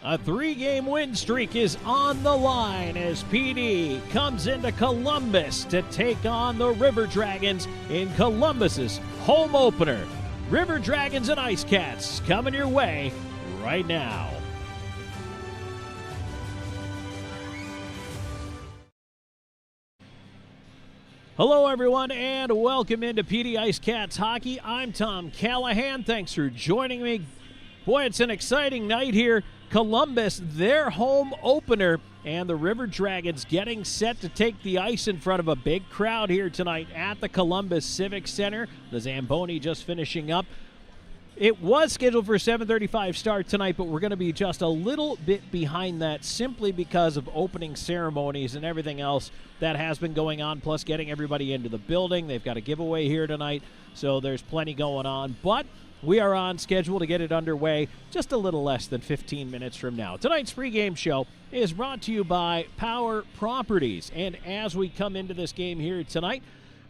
A 3-game win streak is on the line as PD comes into Columbus to take on the River Dragons in Columbus's home opener. River Dragons and IceCats coming your way right now. Hello, everyone, and welcome into PD IceCats Hockey. I'm Tom Callahan. Thanks for joining me. Boy, it's an exciting night here. Columbus, their home opener, and the River Dragons getting set to take the ice in front of a big crowd here tonight at the Columbus Civic Center. The Zamboni just finishing up. It was scheduled for a 7:35 start tonight, but we're going to be just a little bit behind that simply because of opening ceremonies and everything else that has been going on, plus getting everybody into the building. They've got a giveaway here tonight, so there's plenty going on. But we are on schedule to get it underway just a little less than 15 minutes from now. Tonight's pregame show is brought to you by Power Properties. And as we come into this game here tonight,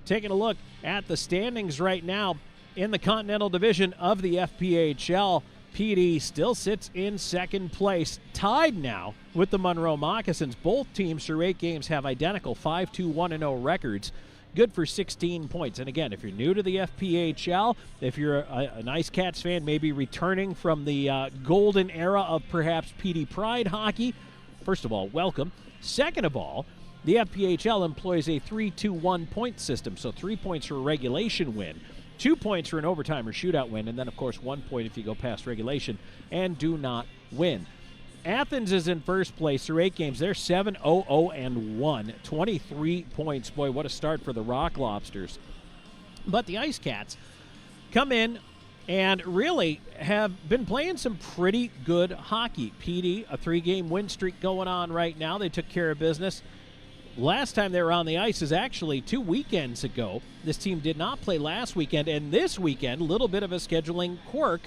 taking a look at the standings right now in the Continental Division of the FPHL, PD still sits in second place, tied now with the Monroe Moccasins. Both teams through 8 games have identical 5-2-1-0 records. Good for 16 points. And again, if you're new to the FPHL, if you're an IceCats fan, maybe returning from the golden era of perhaps PD Pride hockey, first of all, welcome. Second of all, the FPHL employs a 3-2-1 point system, so 3 points for a regulation win, 2 points for an overtime or shootout win, and then, of course, 1 point if you go past regulation and do not win. Athens is in first place through 8 games. They're 7-0-0-1, 23 points. Boy, what a start for the Rock Lobsters. But the IceCats come in and really have been playing some pretty good hockey. PD, a 3-game win streak going on right now. They took care of business. Last time they were on the ice is actually 2 weekends ago. This team did not play last weekend, and this weekend, a little bit of a scheduling quirk.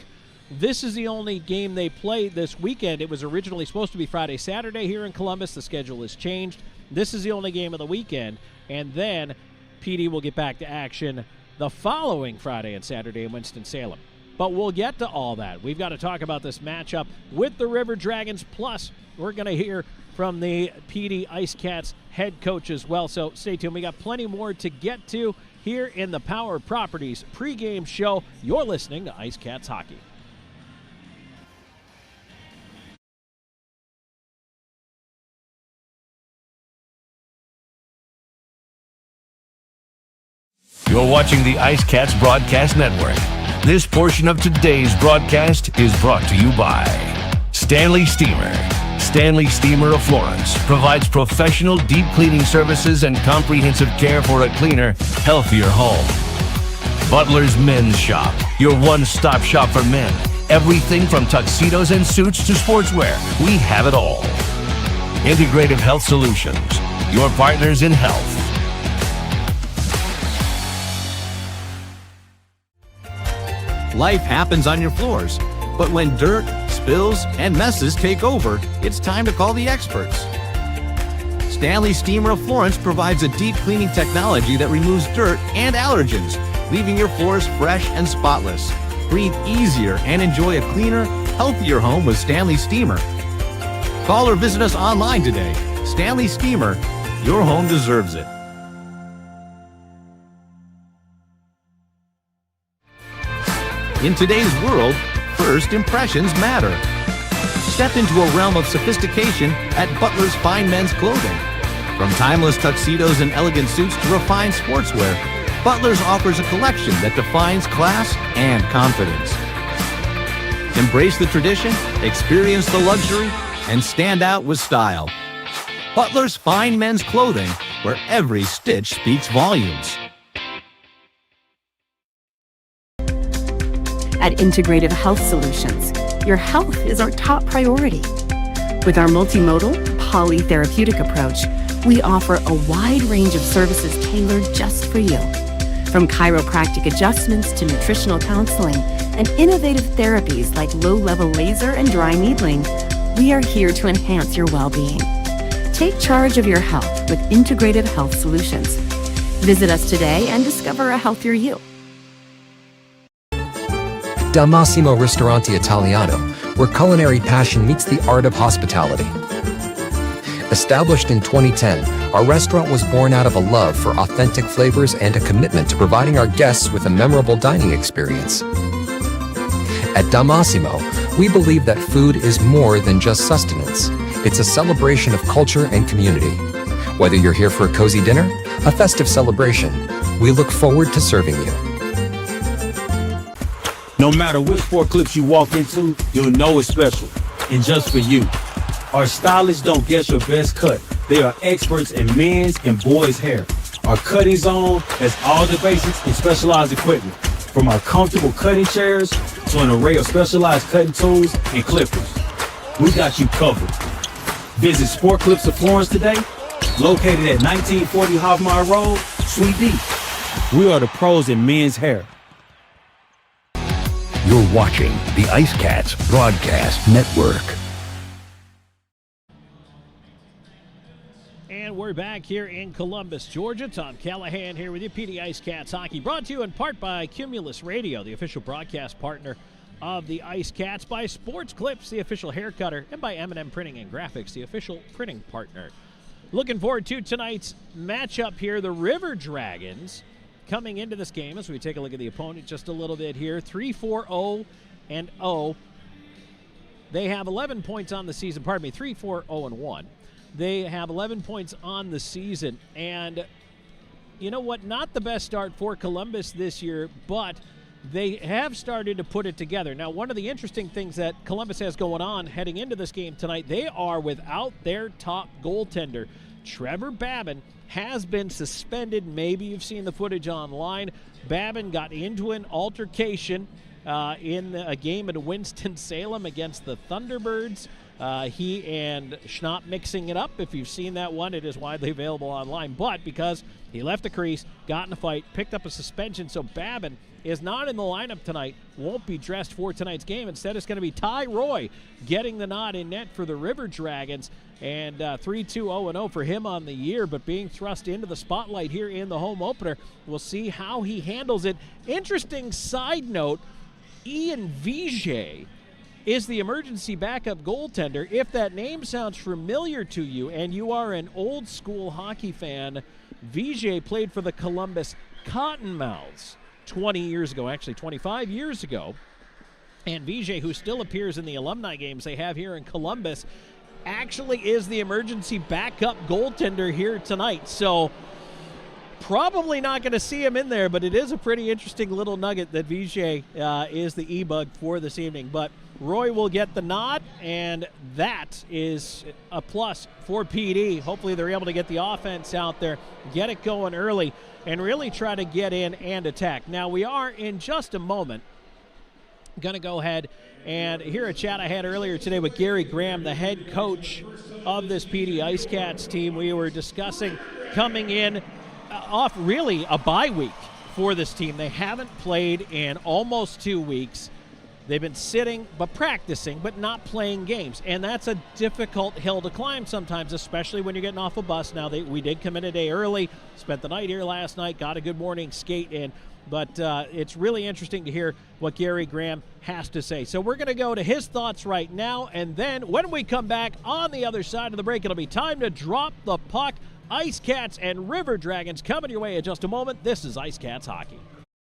This is the only game they played this weekend. It was originally supposed to be Friday, Saturday here in Columbus. The schedule has changed. This is the only game of the weekend, and then PD will get back to action the following Friday and Saturday in Winston-Salem. But we'll get to all that. We've got to talk about this matchup with the River Dragons, plus we're going to hear from the PD IceCats head coach as well. So stay tuned. We got plenty more to get to here in the Power Properties pregame show. You're listening to IceCats Hockey. You're watching the IceCats Broadcast Network. This portion of today's broadcast is brought to you by Stanley Steamer. Stanley Steamer of Florence provides professional deep cleaning services and comprehensive care for a cleaner, healthier home. Butler's Men's Shop, your one-stop shop for men. Everything from tuxedos and suits to sportswear. We have it all. Integrative Health Solutions, your partners in health. Life happens on your floors, but when dirt, spills, and messes take over, it's time to call the experts. Stanley Steamer of Florence provides a deep cleaning technology that removes dirt and allergens, leaving your floors fresh and spotless. Breathe easier and enjoy a cleaner, healthier home with Stanley Steamer. Call or visit us online today. Stanley Steamer, your home deserves it. In today's world, first impressions matter. Step into a realm of sophistication at Butler's Fine Men's Clothing. From timeless tuxedos and elegant suits to refined sportswear, Butler's offers a collection that defines class and confidence. Embrace the tradition, experience the luxury, and stand out with style. Butler's Fine Men's Clothing, where every stitch speaks volumes. At Integrative Health Solutions, your health is our top priority. With our multimodal, polytherapeutic approach, we offer a wide range of services tailored just for you. From chiropractic adjustments to nutritional counseling and innovative therapies like low-level laser and dry needling, we are here to enhance your well-being. Take charge of your health with Integrative Health Solutions. Visit us today and discover a healthier you. Dal Massimo Ristorante Italiano, where culinary passion meets the art of hospitality. Established in 2010, our restaurant was born out of a love for authentic flavors and a commitment to providing our guests with a memorable dining experience. At Dee IceCats, we believe that food is more than just sustenance. It's a celebration of culture and community. Whether you're here for a cozy dinner, a festive celebration, we look forward to serving you. No matter which forklift you walk into, you'll know it's special, and just for you. Our stylists don't guess your best cut. They are experts in men's and boys' hair. Our cutting zone has all the basics and specialized equipment, from our comfortable cutting chairs to an array of specialized cutting tools and clippers. We got you covered. Visit Sport Clips of Florence today, located at 1940 Hoffmeyer Road, Suite D. We are the pros in men's hair. You're watching the IceCats Broadcast Network. And we're back here in Columbus, Georgia. Tom Callahan here with you. Dee IceCats Hockey brought to you in part by Cumulus Radio, the official broadcast partner of the IceCats, by Sports Clips, the official hair cutter, and by M&M Printing and Graphics, the official printing partner. Looking forward to tonight's matchup here. The River Dragons coming into this game, as we take a look at the opponent just a little bit here, 3-4-0-0. They have 11 points on the season. Pardon me, 3-4-0-1. They have 11 points on the season. And you know what? Not the best start for Columbus this year, but they have started to put it together. Now, one of the interesting things that Columbus has going on heading into this game tonight, they are without their top goaltender. Trevor Babin has been suspended. Maybe you've seen the footage online. Babin got into an altercation in a game at Winston-Salem against the Thunderbirds. He and Schnapp mixing it up. If you've seen that one, it is widely available online. But because he left the crease, got in a fight, picked up a suspension, so Babin is not in the lineup tonight, won't be dressed for tonight's game. Instead, it's going to be Ty Roy getting the nod in net for the River Dragons, and 3-2-0-0 for him on the year, but being thrust into the spotlight here in the home opener. We'll see how he handles it. Interesting side note, Ian Vigier is the emergency backup goaltender. If that name sounds familiar to you and you are an old school hockey fan, Vigier played for the Columbus Cottonmouths 20 years ago, actually 25 years ago. And Vigier, who still appears in the alumni games they have here in Columbus, actually is the emergency backup goaltender here tonight. So probably not going to see him in there, but it is a pretty interesting little nugget that Vigier is the e-bug for this evening. But Roy will get the nod, and that is a plus for PD. Hopefully they're able to get the offense out there, get it going early, and really try to get in and attack. Now, we are in just a moment going to go ahead and hear a chat I had earlier today with Gary Graham, the head coach of this PD IceCats team. We were discussing coming in off really a bye week for this team. They haven't played in almost 2 weeks. They've been sitting but practicing but not playing games, and that's a difficult hill to climb sometimes, especially when you're getting off a bus. Now, we did come in a day early, spent the night here last night, got a good morning skate in, but it's really interesting to hear what Gary Graham has to say. So we're going to go to his thoughts right now, and then when we come back on the other side of the break, it'll be time to drop the puck. IceCats and River Dragons coming your way in just a moment. This is IceCats Hockey.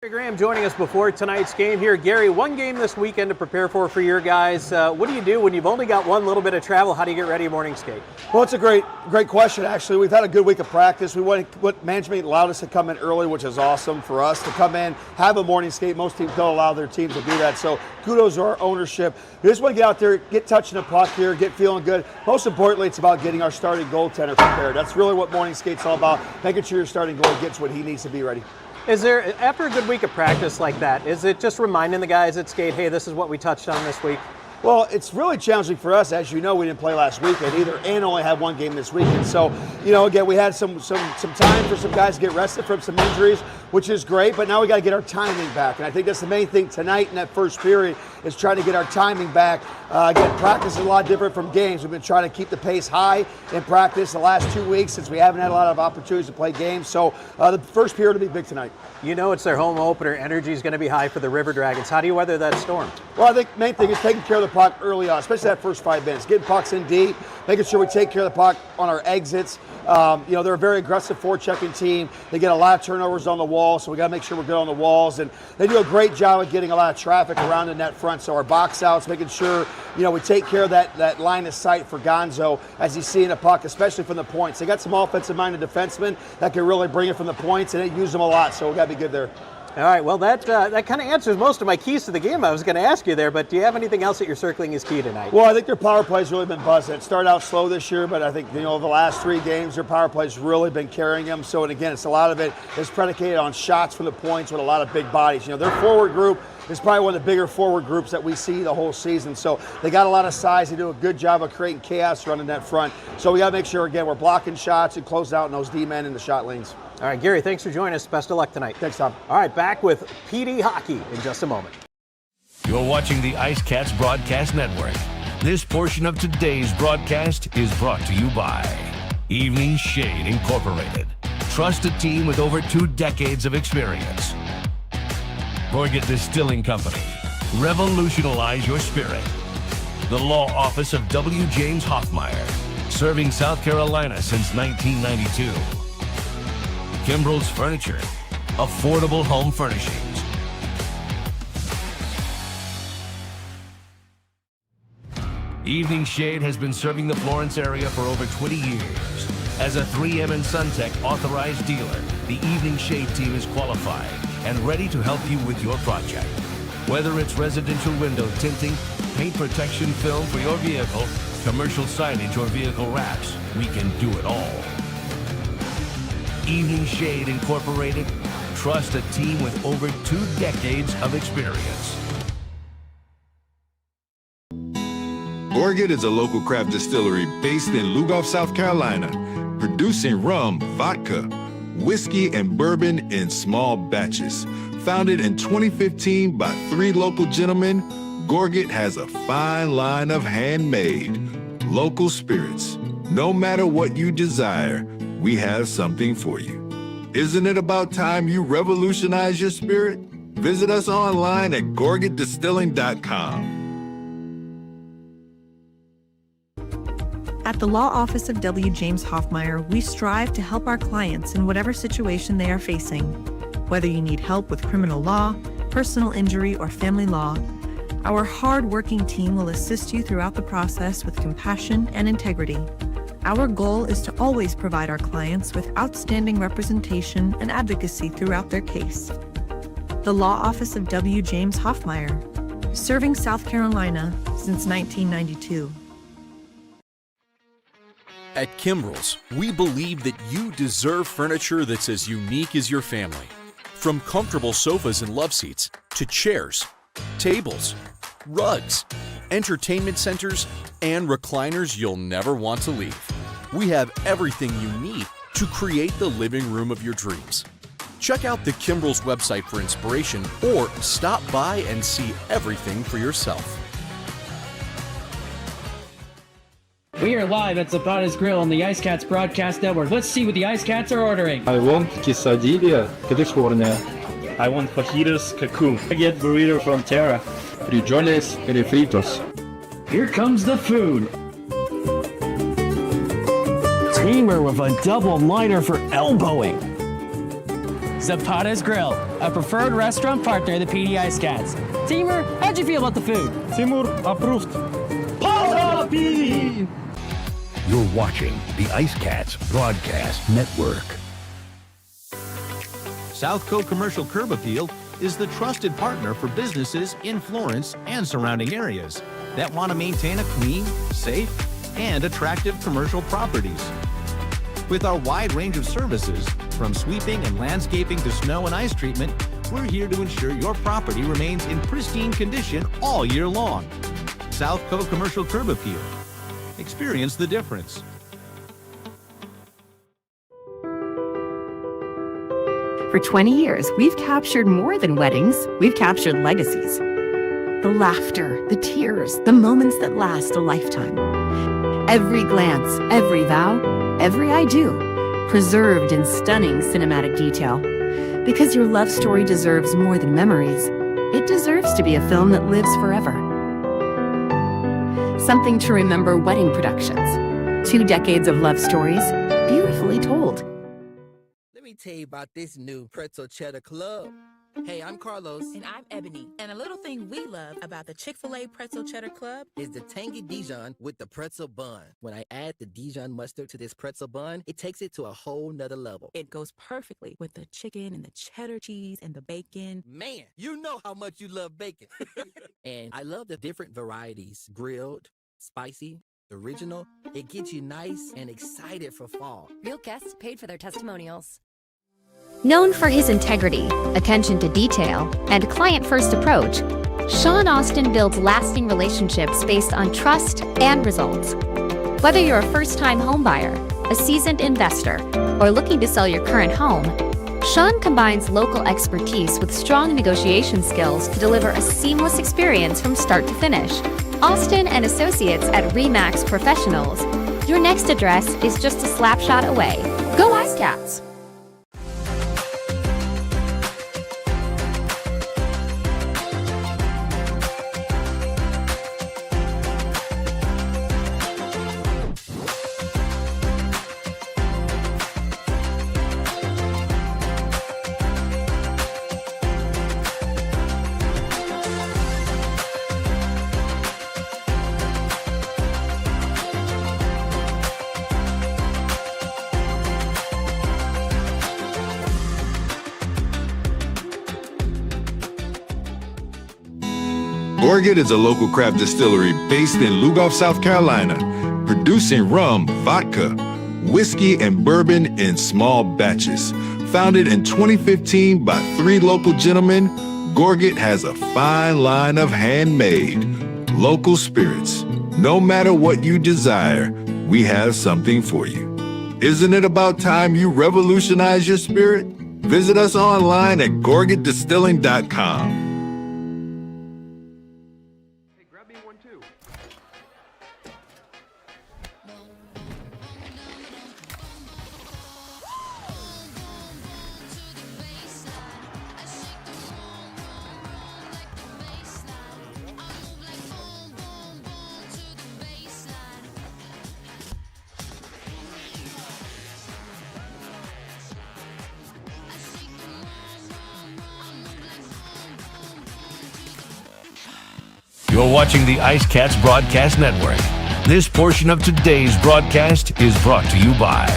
Gary Graham joining us before tonight's game here. Gary, one game this weekend to prepare for your guys. What do you do when you've only got one little bit of travel? How do you get ready for morning skate? Well, it's a great question, actually. We've had a good week of practice. What management allowed us to come in early, which is awesome for us to come in, have a morning skate. Most teams don't allow their teams to do that, so kudos to our ownership. We just want to get out there, get touching the puck here, get feeling good. Most importantly, it's about getting our starting goaltender prepared. That's really what morning skate's all about, making sure your starting goalie gets what he needs to be ready. Is there, after a good week of practice like that, is it just reminding the guys at skate, hey, this is what we touched on this week? Well, it's really challenging for us. As you know, we didn't play last weekend either and only had one game this weekend. So, again, we had some time for some guys to get rested from some injuries, which is great, but now we got to get our timing back. And I think that's the main thing tonight in that first period is trying to get our timing back. Again, practice is a lot different from games. We've been trying to keep the pace high in practice the last 2 weeks since we haven't had a lot of opportunities to play games. So the first period will be big tonight. You know it's their home opener. Energy is going to be high for the River Dragons. How do you weather that storm? Well, I think the main thing is taking care of the puck early on, especially that first 5 minutes. Getting pucks in deep, making sure we take care of the puck on our exits. They're a very aggressive forechecking team. They get a lot of turnovers on the wall, so we got to make sure we're good on the walls. And they do a great job of getting a lot of traffic around the net front. So our box outs, making sure we take care of that line of sight for Gonzo as he's seeing a puck, especially from the points. They got some offensive-minded defensemen that can really bring it from the points, and they use them a lot. So we got to be good there. All right, well, that kind of answers most of my keys to the game I was going to ask you there, but do you have anything else that you're circling as key tonight? Well, I think their power play's really been buzzing. It started out slow this year, but I think, the last 3 games, their power play's really been carrying them. So, and again, it's a lot of it is predicated on shots from the points with a lot of big bodies. Their forward group is probably one of the bigger forward groups that we see the whole season. So they got a lot of size. They do a good job of creating chaos running that front. So we got to make sure, again, we're blocking shots and closing out in those D-men in the shot lanes. All right, Gary, thanks for joining us. Best of luck tonight. Thanks, Tom. All right, back with PD Hockey in just a moment. You're watching the IceCats Broadcast Network. This portion of today's broadcast is brought to you by Evening Shade Incorporated. Trusted team with over 2 decades of experience. Gorget Distilling Company. Revolutionize your spirit. The Law Office of W. James Hoffmeyer. Serving South Carolina since 1992. Kimbrell's Furniture. Affordable home furnishings. Evening Shade has been serving the Florence area for over 20 years. As a 3M and SunTech authorized dealer, the Evening Shade team is qualified and ready to help you with your project. Whether it's residential window tinting, paint protection film for your vehicle, commercial signage, or vehicle wraps, we can do it all. Evening Shade Incorporated. Trust a team with over 2 decades of experience. Gorget is a local craft distillery based in Lugoff, South Carolina, producing rum, vodka, whiskey, and bourbon in small batches. Founded in 2015 by 3 local gentlemen, Gorget has a fine line of handmade, local spirits. No matter what you desire, we have something for you. Isn't it about time you revolutionize your spirit? Visit us online at gorgetdistilling.com. At the Law Office of W. James Hoffmeyer, we strive to help our clients in whatever situation they are facing. Whether you need help with criminal law, personal injury, or family law, our hard-working team will assist you throughout the process with compassion and integrity. Our goal is to always provide our clients with outstanding representation and advocacy throughout their case. The Law Office of W. James Hoffmeyer, serving South Carolina since 1992. At Kimbrell's, we believe that you deserve furniture that's as unique as your family. From comfortable sofas and love seats to chairs, tables, rugs, entertainment centers, and recliners you'll never want to leave. We have everything you need to create the living room of your dreams. Check out the Kimbrell's website for inspiration or stop by and see everything for yourself. We are live at Zapata's Grill on the IceCats Broadcast Network. Let's see what the IceCats are ordering. I want quesadilla. ¿Qué te extraordinaire? I want fajitas cocoon. I get burrito from Terra. Frijoles refritos. Here comes the food. Teamer with a double liner for elbowing. Zapata's Grill, a preferred restaurant partner of the PD IceCats. Teamer, how'd you feel about the food? Timur approved. Pala PD! You're watching the IceCats Broadcast Network. Southco Commercial Curb Appeal is the trusted partner for businesses in Florence and surrounding areas that want to maintain a clean, safe, and attractive commercial properties. With our wide range of services, from sweeping and landscaping to snow and ice treatment, we're here to ensure your property remains in pristine condition all year long. Southco Commercial Curb Appeal. Experience the difference. For 20 years, we've captured more than weddings, we've captured legacies. The laughter, the tears, the moments that last a lifetime. Every glance, every vow, every I do, preserved in stunning cinematic detail. Because your love story deserves more than memories, it deserves to be a film that lives forever. Something to remember wedding productions. 2 decades of love stories, beautifully told. Let me tell you about this new pretzel cheddar club. Hey, I'm Carlos. And I'm Ebony. And a little thing we love about the Chick-fil-A Pretzel Cheddar Club is the tangy Dijon with the pretzel bun. When I add the Dijon mustard to this pretzel bun, it takes it to a whole nother level. It goes perfectly with the chicken and the cheddar cheese and the bacon. Man, you know how much you love bacon. And I love the different varieties. Grilled, spicy, original. It gets you nice and excited for fall. Real guests paid for their testimonials. Known for his integrity, attention to detail, and client-first approach, Sean Austin builds lasting relationships based on trust and results. Whether you're a first-time homebuyer, a seasoned investor, or looking to sell your current home, Sean combines local expertise with strong negotiation skills to deliver a seamless experience from start to finish. Austin and Associates at RE/MAX Professionals. Your next address is just a slapshot away. Go IceCats! Gorget is a local craft distillery based in Lugoff, South Carolina, producing rum, vodka, whiskey, and bourbon in small batches. Founded in 2015 by 3 local gentlemen, Gorget has a fine line of handmade, local spirits. No matter what you desire, we have something for you. Isn't it about time you revolutionize your spirit? Visit us online at gorgetdistilling.com. You're watching the IceCats Broadcast Network. This portion of today's broadcast is brought to you by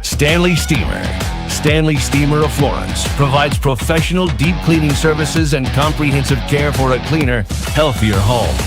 Stanley Steamer. Stanley Steamer of Florence provides professional deep cleaning services and comprehensive care for a cleaner, healthier home.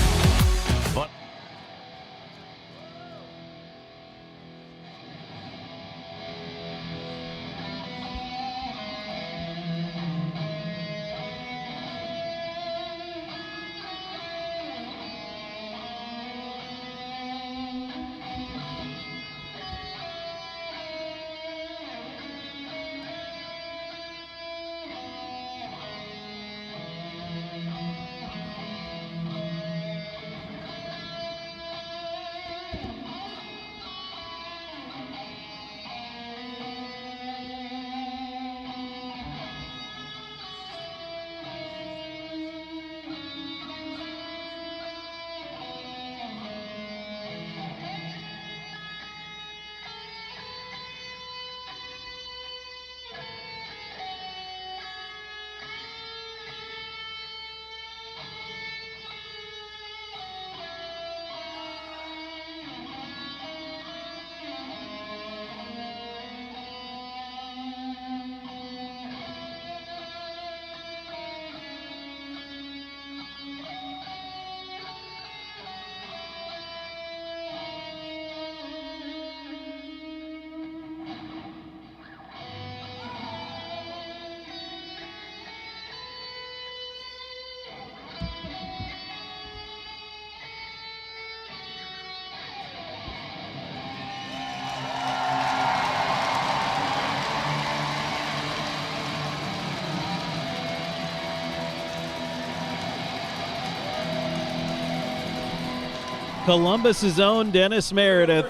Columbus's own Dennis Meredith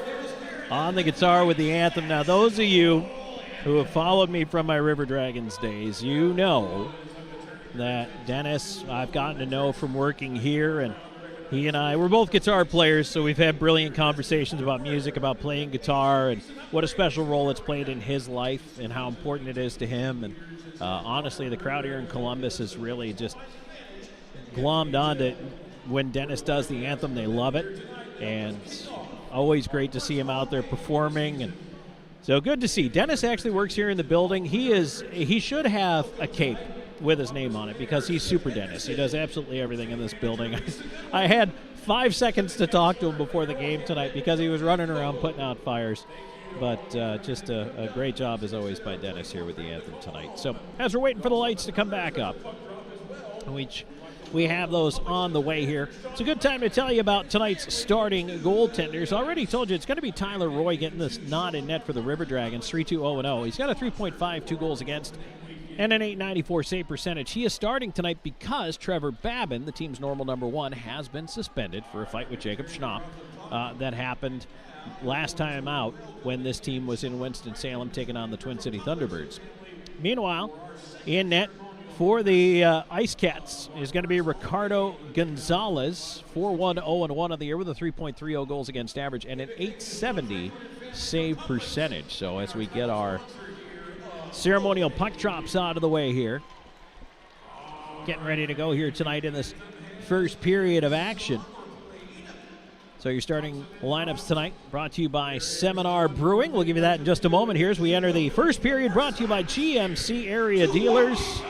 on the guitar with the anthem. Now, those of you who have followed me from my River Dragons days, you know that Dennis I've gotten to know from working here, and he and I, we're both guitar players, so we've had brilliant conversations about music, about playing guitar, and what a special role it's played in his life and how important it is to him. And honestly, the crowd here in Columbus is really just glommed on to when Dennis does the anthem. They love it, and always great to see him out there performing. And so good to see. Dennis actually works here in the building. He should have a cape with his name on it because he's Super Dennis. He does absolutely everything in this building. I had 5 seconds to talk to him before the game tonight because he was running around putting out fires. But just a great job, as always, by Dennis here with the anthem tonight. So as we're waiting for the lights to come back up, we have those on the way here. It's a good time to tell you about tonight's starting goaltenders. Already told you it's going to be Tyler Roy getting this nod in net for the River Dragons, 3-2-0-0. He's got a 3.5, 2 goals against, and an .894 save percentage. He is starting tonight because Trevor Babin, the team's normal number one, has been suspended for a fight with Jacob Schnapp that happened last time out when this team was in Winston-Salem taking on the Twin City Thunderbirds. Meanwhile, in net for the IceCats is going to be Ricardo Gonzalez, 4-1-0-1 on the year with a 3.30 goals against average and an .870 save percentage. So as we get our ceremonial puck drops out of the way here, getting ready to go here tonight in this first period of action. So your starting lineups tonight brought to you by Seminar Brewing. We'll give you that in just a moment here as we enter the first period, brought to you by GMC Area Dealers.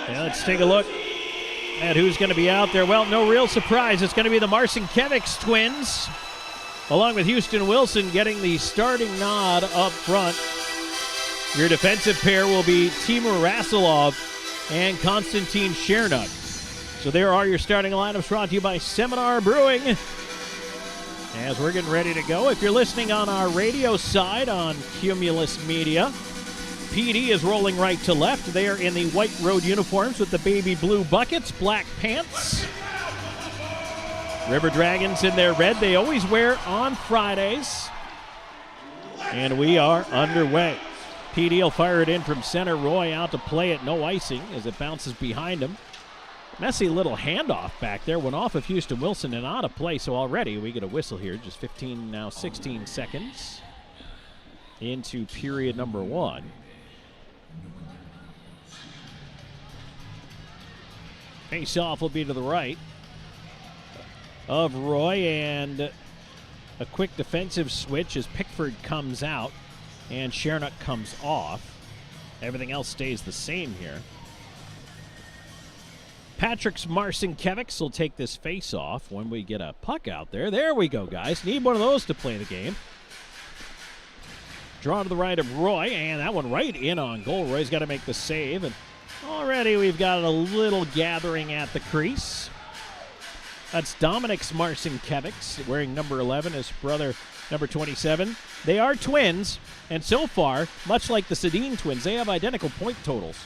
And let's take a look at who's going to be out there. Well, no real surprise. It's going to be the Marcinkiewicz twins, along with Houston Wilson, getting the starting nod up front. Your defensive pair will be Timur Rasilov and Konstantin Chernuk. So there are your starting lineups brought to you by Seminar Brewing. As we're getting ready to go, if you're listening on our radio side on Cumulus Media, PD is rolling right to left. They are in the white road uniforms with the baby blue buckets, black pants. River Dragons in their red. They always wear on Fridays. And we are underway. PD will fire it in from center. Roy out to play it. No icing as it bounces behind him. Messy little handoff back there. Went off of Houston Wilson and out of play. So already we get a whistle here. Just 15, now 16 seconds into period number one. Face-off will be to the right of Roy, and a quick defensive switch as Pickford comes out and Chernuk comes off. Everything else stays the same here. Patrick Marcinkiewicz will take this face-off when we get a puck out there. There we go, guys. Need one of those to play the game. Draw to the right of Roy, and that one right in on goal. Roy's got to make the save, and already we've got a little gathering at the crease. That's Dominic Marcinkiewicz wearing number 11, his brother number 27. They are twins, and so far, much like the Sedin twins, they have identical point totals.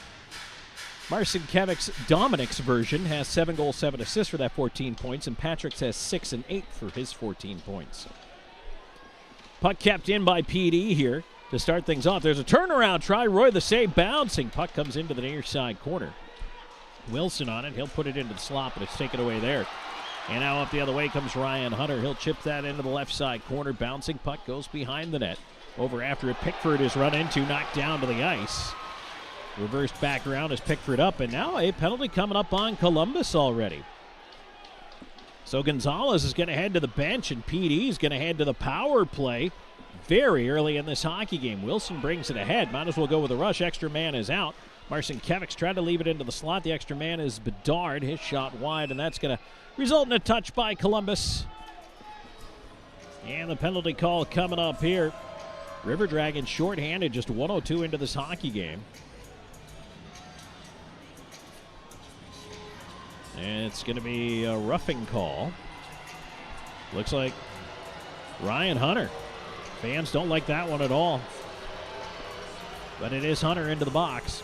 Marcinkiewicz, Dominic's version, has 7 goals, 7 assists for that 14 points, and Patrick's has 6 and 8 for his 14 points. Puck kept in by PD here to start things off. There's a turnaround try. Roy the save, bouncing. Puck comes into the near side corner. Wilson on it. He'll put it into the slot, but it's taken away there. And now up the other way comes Ryan Hunter. He'll chip that into the left side corner. Bouncing puck goes behind the net. Over after it, Pickford is run into, knocked down to the ice. Reversed back around as Pickford up, and now a penalty coming up on Columbus already. So Gonzalez is going to head to the bench, and PD is going to head to the power play very early in this hockey game. Wilson brings it ahead. Might as well go with a rush. Extra man is out. Marcinkiewicz tried to leave it into the slot. The extra man is Bedard. His shot wide, and that's going to result in a touch by Columbus. And the penalty call coming up here. River Dragons shorthanded, just 1:02 into this hockey game. And it's going to be a roughing call. Looks like Ryan Hunter. Fans don't like that one at all. But it is Hunter into the box.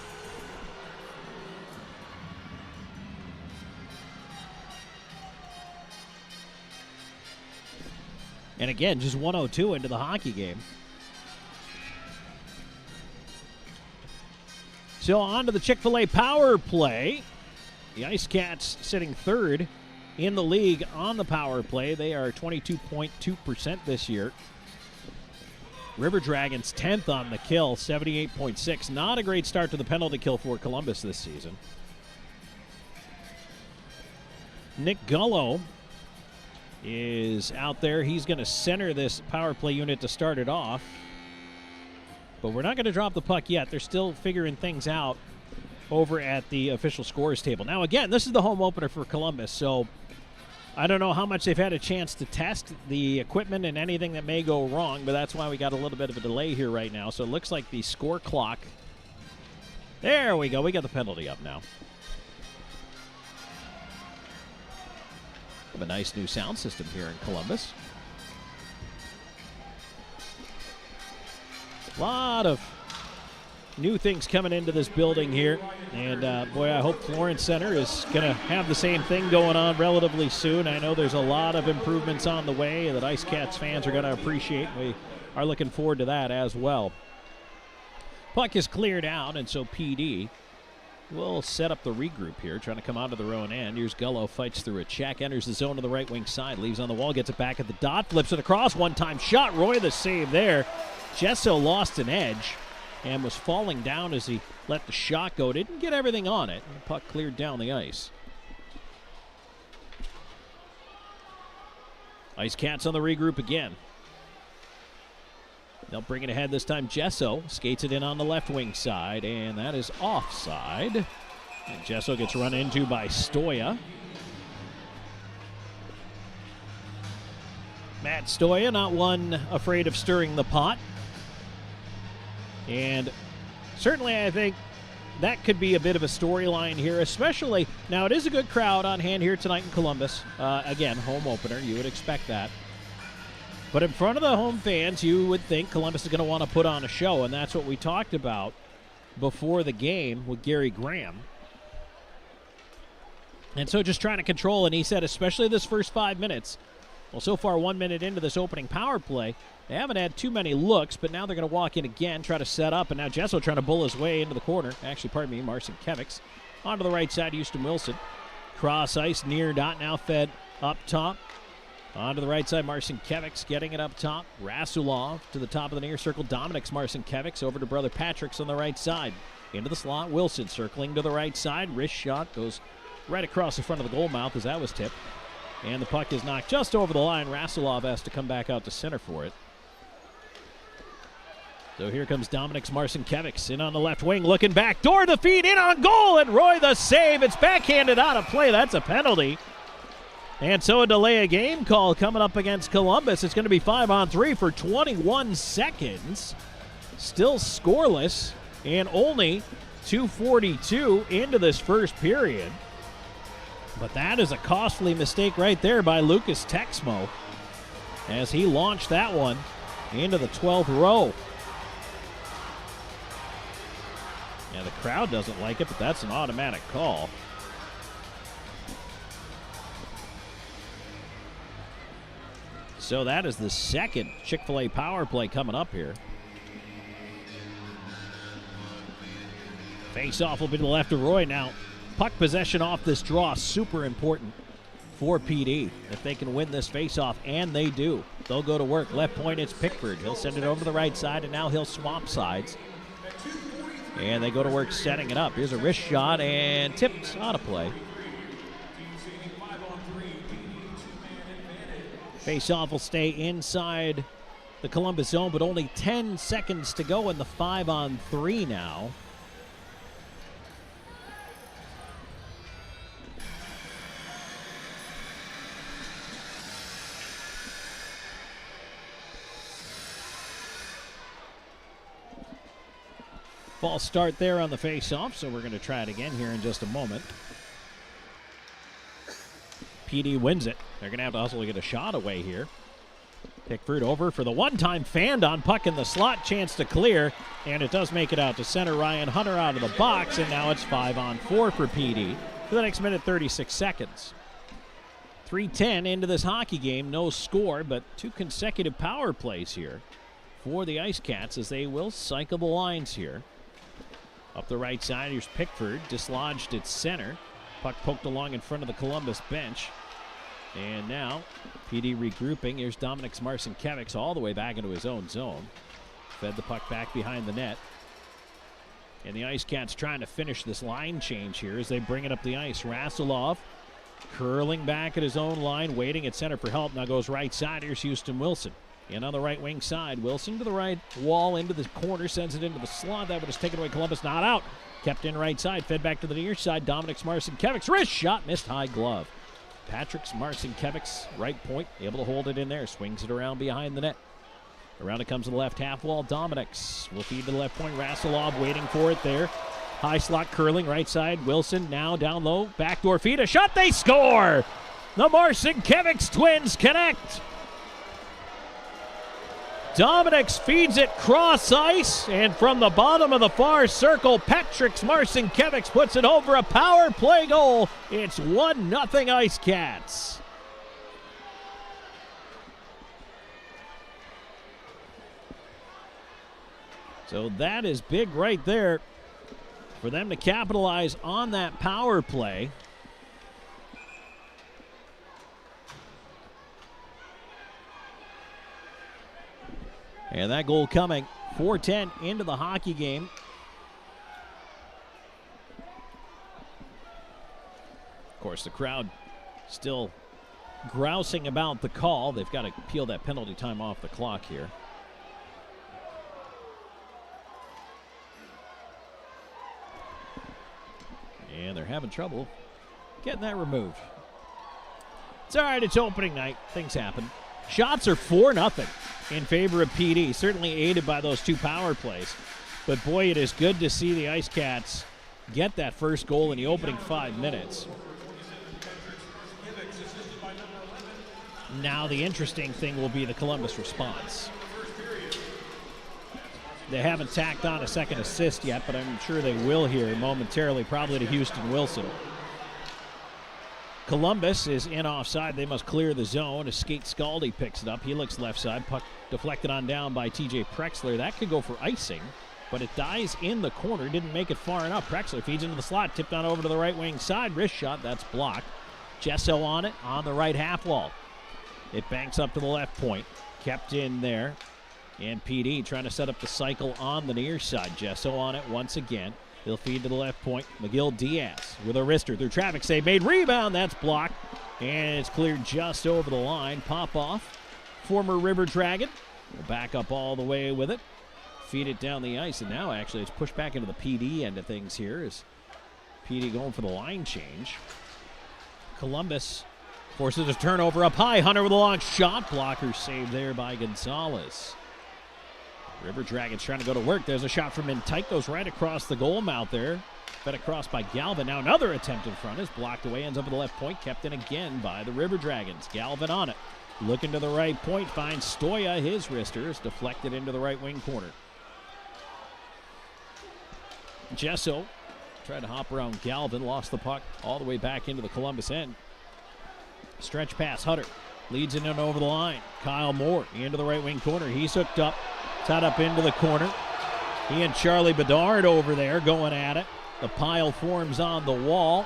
And again, just 1:02 into the hockey game. So on to the Chick-fil-A power play. The IceCats sitting third in the league on the power play. They are 22.2% this year. River Dragons 10th on the kill, 78.6. Not a great start to the penalty kill for Columbus this season. Nick Gullo is out there. He's going to center this power play unit to start it off. But we're not going to drop the puck yet. They're still figuring things out over at the official scores table. Now, again, this is the home opener for Columbus, so I don't know how much they've had a chance to test the equipment and anything that may go wrong, but that's why we got a little bit of a delay here right now. So it looks like the score clock. There we go. We got the penalty up now. A nice new sound system here in Columbus. A lot of new things coming into this building here. And, boy, I hope Florence Center is going to have the same thing going on relatively soon. I know there's a lot of improvements on the way that IceCats fans are going to appreciate. We are looking forward to that as well. Puck is cleared out, and so PD will set up the regroup here, trying to come out of their own end. Here's Gullo, fights through a check, enters the zone to the right wing side, leaves on the wall, gets it back at the dot, flips it across, one-time shot. Roy the save there. Gesso lost an edge and was falling down as he let the shot go. Didn't get everything on it. The puck cleared down the ice. IceCats on the regroup again. They'll bring it ahead this time. Gesso skates it in on the left wing side, and that is offside. And Gesso gets run into by Stoya. Matt Stoya, not one afraid of stirring the pot. And certainly I think that could be a bit of a storyline here, especially, now it is a good crowd on hand here tonight in Columbus. Again, home opener, you would expect that. But in front of the home fans, you would think Columbus is going to want to put on a show, and that's what we talked about before the game with Gary Graham. And so just trying to control, and he said especially this first 5 minutes. Well, so far 1 minute into this opening power play, they haven't had too many looks, but now they're going to walk in again, try to set up, and now Gesso trying to bull his way into the corner. Actually, pardon me, Marcinkiewicz. Onto the right side, Houston Wilson. Cross ice, near dot, now fed up top. Onto the right side, Marcinkiewicz getting it up top. Rasulov to the top of the near circle. Dominic's Marcinkiewicz over to brother Patrick's on the right side. Into the slot, Wilson circling to the right side. Wrist shot goes right across the front of the goal mouth as that was tipped. And the puck is knocked just over the line. Rasulov has to come back out to center for it. So here comes Dominic's Marcinkiewicz in on the left wing, looking back door, the feed in on goal, and Roy the save. It's backhanded out of play. That's a penalty. And so a delay of game call coming up against Columbus. It's going to be 5-on-3 for 21 seconds. Still scoreless, and only 2:42 into this first period. But that is a costly mistake right there by Lucas Texmo as he launched that one into the 12th row. Yeah, the crowd doesn't like it, but that's an automatic call. So that is the second Chick-fil-A power play coming up here. Face-off will be to the left of Roy now. Puck possession off this draw, super important for PD. If they can win this face-off, and they do, they'll go to work. Left point, it's Pickford. He'll send it over to the right side, and now he'll swap sides. And they go to work setting it up. Here's a wrist shot, and tipped out of play. Face-off will stay inside the Columbus zone, but only 10 seconds to go in the 5-on-3 now. False start there on the face-off, so we're going to try it again here in just a moment. PD wins it. They're going to have to hustle to get a shot away here. Pickford over for the one-time fanned on puck in the slot, chance to clear, and it does make it out to center. Ryan Hunter out of the box, and now it's 5-on-4 for PD for the next minute 36 seconds. 3:10 into this hockey game. No score, but 2 consecutive power plays here for the IceCats as they will cycle the lines here. Up the right side, here's Pickford, dislodged at center. Puck poked along in front of the Columbus bench. And now, PD regrouping. Here's Dominic Marcinkiewicz all the way back into his own zone. Fed the puck back behind the net. And the IceCats trying to finish this line change here as they bring it up the ice. Rasulov curling back at his own line, waiting at center for help. Now goes right side. Here's Houston Wilson. And on the right wing side, Wilson to the right wall, into the corner, sends it into the slot. That would have taken away Columbus, not out. Kept in right side, fed back to the near side. Dominic Marcinkiewicz, wrist shot, missed high glove. Patrick Marcinkiewicz, right point, able to hold it in there. Swings it around behind the net. Around it comes to the left half wall. Dominics will feed to the left point. Rasulov waiting for it there. High slot curling, right side. Wilson now down low. Backdoor feed, a shot, they score! The Marcinkiewicz twins connect. Dominics feeds it cross ice, and from the bottom of the far circle, Patrick Marcinkiewicz puts it over a power play goal. It's 1-0 IceCats. So that is big right there for them to capitalize on that power play. And that goal coming 4:10 into the hockey game. Of course, the crowd still grousing about the call. They've got to peel that penalty time off the clock here. And they're having trouble getting that removed. It's all right, it's opening night. Things happen. Shots are 4-0 in favor of PD, certainly aided by those 2 power plays. But boy, it is good to see the IceCats get that first goal in the opening 5 minutes. Now the interesting thing will be the Columbus response. They haven't tacked on a second assist yet, but I'm sure they will here momentarily, probably to Houston Wilson. Columbus is in offside. They must clear the zone as Skate Scaldi picks it up. He looks left side. Puck deflected on down by TJ Prexler. That could go for icing, but it dies in the corner. Didn't make it far enough. Prexler feeds into the slot. Tipped on over to the right wing side. Wrist shot. That's blocked. Gesso on it on the right half wall. It banks up to the left point. Kept in there. And PD trying to set up the cycle on the near side. Gesso on it once again. He'll feed to the left point. McGill Diaz with a wrister through traffic save. Made rebound. That's blocked. And it's cleared just over the line. Pop off. Former River Dragon will back up all the way with it. Feed it down the ice. And now actually it's pushed back into the PD end of things here. Is PD going for the line change. Columbus forces a turnover up high. Hunter with a long shot. Blocker saved there by Gonzalez. River Dragons trying to go to work. There's a shot from Tyke, goes right across the goal mouth there. Fed across by Galvin. Now another attempt in front is blocked away. Ends up at the left point. Kept in again by the River Dragons. Galvin on it. Looking to the right point. Finds Stoya. His wrister is deflected into the right wing corner. Gesso tried to hop around Galvin. Lost the puck all the way back into the Columbus end. Stretch pass. Hutter leads it in over the line. Kyle Moore into the right wing corner. He's hooked up. Tied up into the corner. He and Charlie Bedard over there going at it. The pile forms on the wall.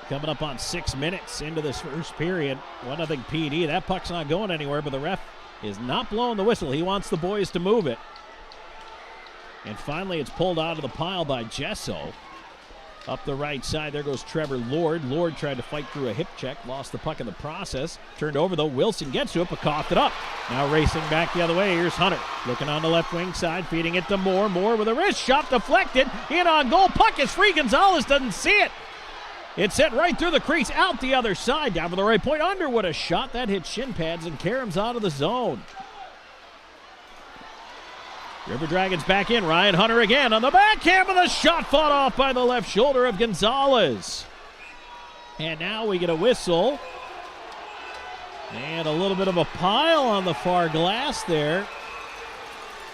Coming up on 6 minutes into this first period. 1-0 PD. That puck's not going anywhere, but the ref is not blowing the whistle. He wants the boys to move it. And finally it's pulled out of the pile by Gesso. Up the right side, there goes Trevor Lord. Lord tried to fight through a hip check, lost the puck in the process. Turned over, though. Wilson gets to it, but coughed it up. Now racing back the other way, here's Hunter. Looking on the left wing side, feeding it to Moore. Moore with a wrist shot, deflected. In on goal, puck is free. Gonzalez doesn't see it. It's hit right through the crease, out the other side. Down to the right point, Underwood a shot. That hit shin pads, and Karam's out of the zone. River Dragons back in. Ryan Hunter again on the backhand with a shot fought off by the left shoulder of Gonzalez. And now we get a whistle. And a little bit of a pile on the far glass there.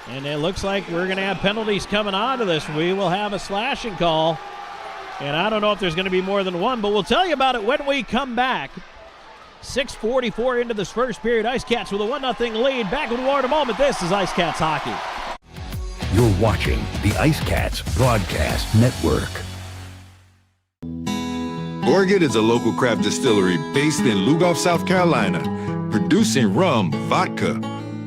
And it looks like we're going to have penalties coming out of this. We will have a slashing call. And I don't know if there's going to be more than one, but we'll tell you about it when we come back. 6:44 into this first period. IceCats with a 1-0 lead. Back with more in a moment. This is IceCats Hockey. You're watching the IceCats Broadcast Network. Gorget is a local craft distillery based in Lugoff, South Carolina, producing rum, vodka,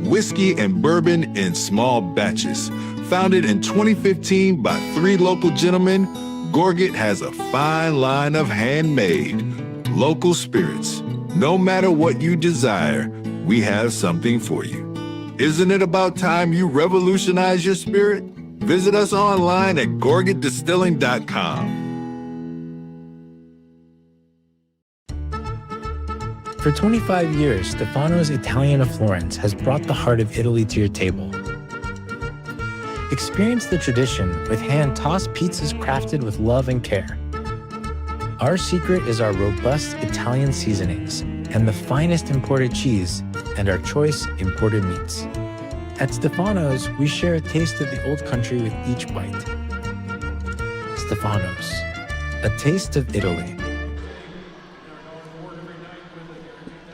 whiskey, and bourbon in small batches. Founded in 2015 by 3 local gentlemen, Gorget has a fine line of handmade, local spirits. No matter what you desire, we have something for you. Isn't it about time you revolutionize your spirit? Visit us online at gorgetdistilling.com. For 25 years, Stefano's Italian of Florence has brought the heart of Italy to your table. Experience the tradition with hand-tossed pizzas crafted with love and care. Our secret is our robust Italian seasonings and the finest imported cheese and our choice imported meats. At Stefano's, we share a taste of the old country with each bite. Stefano's, a taste of Italy.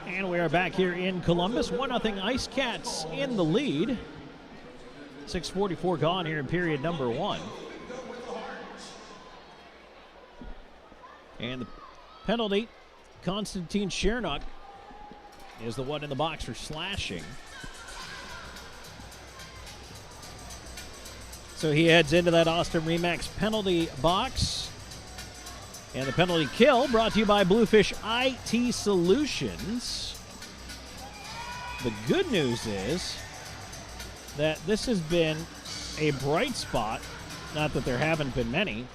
And we are back here in Columbus. 1-0 IceCats in the lead. 6:44 gone here in period number 1. And the penalty, Konstantin Chernuk is the one in the box for slashing. So he heads into that Austin Remax penalty box. And the penalty kill brought to you by Bluefish IT Solutions. The good news is that this has been a bright spot, not that there haven't been many,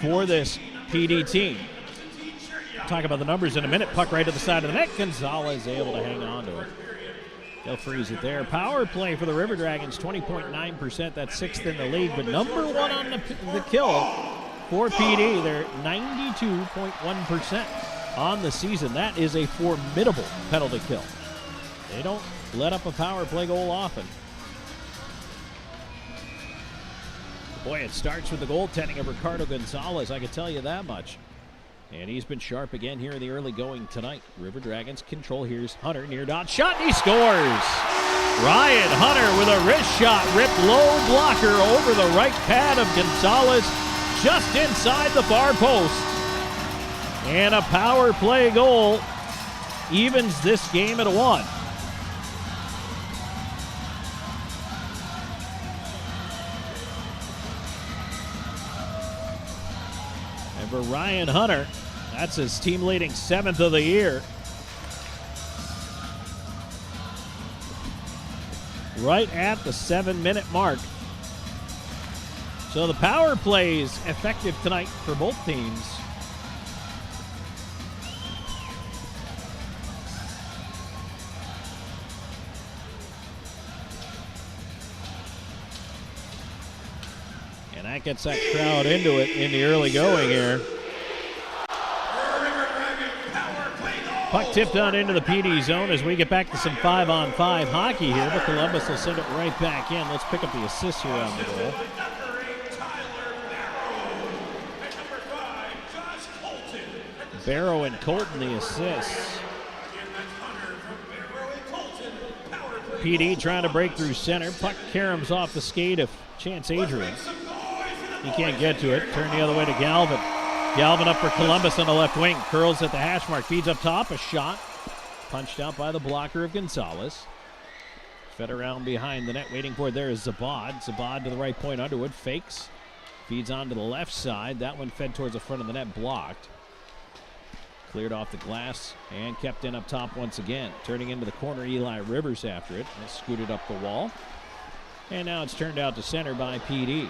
for this PD team. Talk about the numbers in a minute. Puck right to the side of the net. Gonzalez able to hang on to it. They'll freeze it there. Power play for the River Dragons, 20.9%. That's 6th in the league, but number 1 on the kill for PD. They're 92.1% on the season. That is a formidable penalty kill. They don't let up a power play goal often. Boy, it starts with the goaltending of Ricardo Gonzalez, I can tell you that much. And he's been sharp again here in the early going tonight. River Dragons control. Here's Hunter, near dot shot, and he scores! Ryan Hunter with a wrist shot, ripped low blocker over the right pad of Gonzalez, just inside the far post. And a power play goal evens this game at 1. And for Ryan Hunter, that's his team leading 7th of the year. Right at the 7-minute mark. So the power plays effective tonight for both teams. And that gets that crowd into it in the early going here. Puck tipped on into the PD zone as we get back to some 5-on-5 hockey here, but Columbus will send it right back in. Let's pick up the assist here on the goal. Barrow and Colton the assists. PD trying to break through center. Puck caroms off the skate of Chance Adrian. He can't get to it. Turn the other way to Galvin. Galvin up for Columbus on the left wing. Curls at the hash mark. Feeds up top. A shot. Punched out by the blocker of Gonzalez. Fed around behind the net. Waiting for it there is Zabad. Zabad to the right point. Underwood fakes. Feeds on to the left side. That one fed towards the front of the net. Blocked. Cleared off the glass and kept in up top once again. Turning into the corner. Eli Rivers after it. And scooted up the wall. And now it's turned out to center by PD.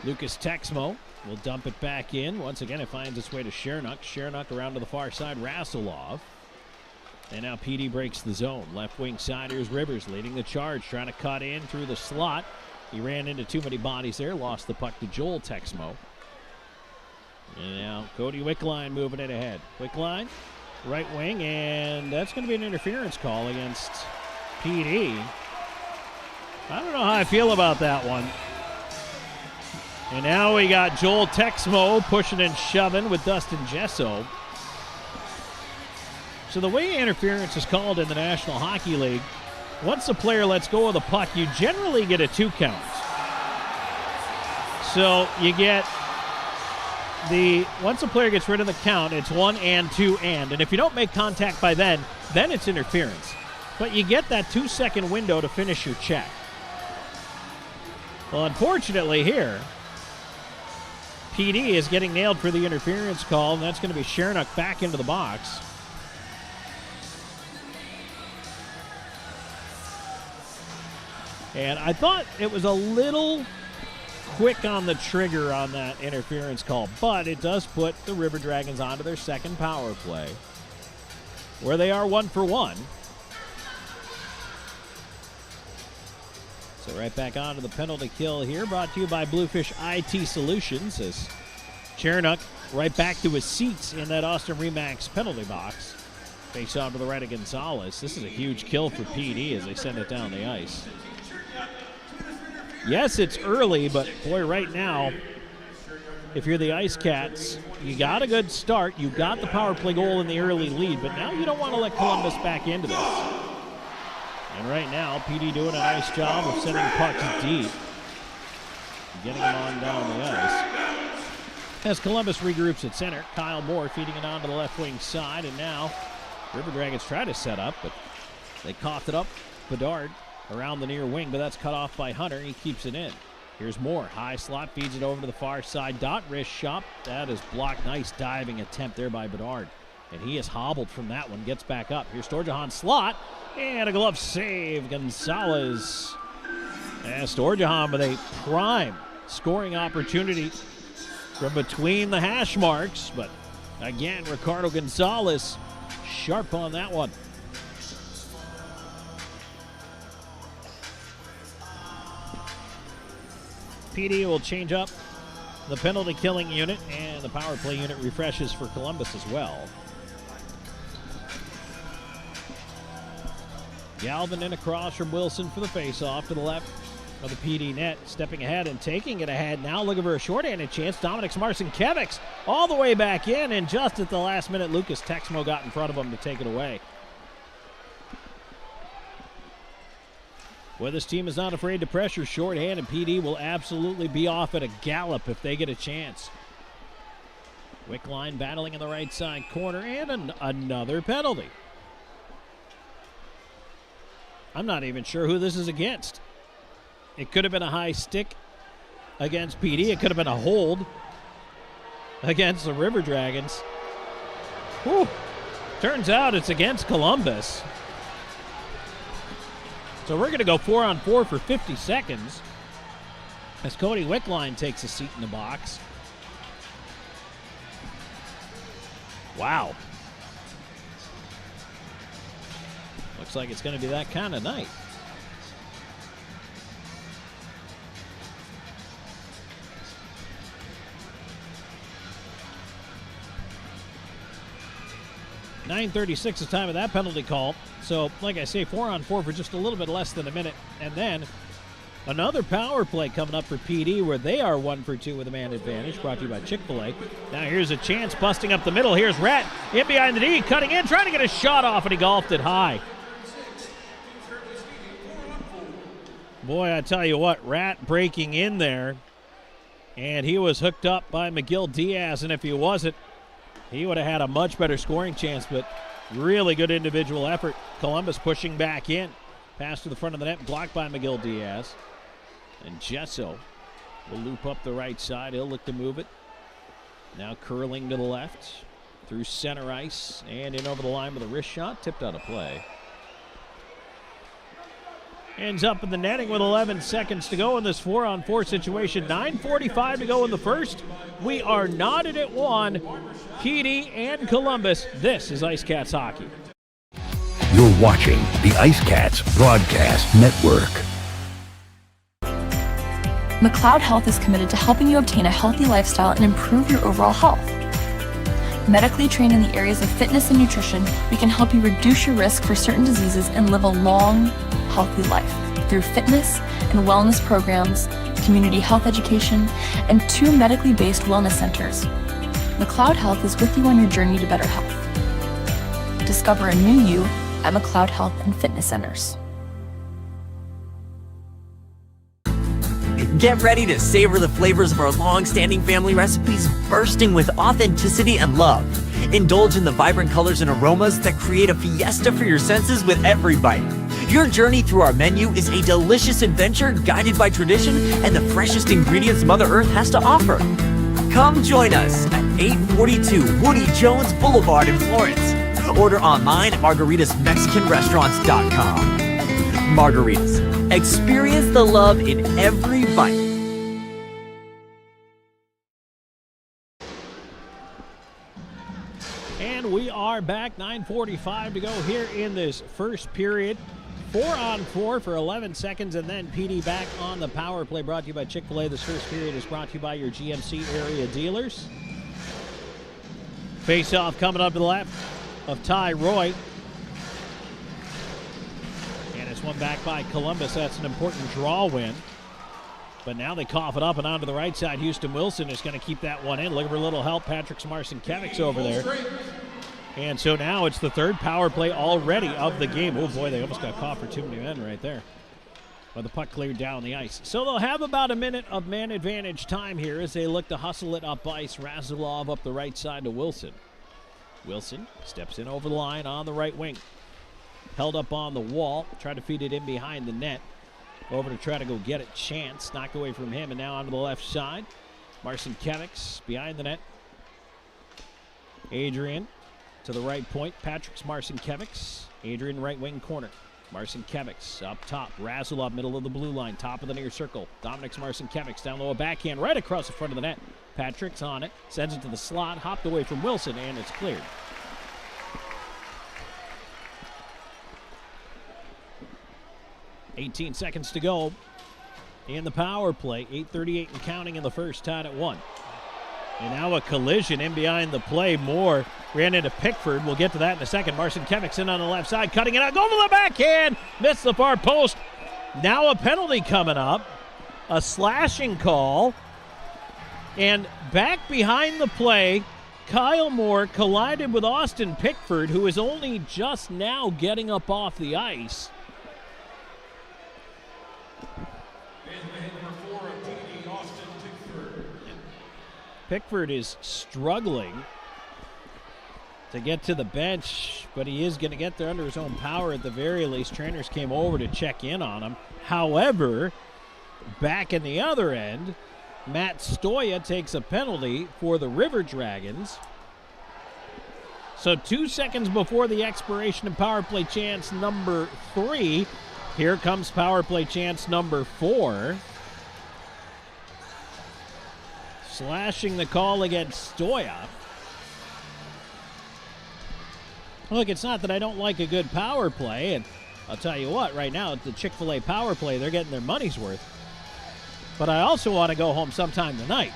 Lucas Texmo will dump it back in. Once again, it finds its way to Chernuk. Chernuk around to the far side. Rasulov. And now PD breaks the zone. Left wing side, here's Rivers leading the charge. Trying to cut in through the slot. He ran into too many bodies there. Lost the puck to Joel Texmo. And now Cody Wickline moving it ahead. Wickline, right wing, and that's going to be an interference call against PD. I don't know how I feel about that one. And now we got Joel Texmo pushing and shoving with Dustin Gesso. So the way interference is called in the National Hockey League, once a player lets go of the puck, you generally get a 2 count. So you get once a player gets rid of the count, it's 1 and 2 and. And if you don't make contact by then it's interference. But you get that 2-second window to finish your check. Well, unfortunately here, PD is getting nailed for the interference call, and that's going to be Shernock back into the box. And I thought it was a little quick on the trigger on that interference call, but it does put the River Dragons onto their second power play, where they are 1 for 1. So right back onto the penalty kill here, brought to you by Bluefish IT Solutions, as Chernook right back to his seats in that Austin Remax penalty box. Face off to the right of Gonzalez. This is a huge kill for PD as they send it down the ice. Yes, it's early, but boy, right now, if you're the IceCats, you got a good start. You got the power play goal in the early lead, but now you don't want to let Columbus back into this. And right now, PD doing a nice job of sending pucks deep, getting them on down the ice. As Columbus regroups at center, Kyle Moore feeding it onto the left wing side, and now River Dragons try to set up, but they coughed it up. Bedard around the near wing, but that's cut off by Hunter. He keeps it in. Here's Moore. High slot, feeds it over to the far side. Dot wrist shot. That is blocked. Nice diving attempt there by Bedard. And he is hobbled from that one. Gets back up. Here's Storjahan slot. And a glove save. Gonzalez. And Storjahan with a prime scoring opportunity from between the hash marks. But again, Ricardo Gonzalez sharp on that one. PD will change up the penalty killing unit, and the power play unit refreshes for Columbus as well. Galvin in across from Wilson for the faceoff to the left of the PD net, stepping ahead and taking it ahead. Now looking for a shorthanded chance. Dominic Marcinkiewicz all the way back in, and just at the last minute, Lucas Texmo got in front of him to take it away. Well, this team is not afraid to pressure shorthand, and PD will absolutely be off at a gallop if they get a chance. Wickline battling in the right side corner, and another penalty. I'm not even sure who this is against. It could have been a high stick against PD. It could have been a hold against the River Dragons. Whew. Turns out it's against Columbus. So we're going to go 4-on-4 for 50 seconds as Cody Wickline takes a seat in the box. Wow. Looks like it's going to be that kind of night. .936 is time of that penalty call. So, like I say, 4-on-4 for just a little bit less than a minute. And then another power play coming up for PD where they are 1 for 2 with a man advantage, brought to you by Chick-fil-A. Now here's a chance busting up the middle. Here's Rat in behind the D, cutting in, trying to get a shot off, and he golfed it high. Boy, I tell you what, Rat breaking in there, and he was hooked up by McGill Diaz, and if he wasn't, he would have had a much better scoring chance, but really good individual effort. Columbus pushing back in. Pass to the front of the net, blocked by McGill Diaz. And Gesso will loop up the right side. He'll look to move it. Now curling to the left. Through center ice and in over the line with a wrist shot. Tipped out of play. Ends up in the netting with 11 seconds to go in this 4-on-4 situation. 9:45 to go in the first. We are knotted at 1. PD and Columbus. This is IceCats Hockey. You're watching the IceCats Broadcast Network. McLeod Health is committed to helping you obtain a healthy lifestyle and improve your overall health. Medically trained in the areas of fitness and nutrition, we can help you reduce your risk for certain diseases and live a long, healthy life. through fitness and wellness programs, community health education, and 2 medically based wellness centers. McLeod Health is with you on your journey to better health. Discover a new you at McLeod Health and Fitness Centers. Get ready to savor the flavors of our long-standing family recipes bursting with authenticity and love. Indulge in the vibrant colors and aromas that create a fiesta for your senses with every bite. Your journey through our menu is a delicious adventure guided by tradition and the freshest ingredients Mother Earth has to offer. Come join us at 842 Woody Jones Boulevard in Florence. Order online at margaritasmexicanrestaurants.com. Margaritas. Experience the love in every bite. And we are back, 9:45 to go here in this first period. 4-on-4 for 11 seconds, and then PD back on the power play, brought to you by Chick-fil-A. This first period is brought to you by your GMC area dealers. Face-off coming up to the left of Ty Roy. And it's won back by Columbus. That's an important draw win. But now they cough it up and onto the right side. Houston Wilson is going to keep that one in. Looking for a little help. Patrick Marcinkiewicz over there. And so now it's the third power play already of the game. Oh, boy, they almost got caught for too many men right there. But the puck cleared down the ice. So they'll have about a minute of man advantage time here as they look to hustle it up ice. Razulov up the right side to Wilson. Wilson steps in over the line on the right wing. Held up on the wall. Tried to feed it in behind the net. Over to try to go get it. Chance knocked away from him, and now onto the left side. Marcinkiewicz behind the net. Adrian to the right point. Patrick Marcinkiewicz. Adrian right wing corner. Marcinkiewicz up top. Razulov middle of the blue line. Top of the near circle. Dominic Marcinkiewicz down low, a backhand right across the front of the net. Patrick's on it. Sends it to the slot. Hopped away from Wilson, and it's cleared. .18 seconds to go in the power play. 8:38 and counting in the first, tied at 1. And now a collision in behind the play. Moore ran into Pickford. We'll get to that in a second. Marcinkiewicz in on the left side, cutting it out. Go to the backhand. Missed the far post. Now a penalty coming up. A slashing call. And back behind the play, Kyle Moore collided with Austin Pickford, who is only just now getting up off the ice. Pickford is struggling to get to the bench, but he is going to get there under his own power at the very least. Trainers came over to check in on him. However, back in the other end, Matt Stoya takes a penalty for the River Dragons. So 2 seconds before the expiration of power play chance number 3, here comes power play chance number 4. Slashing the call against Stoya. Look, it's not that I don't like a good power play, and I'll tell you what, right now, it's the Chick-fil-A power play. They're getting their money's worth. But I also want to go home sometime tonight.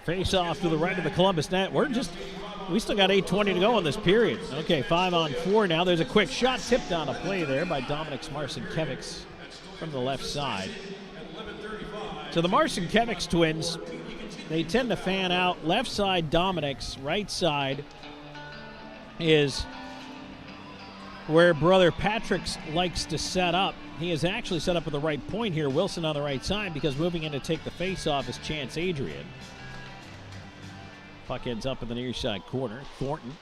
Face off to the right of the Columbus net. We still got 8:20 to go in this period. Okay, 5-on-4 now. There's a quick shot tipped on a play there by Dominic Marcinkiewicz from the left side. So the Marcinkiewicz twins, they tend to fan out. Left side Dominic's, right side is where brother Patrick likes to set up. He is actually set up at the right point here. Wilson on the right side, because moving in to take the face-off is Chance Adrian. Puck ends up in the near side corner. Thornton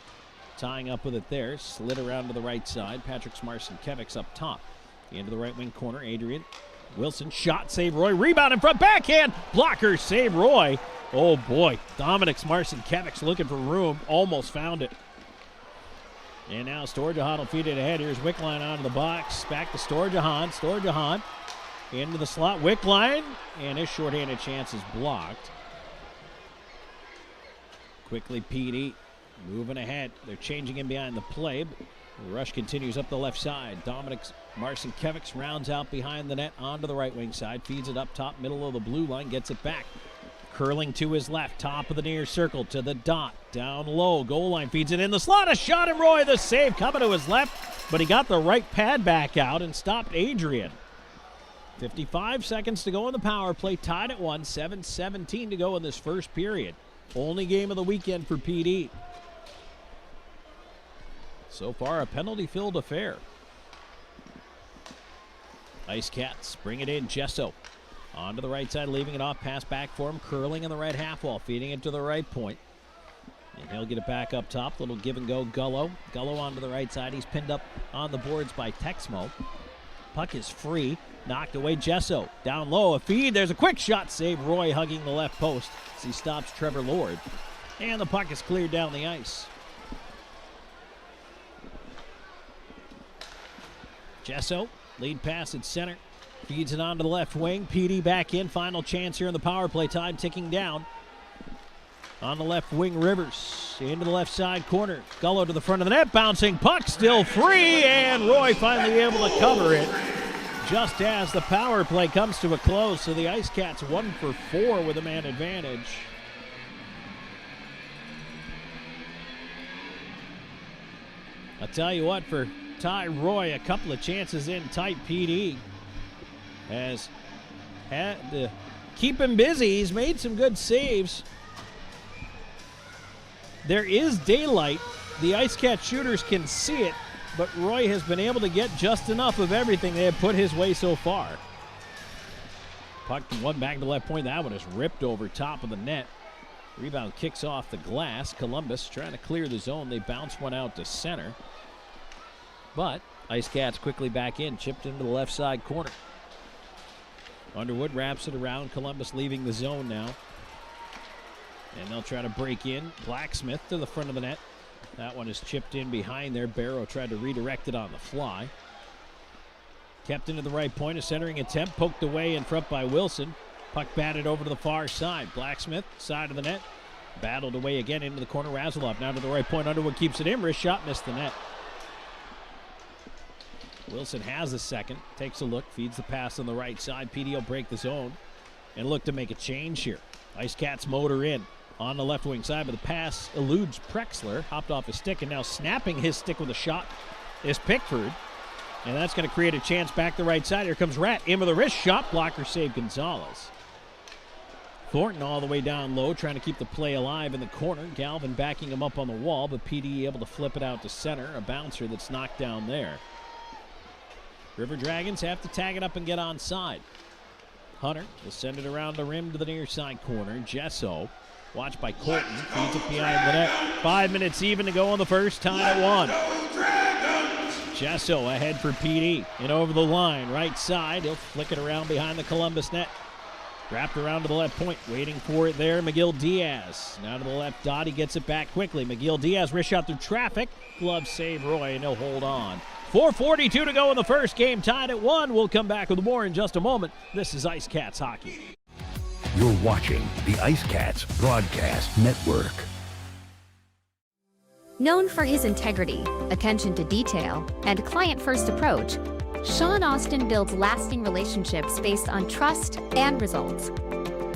tying up with it there. Slid around to the right side. Patrick Marcinkiewicz up top. Into the right wing corner, Adrian. Wilson, shot, save Roy. Rebound in front, backhand. Blocker, save Roy. Oh boy, Dominic Marcinkiewicz looking for room. Almost found it. And now Storjahan will feed it ahead. Here's Wickline onto the box. Back to Storjahan. Storjahan into the slot. Wickline, and his shorthanded chance is blocked. Quickly PD moving ahead. They're changing in behind the play. The rush continues up the left side. Dominic Marcinkiewicz rounds out behind the net onto the right wing side. Feeds it up top, middle of the blue line. Gets it back. Curling to his left, top of the near circle to the dot. Down low, goal line, feeds it in the slot. A shot, and Roy, the save coming to his left. but he got the right pad back out and stopped Adrian. 55 seconds to go in the power play, tied at 1, 7:17 to go in this first period. Only game of the weekend for PD. So far, a penalty-filled affair. IceCats bring it in. Gesso onto the right side, leaving it off. Pass back for him. Curling in the right half wall, feeding it to the right point. And he'll get it back up top. Little give and go. Gullo onto the right side. He's pinned up on the boards by Texmo. Puck is free. Knocked away. Gesso down low. A feed. There's a quick shot save. Roy hugging the left post as he stops Trevor Lord. And the puck is cleared down the ice. Gesso, lead pass at center. Feeds it onto the left wing. PD back in. Final chance here in the power play. Time ticking down. On the left wing, Rivers into the left side corner. Gullo to the front of the net. Bouncing puck still free. And Roy finally able to cover it just as the power play comes to a close. So the IceCats 1 for 4 with a man advantage. I'll tell you what, for Ty Roy, a couple of chances in tight. PD has had to keep him busy. He's made some good saves. There is daylight. The IceCats shooters can see it, but Roy has been able to get just enough of everything they have put his way so far. Puck one back to left point. That one is ripped over top of the net. Rebound kicks off the glass. Columbus trying to clear the zone. They bounce one out to center. But IceCats quickly back in, chipped into the left side corner. Underwood wraps it around. Columbus leaving the zone now. And they'll try to break in. Blacksmith to the front of the net. That one is chipped in behind there. Barrow tried to redirect it on the fly. Kept into the right point. A centering attempt poked away in front by Wilson. Puck batted over to the far side. Blacksmith, side of the net. Battled away again into the corner. Razilov now to the right point. Underwood keeps it in. Wrist shot, missed the net. Wilson has a second. Takes a look. Feeds the pass on the right side. PD will break the zone and look to make a change here. IceCats motor in on the left wing side, but the pass eludes Prexler. Hopped off his stick, and now snapping his stick with a shot is Pickford. And that's going to create a chance back the right side. Here comes Rat in with a wrist shot. Blocker save Gonzalez. Thornton all the way down low, trying to keep the play alive in the corner. Galvin backing him up on the wall, but PD able to flip it out to center. A bouncer that's knocked down there. River Dragons have to tag it up and get onside. Hunter will send it around the rim to the near side corner. Gesso, watched by Colton, feeds it behind the net. 5 minutes even to go in the first, tied at 1. Gesso ahead for PD and over the line, right side. He'll flick it around behind the Columbus net. Wrapped around to the left point, waiting for it there. McGill Diaz now to the left. Dottie gets it back quickly. McGill Diaz wrist shot through traffic. Glove save Roy, and he'll hold on. 4:42 to go in the first, game tied at 1. We'll come back with more in just a moment. This is IceCats Hockey. You're watching the IceCats Broadcast Network. Known for his integrity, attention to detail, and client-first approach, Sean Austin builds lasting relationships based on trust and results.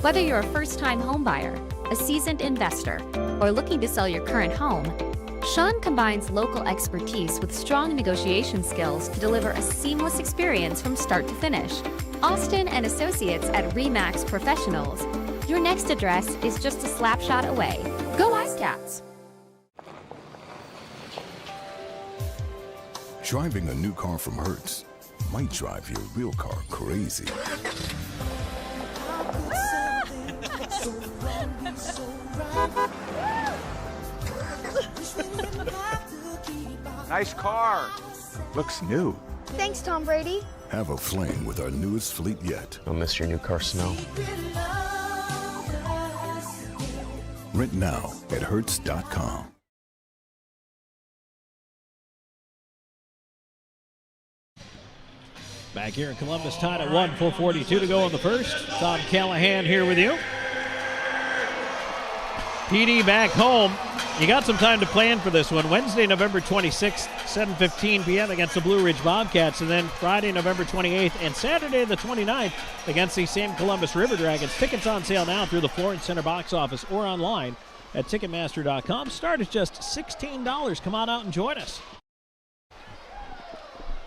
Whether you're a first-time homebuyer, a seasoned investor, or looking to sell your current home, Sean combines local expertise with strong negotiation skills to deliver a seamless experience from start to finish. Austin and Associates at RE/MAX Professionals. Your next address is just a slap shot away. Go IceCats! Driving a new car from Hertz might drive your real car crazy. Nice car. Looks new. Thanks, Tom Brady. Have a flame with our newest fleet yet. You'll miss your new car smell. Rent now at Hertz.com. Back here in Columbus, tied at 1, 4:42 to go in the first. Tom Callahan here with you. PD back home. You got some time to plan for this one. Wednesday, November 26th, 7:15 p.m. against the Blue Ridge Bobcats, and then Friday, November 28th, and Saturday, the 29th, against the same Columbus River Dragons. Tickets on sale now through the Florence Center box office or online at Ticketmaster.com. Start at just $16. Come on out and join us.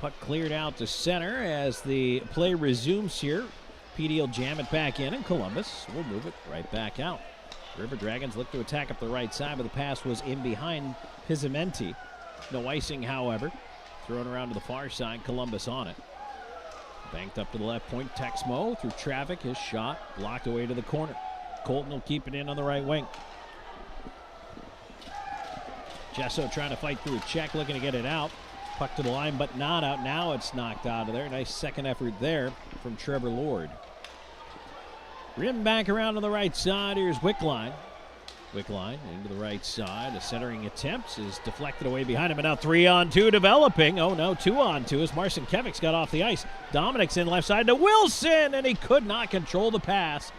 Puck cleared out to center as the play resumes here. PD will jam it back in, and Columbus will move it right back out. River Dragons look to attack up the right side, but the pass was in behind Pizzamenti. No icing, however. Thrown around to the far side, Columbus on it. Banked up to the left point, Texmo through traffic. His shot blocked away to the corner. Colton will keep it in on the right wing. Jesso trying to fight through a check, looking to get it out. Puck to the line, but not out. Now it's knocked out of there. Nice second effort there from Trevor Lord. Rim back around to the right side. Here's Wickline. Wickline into the right side. A centering attempt is deflected away behind him. And now 3-on-2 developing. Oh no, 2-on-2 as Marcinkiewicz got off the ice. Dominic's in left side to Wilson, and he could not control the pass.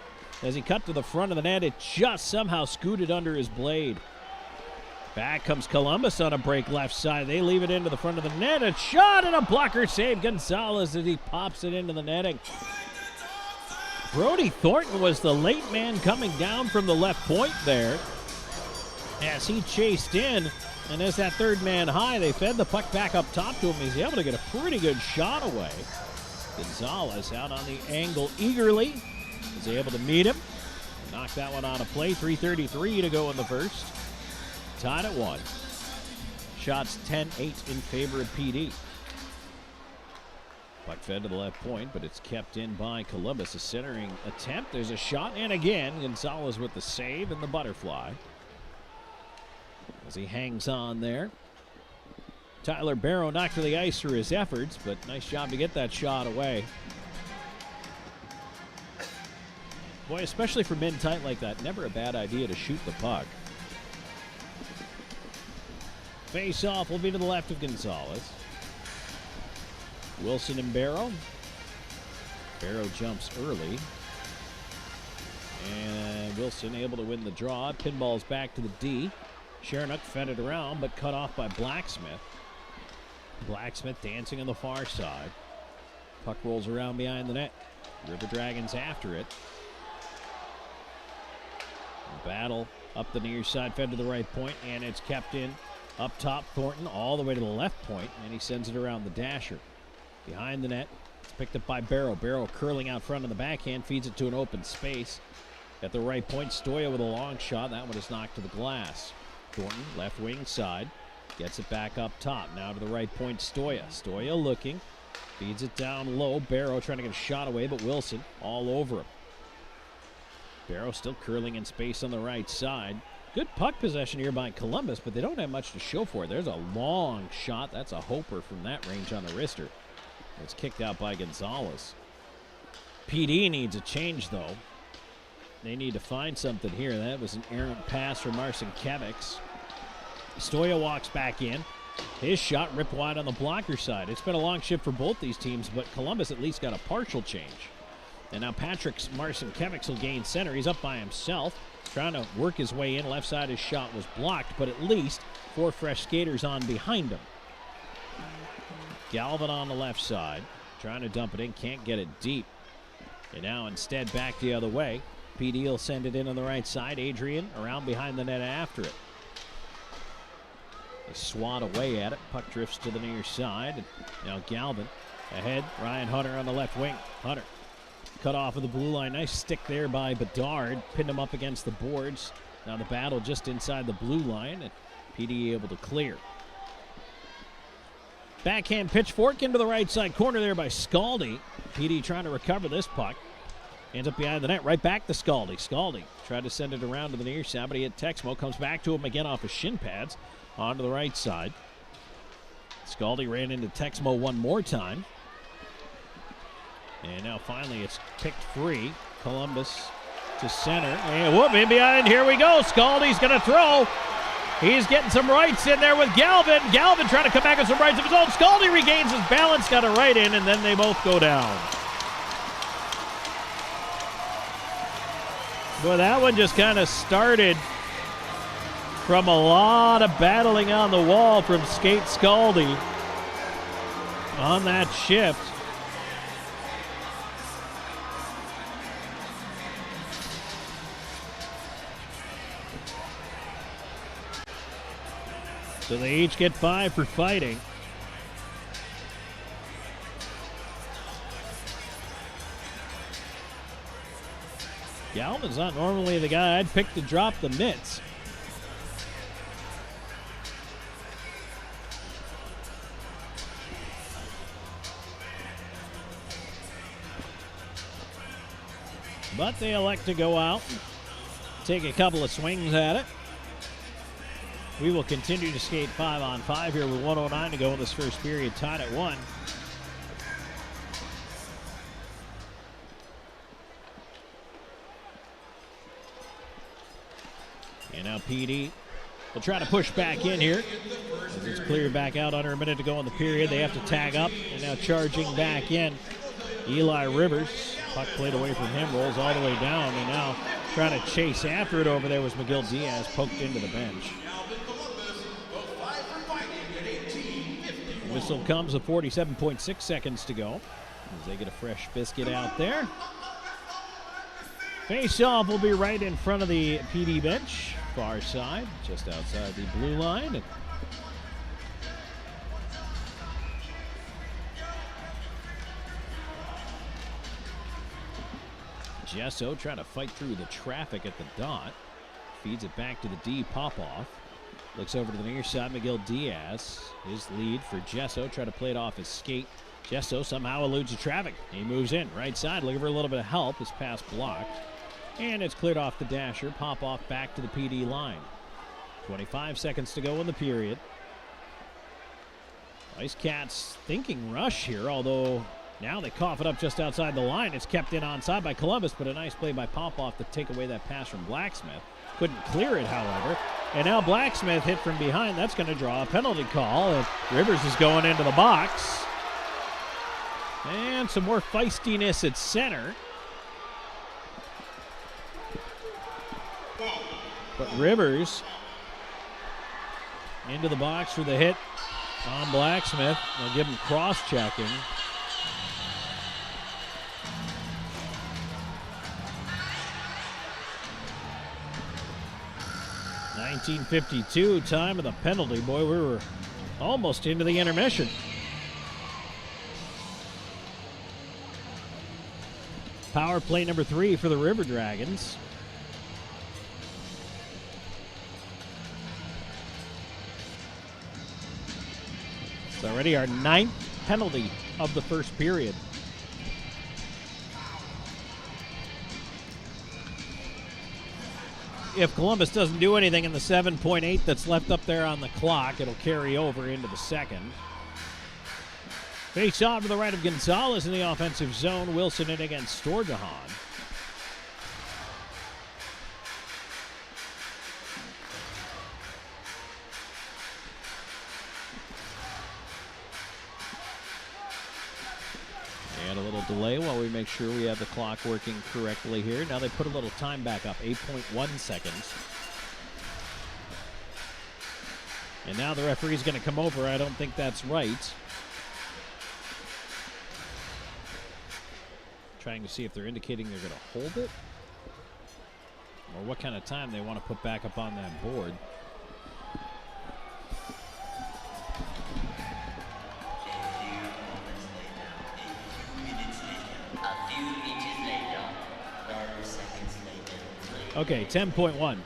As he cut to the front of the net, it just somehow scooted under his blade. Back comes Columbus on a break left side. They leave it into the front of the net. A shot and a blocker save. Gonzalez as he pops it into the netting. Brody Thornton was the late man coming down from the left point there as he chased in. And as that third man high, they fed the puck back up top to him. He's able to get a pretty good shot away. Gonzalez out on the angle eagerly. Was able to meet him. Knock that one on a play. 3:33 to go in the first. Tied at 1. Shots 10-8 in favor of PD. Puck fed to the left point, but it's kept in by Columbus. A centering attempt. There's a shot, and again, Gonzalez with the save and the butterfly. As he hangs on there. Tyler Barrow knocked to the ice for his efforts, but nice job to get that shot away. Boy, especially for men tight like that, never a bad idea to shoot the puck. Face off will be to the left of Gonzalez. Wilson and Barrow. Barrow jumps early. And Wilson able to win the draw. Pinball's back to the D. Shernock fed it around, but cut off by Blacksmith. Blacksmith dancing on the far side. Puck rolls around behind the net. River Dragons after it. Battle up the near side, fed to the right point, and it's kept in. Up top, Thornton all the way to the left point, and he sends it around the dasher. Behind the net, it's picked up by Barrow. Barrow curling out front on the backhand, feeds it to an open space. At the right point, Stoya with a long shot. That one is knocked to the glass. Thornton, left wing side, gets it back up top. Now to the right point, Stoya. Stoya looking, feeds it down low. Barrow trying to get a shot away, but Wilson all over him. Barrow still curling in space on the right side. Good puck possession here by Columbus, but they don't have much to show for it. There's a long shot. That's a hoper from that range on the wrister. It's kicked out by Gonzalez. PD needs a change, though. They need to find something here. That was an errant pass from Marcinkiewicz. Stoya walks back in. His shot ripped wide on the blocker side. It's been a long shift for both these teams, but Columbus at least got a partial change. And now Patrick Marcinkiewicz will gain center. He's up by himself, trying to work his way in. Left side, his shot was blocked, but at least 4 fresh skaters on behind him. Galvin on the left side, trying to dump it in, can't get it deep. And now instead back the other way. PD will send it in on the right side. Adrian around behind the net after it. They swat away at it. Puck drifts to the near side. And now Galvin ahead. Ryan Hunter on the left wing. Hunter cut off of the blue line. Nice stick there by Bedard. Pinned him up against the boards. Now the battle just inside the blue line. And PD able to clear. Backhand pitchfork into the right side corner there by Scaldi. PD trying to recover this puck. Ends up behind the net, right back to Scaldi. Scaldi tried to send it around to the near side, but he hit Texmo. Comes back to him again off his shin pads onto the right side. Scaldi ran into Texmo one more time. And now finally it's picked free. Columbus to center. And whoop, in behind. Here we go. Scaldi's going to throw. He's getting some rights in there with Galvin. Galvin trying to come back with some rights of his own. Scaldi regains his balance, got a right in, and then they both go down. Boy, that one just kind of started from a lot of battling on the wall from Skate Scaldi on that shift. So they each get 5 for fighting. Galvin's not normally the guy I'd pick to drop the mitts. But they elect to go out and take a couple of swings at it. We will continue to skate 5-on-5 here with 1:09 to go in this first period, tied at 1. And now PD will try to push back in here. As it's cleared back out under a minute to go in the period. They have to tag up, and now charging back in, Eli Rivers. Puck played away from him, rolls all the way down, and now trying to chase after it over there was Miguel Diaz, poked into the bench. Whistle comes with 47.6 seconds to go as they get a fresh biscuit out there. Face-off will be right in front of the PD bench, far side, just outside the blue line. And Jesso trying to fight through the traffic at the dot. Feeds it back to the D Popoff. Looks over to the near side, Miguel Diaz. His lead for Jesso. Try to play it off his skate. Jesso somehow eludes the traffic. He moves in, right side, looking for a little bit of help. His pass blocked. And it's cleared off the dasher. Popoff back to the PD line. 25 seconds to go in the period. IceCats thinking rush here, although now they cough it up just outside the line. It's kept in onside by Columbus, but a nice play by Popoff to take away that pass from Blacksmith. Couldn't clear it, however. And now Blacksmith hit from behind. That's going to draw a penalty call. And Rivers is going into the box. And some more feistiness at center. But Rivers into the box for the hit on Blacksmith. They'll give him cross-checking. .1952 time of the penalty. Boy, we were almost into the intermission. Power play number 3 for the River Dragons. It's already our 9th penalty of the first period. If Columbus doesn't do anything in the 7.8 that's left up there on the clock, it'll carry over into the second. Face off to the right of Gonzalez in the offensive zone. Wilson in against Storjahan. And a little delay while we make sure we have the clock working correctly here. Now they put a little time back up, 8.1 seconds. And now the referee's going to come over. I don't think that's right. Trying to see if they're indicating they're going to hold it, or what kind of time they want to put back up on that board. Okay, 10.1.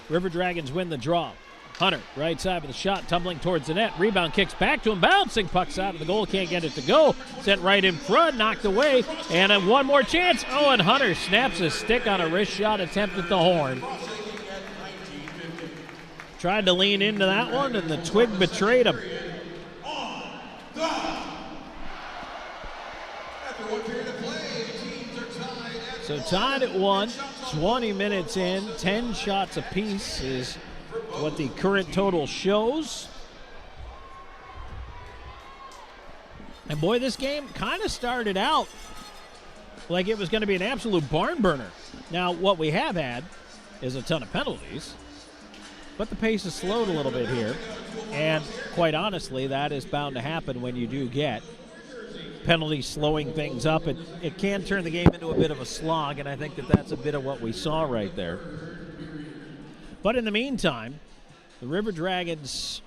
River Dragons win the draw. Hunter, right side of the shot, tumbling towards the net. Rebound kicks back to him, bouncing pucks out of the goal. Can't get it to go. Sent right in front, knocked away, and one more chance. Oh, and Hunter snaps his stick on a wrist shot attempt at the horn. Tried to lean into that one, and the twig betrayed him. So tied at 1, 20 minutes in, 10 shots apiece is what the current total shows. And boy, this game kind of started out like it was going to be an absolute barn burner. Now, what we have had is a ton of penalties, but the pace has slowed a little bit here. And quite honestly, that is bound to happen when you do get penalties slowing things up. It can turn the game into a bit of a slog, and I think that that's a bit of what we saw right there. But in the meantime, the River Dragons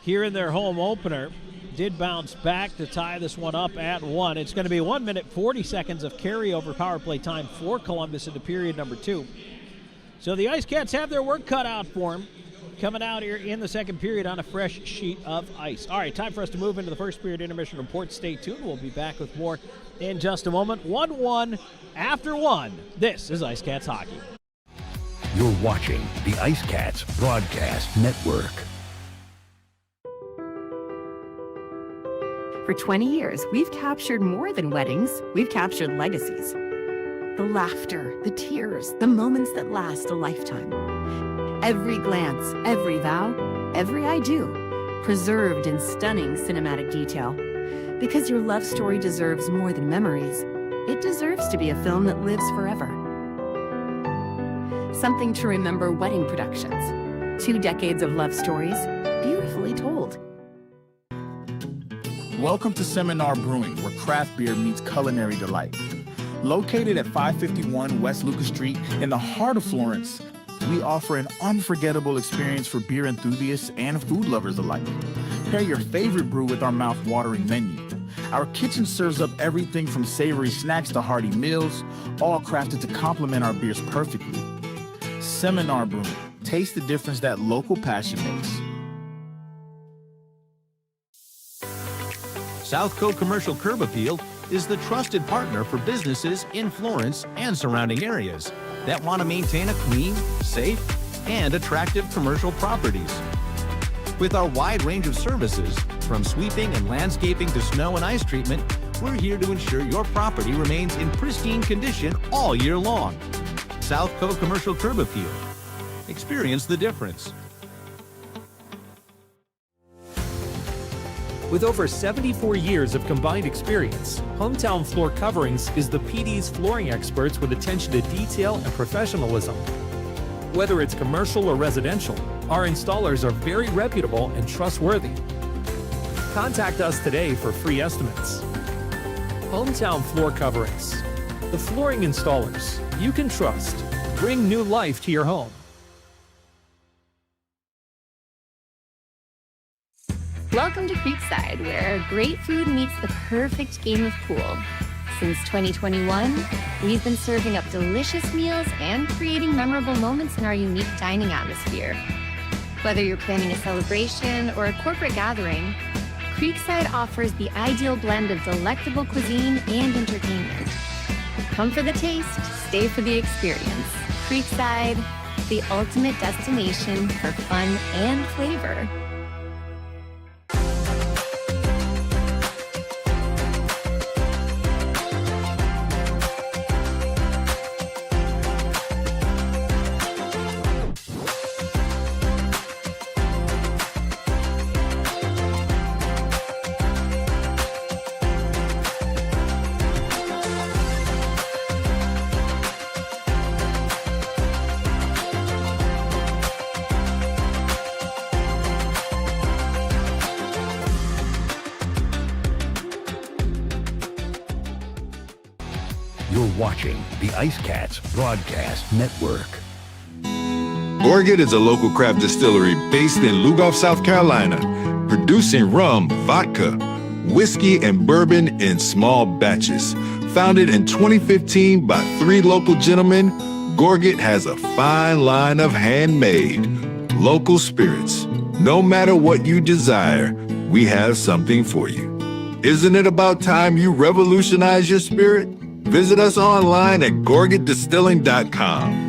here in their home opener did bounce back to tie this one up at 1. It's going to be 1 minute 40 seconds of carryover power play time for Columbus into period number 2. So the IceCats have their work cut out for them, coming out here in the second period on a fresh sheet of ice. All right, time for us to move into the first period intermission report. Stay tuned. We'll be back with more in just a moment. 1-1 after 1. This is IceCats Hockey. You're watching the IceCats Broadcast Network. For 20 years, we've captured more than weddings. We've captured legacies. The laughter, the tears, the moments that last a lifetime. Every glance, every vow, every I do, preserved in stunning cinematic detail. Because your love story deserves more than memories. It deserves to be a film that lives forever. Something to remember wedding productions. 2 decades of love stories, beautifully told. Welcome to Seminar Brewing, where craft beer meets culinary delight. Located at 551 West Lucas Street in the heart of Florence, we offer an unforgettable experience for beer enthusiasts and food lovers alike. Pair your favorite brew with our mouth-watering menu. Our kitchen serves up everything from savory snacks to hearty meals, all crafted to complement our beers perfectly. Seminar Brewing. Taste the difference that local passion makes. South Coast Commercial Curb Appeal is the trusted partner for businesses in Florence and surrounding areas that want to maintain a clean, safe, and attractive commercial properties. With our wide range of services, from sweeping and landscaping to snow and ice treatment, we're here to ensure your property remains in pristine condition all year long. South Coast Commercial Curb Appeal. Experience the difference. With over 74 years of combined experience, Hometown Floor Coverings is the PD's flooring experts with attention to detail and professionalism. Whether it's commercial or residential, our installers are very reputable and trustworthy. Contact us today for free estimates. Hometown Floor Coverings, the flooring installers you can trust. Bring new life to your home. Welcome to Creekside, where great food meets the perfect game of pool. Since 2021, we've been serving up delicious meals and creating memorable moments in our unique dining atmosphere. Whether you're planning a celebration or a corporate gathering, Creekside offers the ideal blend of delectable cuisine and entertainment. Come for the taste, stay for the experience. Creekside, the ultimate destination for fun and flavor. You're watching the IceCats Broadcast Network. Gorget is a local craft distillery based in Lugoff, South Carolina, producing rum, vodka, whiskey, and bourbon in small batches. Founded in 2015 by 3 local gentlemen, Gorget has a fine line of handmade, local spirits. No matter what you desire, we have something for you. Isn't it about time you revolutionize your spirit? Visit us online at gorgetdistilling.com.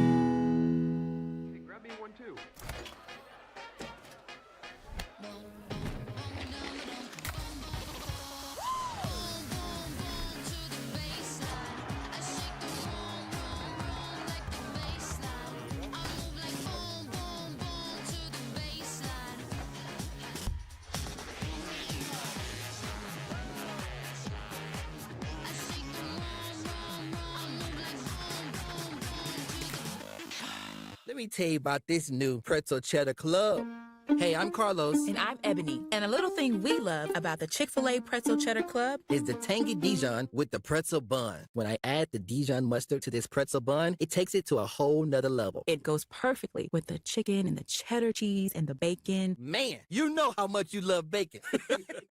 Let me tell you about this new pretzel cheddar club. Hey, I'm Carlos. And I'm Ebony. And a little thing we love about the Chick-fil-A Pretzel Cheddar Club is the tangy Dijon with the pretzel bun. When I add the Dijon mustard to this pretzel bun, it takes it to a whole nother level. It goes perfectly with the chicken and the cheddar cheese and the bacon. Man, you know how much you love bacon.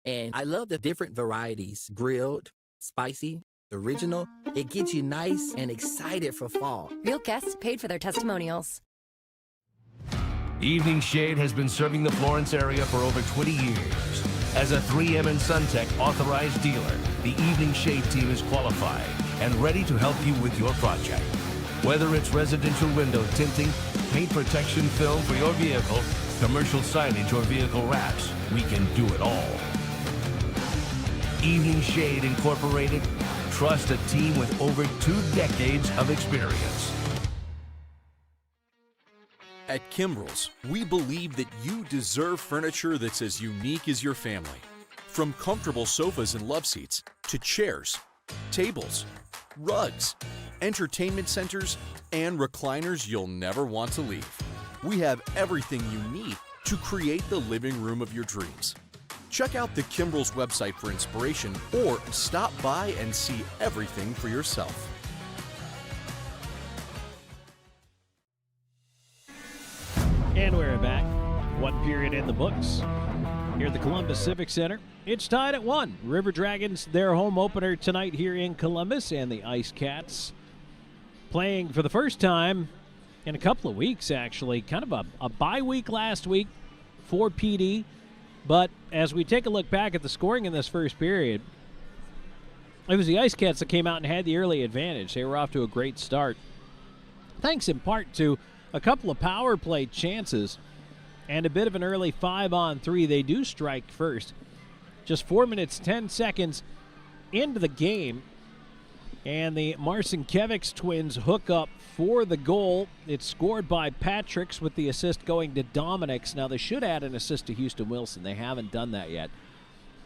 And I love the different varieties. Grilled, spicy, original. It gets you nice and excited for fall. Real guests paid for their testimonials. Evening Shade has been serving the Florence area for over 20 years. As a 3M and SunTech authorized dealer, the Evening Shade team is qualified and ready to help you with your project. Whether it's residential window tinting, paint protection film for your vehicle, commercial signage, or vehicle wraps, we can do it all. Evening Shade Incorporated. Trust a team with over 2 decades of experience. At Kimbrell's, we believe that you deserve furniture that's as unique as your family. From comfortable sofas and love seats to chairs, tables, rugs, entertainment centers, and recliners you'll never want to leave. We have everything you need to create the living room of your dreams. Check out the Kimbrell's website for inspiration or stop by and see everything for yourself. And we're back. 1 period in the books here at the Columbus Civic Center. It's tied at 1. River Dragons, their home opener tonight here in Columbus, and the IceCats playing for the first time in a couple of weeks, actually. Kind of a bye week last week for PD. But as we take a look back at the scoring in this first period, it was the IceCats that came out and had the early advantage. They were off to a great start, thanks in part to a couple of power play chances and a bit of an early 5-on-3. They do strike first. Just 4 minutes, 10 seconds into the game, and the Marcinkiewicz twins hook up for the goal. It's scored by Patricks with the assist going to Dominics. Now, they should add an assist to Houston Wilson. They haven't done that yet.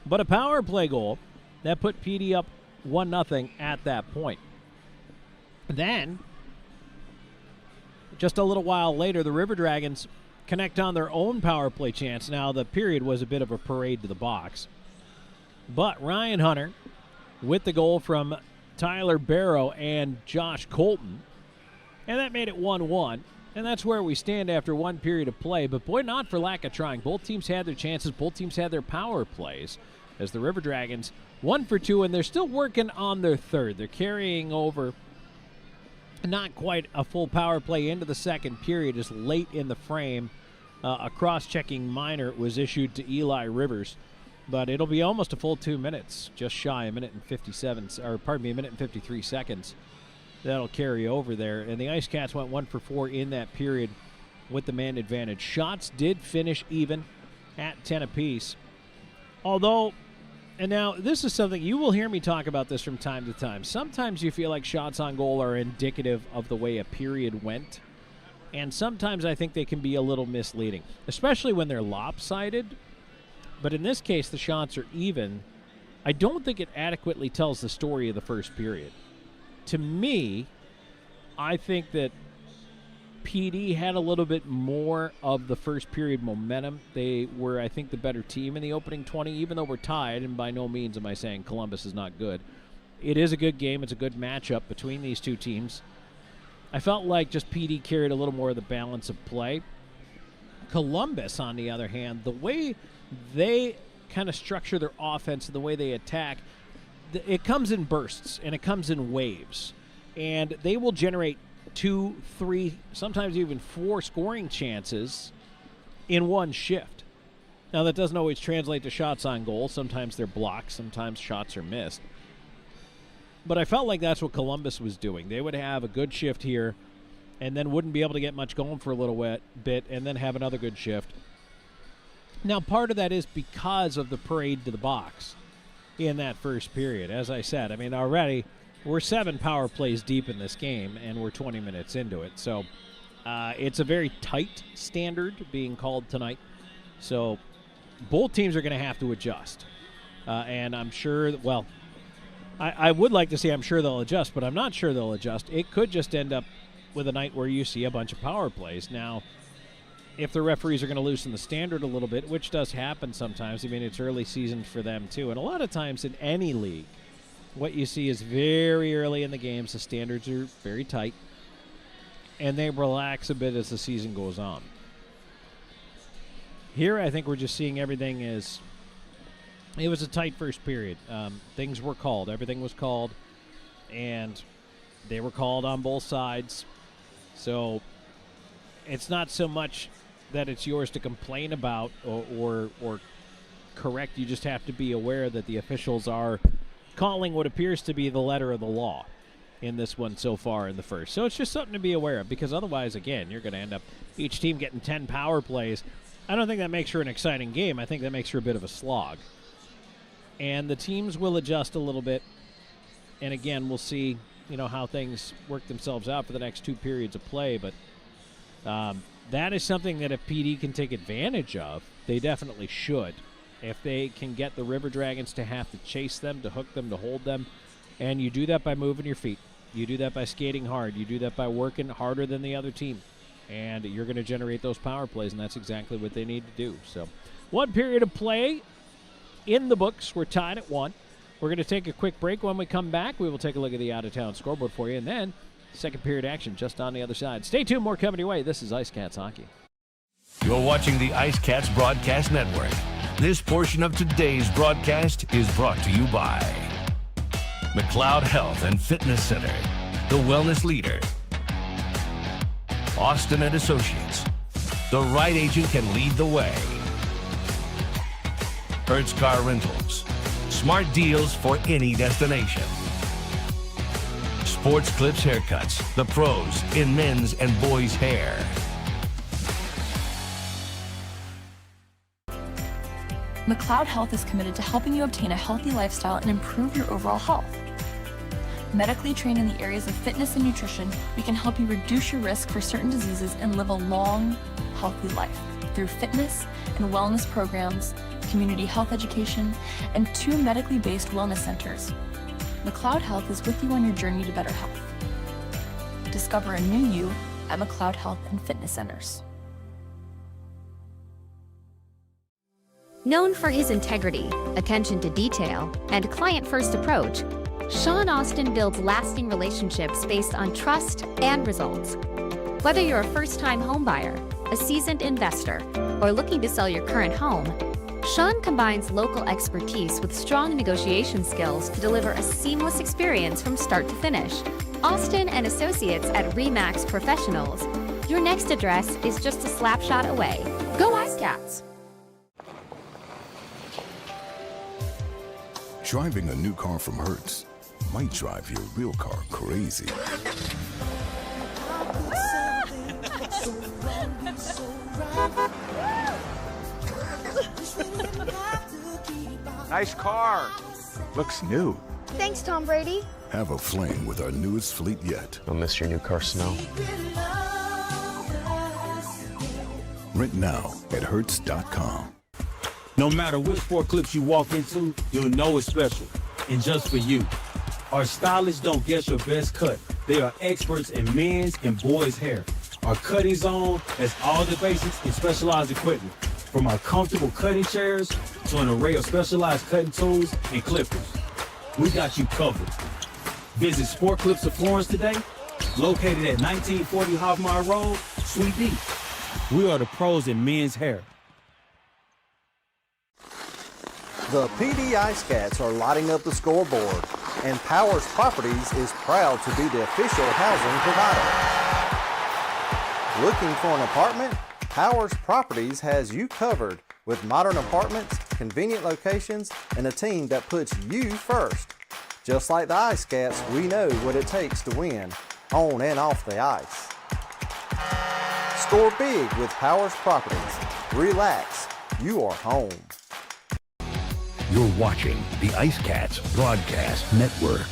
But a power play goal that put PD up 1-0 at that point. Then, just a little while later, the River Dragons connect on their own power play chance. Now, the period was a bit of a parade to the box. But Ryan Hunter with the goal from Tyler Barrow and Josh Colton. And that made it 1-1. And that's where we stand after 1 period of play. But, boy, not for lack of trying. Both teams had their chances. Both teams had their power plays. As the River Dragons 1 for 2, and they're still working on their third. They're carrying over not quite a full power play into the second period, as late in the frame a cross-checking minor was issued to Eli Rivers. But it'll be almost a full 2 minutes, just shy, a minute and 53 seconds. That'll carry over there. And the IceCats went 1 for 4 in that period with the man advantage. Shots did finish even at 10 apiece. Although, and now this is something, you will hear me talk about this from time to time. Sometimes you feel like shots on goal are indicative of the way a period went. And sometimes I think they can be a little misleading, especially when they're lopsided. But in this case, the shots are even. I don't think it adequately tells the story of the first period. To me, I think that PD had a little bit more of the first period momentum. They were, I think, the better team in the opening 20, even though we're tied, and by no means am I saying Columbus is not good. It is a good game. It's a good matchup between these two teams. I felt like just PD carried a little more of the balance of play. Columbus, on the other hand, the way they kind of structure their offense and the way they attack, it comes in bursts and it comes in waves. And they will generate 2, 3, sometimes even 4 scoring chances in one shift. Now, that doesn't always translate to shots on goal. Sometimes they're blocked. Sometimes shots are missed. But I felt like that's what Columbus was doing. They would have a good shift here and then wouldn't be able to get much going for a little bit and then have another good shift. Now, part of that is because of the parade to the box in that first period. As I said, I mean, already we're 7 power plays deep in this game, and we're 20 minutes into it. So it's a very tight standard being called tonight. So both teams are going to have to adjust. And I'm sure, well, I would like to say I'm sure they'll adjust, but I'm not sure they'll adjust. It could just end up with a night where you see a bunch of power plays. Now, if the referees are going to loosen the standard a little bit, which does happen sometimes. I mean, it's early season for them too. And a lot of times in any league, what you see is very early in the games, the standards are very tight, and they relax a bit as the season goes on. Here, I think we're just seeing everything as it was a tight first period. Things were called. Everything was called, and they were called on both sides. So it's not so much that it's yours to complain about or correct. You just have to be aware that the officials are calling what appears to be the letter of the law in this one so far in the first. So it's just something to be aware of, because otherwise, again, you're going to end up each team getting 10 power plays. I don't think that makes for an exciting game. I think that makes for a bit of a slog. And the teams will adjust a little bit. And again, we'll see, how things work themselves out for the next 2 periods of play. But that is something that if PD can take advantage of, they definitely should. If they can get the River Dragons to have to chase them, to hook them, to hold them. And you do that by moving your feet. You do that by skating hard. You do that by working harder than the other team. And you're going to generate those power plays, and that's exactly what they need to do. So 1 period of play in the books. We're tied at 1. We're going to take a quick break. When we come back, we will take a look at the out-of-town scoreboard for you, and then second period action just on the other side. Stay tuned. More coming your way. This is IceCats Hockey. You're watching the IceCats Broadcast Network. This portion of today's broadcast is brought to you by McLeod Health and Fitness Center, the wellness leader. Austin and Associates. The right agent can lead the way. Hertz Car Rentals. Smart deals for any destination. Sports Clips Haircuts. The pros in men's and boys' hair. McLeod Health is committed to helping you obtain a healthy lifestyle and improve your overall health. Medically trained in the areas of fitness and nutrition, we can help you reduce your risk for certain diseases and live a long, healthy life through fitness and wellness programs, community health education, and 2 medically based wellness centers. McLeod Health is with you on your journey to better health. Discover a new you at McLeod Health and Fitness Centers. Known for his integrity, attention to detail, and client-first approach, Sean Austin builds lasting relationships based on trust and results. Whether you're a first-time homebuyer, a seasoned investor, or looking to sell your current home, Sean combines local expertise with strong negotiation skills to deliver a seamless experience from start to finish. Austin and Associates at RE/MAX Professionals. Your next address is just a slap shot away. Go IceCats! Driving a new car from Hertz might drive your real car crazy. Nice car. Looks new. Thanks, Tom Brady. Have a fling with our newest fleet yet. You'll miss your new car smell. Rent now at Hertz.com. No matter which Sport Clips you walk into, you'll know it's special. And just for you. Our stylists don't guess your best cut. They are experts in men's and boys' hair. Our cutting zone has all the basics and specialized equipment. From our comfortable cutting chairs to an array of specialized cutting tools and clippers. We got you covered. Visit Sport Clips of Florence today, located at 1940 Hoffmeyer Road, Suite D. We are the pros in men's hair. The PD IceCats are lighting up the scoreboard, and Powers Properties is proud to be the official housing provider. Looking for an apartment? Powers Properties has you covered with modern apartments, convenient locations, and a team that puts you first. Just like the IceCats, we know what it takes to win, on and off the ice. Score big with Powers Properties. Relax, you are home. You're watching the IceCats Broadcast Network.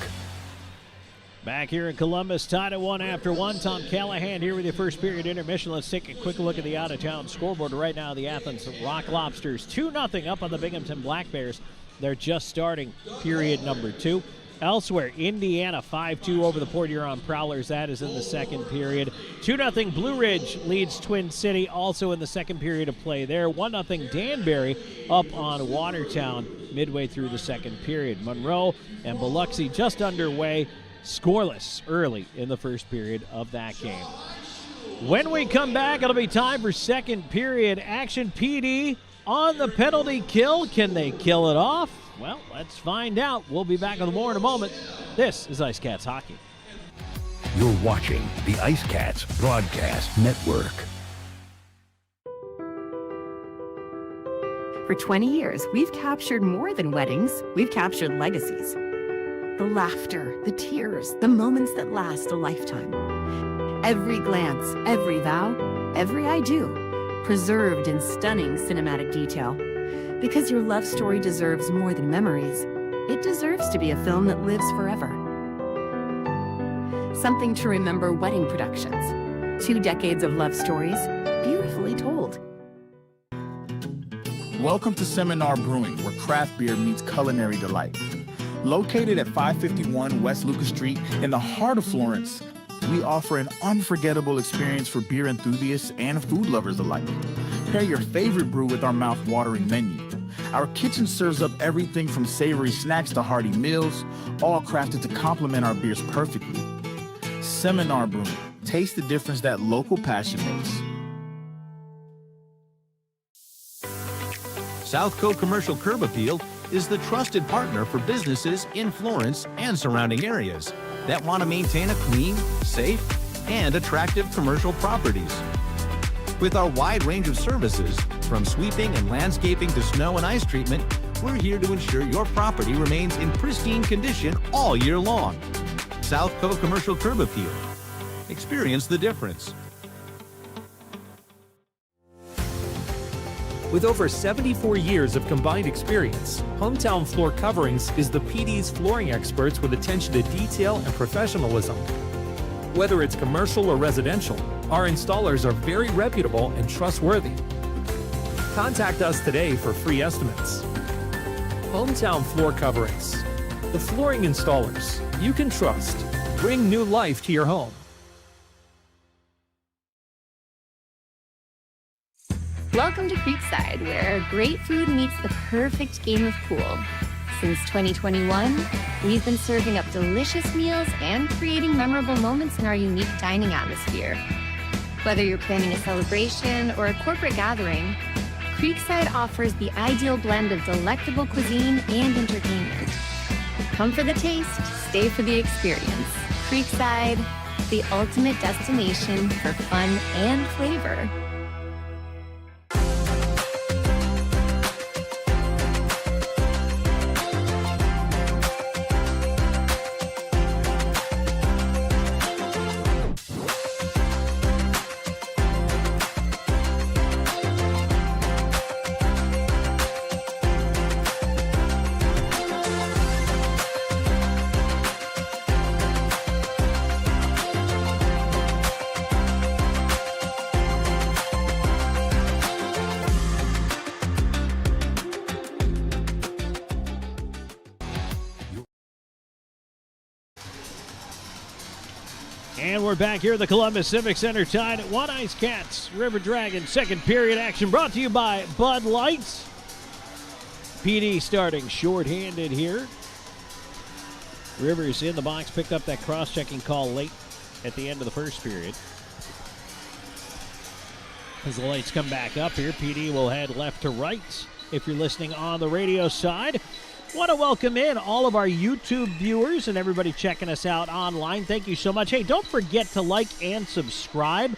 Back here in Columbus, tied at 1 after 1. Tom Callahan here with your first period intermission. Let's take a quick look at the out-of-town scoreboard right now. The Athens Rock Lobsters 2-0 up on the Binghamton Black Bears. They're just starting period number 2. Elsewhere, Indiana 5-2 over the Port Huron Prowlers. That is in the second period. 2-0 Blue Ridge leads Twin City, also in the second period of play there. 1-0 Danbury up on Watertown midway through the second period. Monroe and Biloxi just underway, scoreless early in the first period of that game. When we come back, it'll be time for second period action. PD on the penalty kill. Can they kill it off? Well, let's find out. We'll be back with more in a moment. This is IceCats Hockey. You're watching the IceCats Broadcast Network. For 20 years, we've captured more than weddings. We've captured legacies. The laughter, the tears, the moments that last a lifetime. Every glance, every vow, every I do, preserved in stunning cinematic detail. Because your love story deserves more than memories, it deserves to be a film that lives forever. Something to remember wedding productions. 2 decades of love stories, beautifully told. Welcome to Seminar Brewing, where craft beer meets culinary delight. Located at 551 West Lucas Street in the heart of Florence, we offer an unforgettable experience for beer enthusiasts and food lovers alike. Pair your favorite brew with our mouth-watering menu. Our kitchen serves up everything from savory snacks to hearty meals, all crafted to complement our beers perfectly. Seminar Brewing. Taste the difference that local passion makes. South Cove Commercial Curb Appeal is the trusted partner for businesses in Florence and surrounding areas that want to maintain a clean, safe, and attractive commercial properties. With our wide range of services, from sweeping and landscaping to snow and ice treatment, we're here to ensure your property remains in pristine condition all year long. South Cove Commercial Curb Appeal. Experience the difference. With over 74 years of combined experience, Hometown Floor Coverings is the PD's flooring experts with attention to detail and professionalism. Whether it's commercial or residential, our installers are very reputable and trustworthy. Contact us today for free estimates. Hometown Floor Coverings, the flooring installers you can trust. Bring new life to your home. Welcome to Creekside, where great food meets the perfect game of pool. Since 2021, we've been serving up delicious meals and creating memorable moments in our unique dining atmosphere. Whether you're planning a celebration or a corporate gathering, Creekside offers the ideal blend of delectable cuisine and entertainment. Come for the taste, stay for the experience. Creekside, the ultimate destination for fun and flavor. And we're back here at the Columbus Civic Center, tied at 1 IceCats River Dragon. Second period action brought to you by Bud Light. PD starting shorthanded here. Rivers in the box, picked up that cross-checking call late at the end of the first period. As the lights come back up here, PD will head left to right. If you're listening on the radio side, want to welcome in all of our YouTube viewers and everybody checking us out online. Thank you so much. Hey, don't forget to like and subscribe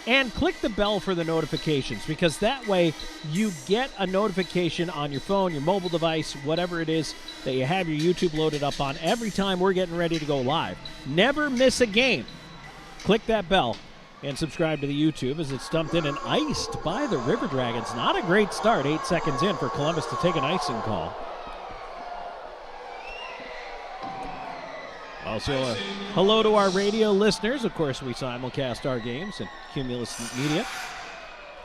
and click the bell for the notifications, because that way you get a notification on your phone, your mobile device, whatever it is that you have your YouTube loaded up on every time we're getting ready to go live. Never miss a game. Click that bell and subscribe to the YouTube as it's dumped in and iced by the River Dragons. Not a great start, 8 seconds in for Columbus to take an icing call. Also, hello to our radio listeners. Of course, we simulcast our games and Cumulus Media.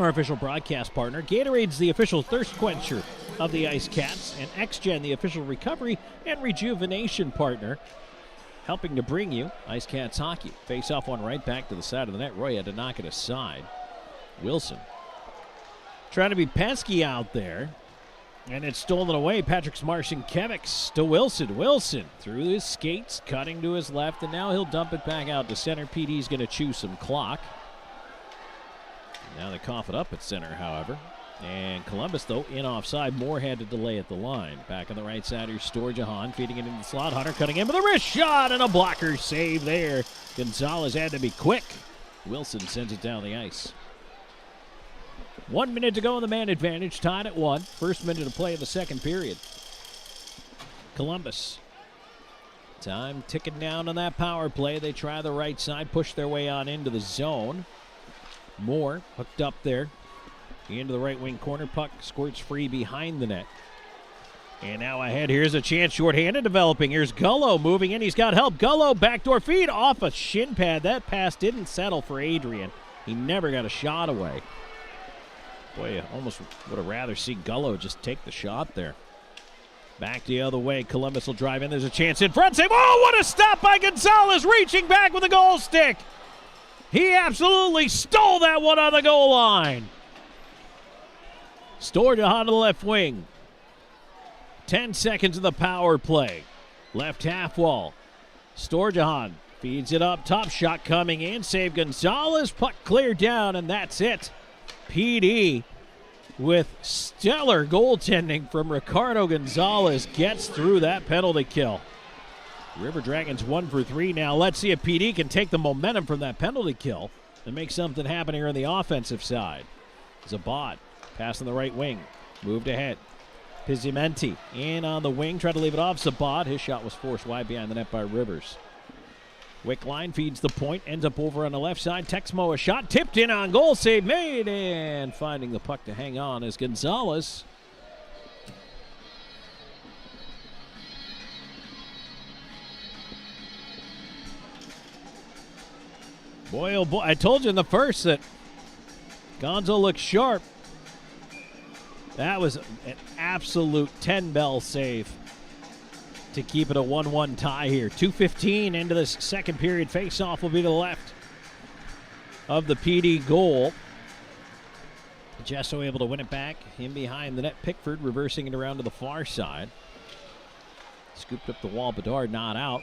our official broadcast partner. Gatorade's the official thirst quencher of the IceCats, and XGen, the official recovery and rejuvenation partner, helping to bring you IceCats hockey. Face off one right back to the side of the net. Roy had to knock it aside. Wilson trying to be pesky out there, and it's stolen away. Patrick Marcinkiewicz to Wilson. Wilson through his skates, cutting to his left, and now he'll dump it back out to center. PD's going to chew some clock. Now they cough it up at center, however. And Columbus, though, in offside. Moore had to delay at the line. Back on the right side, here's Storjahan feeding it into the slot. Hunter cutting in with a wrist shot and a blocker save there. Gonzalez had to be quick. Wilson sends it down the ice. 1 minute to go in the man advantage, tied at 1. First minute of play of the second period. Columbus. Time ticking down on that power play. They try the right side, push their way on into the zone. Moore hooked up there. Into the right wing corner. Puck squirts free behind the net. And now ahead, here's a chance, shorthanded developing. Here's Gullo moving in. He's got help. Gullo, backdoor feed off a shin pad. That pass didn't settle for Adrian. He never got a shot away. Boy, I almost would have rather see Gullo just take the shot there. Back the other way. Columbus will drive in. There's a chance in front. Save. Oh, what a stop by Gonzalez, reaching back with a goal stick. He absolutely stole that one on the goal line. Storjahan to the left wing. 10 seconds of the power play. Left half wall. Storjahan feeds it up. Top shot coming in. Save Gonzalez. Puck cleared down, and that's it. PD with stellar goaltending from Ricardo Gonzalez gets through that penalty kill. River Dragons 1 for 3 now. Let's see if PD can take the momentum from that penalty kill and make something happen here on the offensive side. Zabot passing the right wing. Moved ahead. Pizzimenti in on the wing. Tried to leave it off Zabot. His shot was forced wide behind the net by Rivers. Wickline feeds the point. Ends up over on the left side. Texmo a shot. Tipped in on goal. Save made. And finding the puck to hang on is Gonzalez. Boy, oh boy, I told you in the first that Gonzo looked sharp. That was an absolute 10-bell save to keep it a 1-1 tie here. 2:15 into this second period. Face-off will be to the left of the PD goal. Jesso able to win it back in behind the net. Pickford reversing it around to the far side. Scooped up the wall. Bedard not out.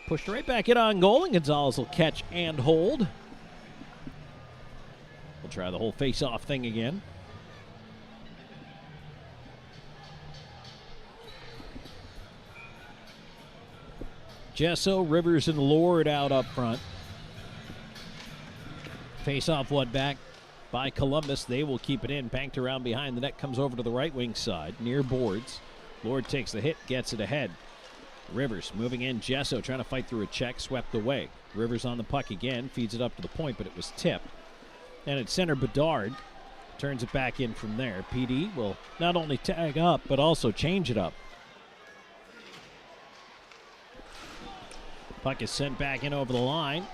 Pushed right back in on goal, and Gonzalez will catch and hold. We'll try the whole face-off thing again. Jesso, Rivers, and Lord out up front. Face-off one back by Columbus. They will keep it in. Banked around behind the net. Comes over to the right wing side, near boards. Lord takes the hit, gets it ahead. Rivers moving in. Jesso trying to fight through a check, swept away. Rivers on the puck again, feeds it up to the point, but it was tipped. And at center, Bedard turns it back in from there. PD will not only tag up, but also change it up. Puck is sent back in over the line.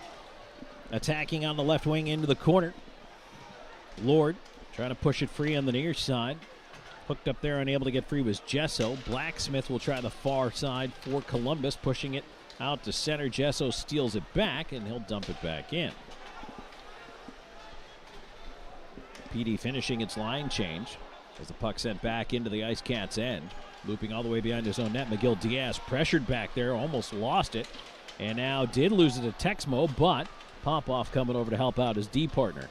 Attacking on the left wing into the corner. Lord trying to push it free on the near side. Hooked up there, unable to get free was Jesso. Blacksmith will try the far side for Columbus, pushing it out to center. Jesso steals it back, and he'll dump it back in. PD finishing its line change as the puck sent back into the IceCats' end. Looping all the way behind his own net. Miguel Diaz pressured back there, almost lost it. And now did lose it to Texmo, but Popoff coming over to help out his D partner.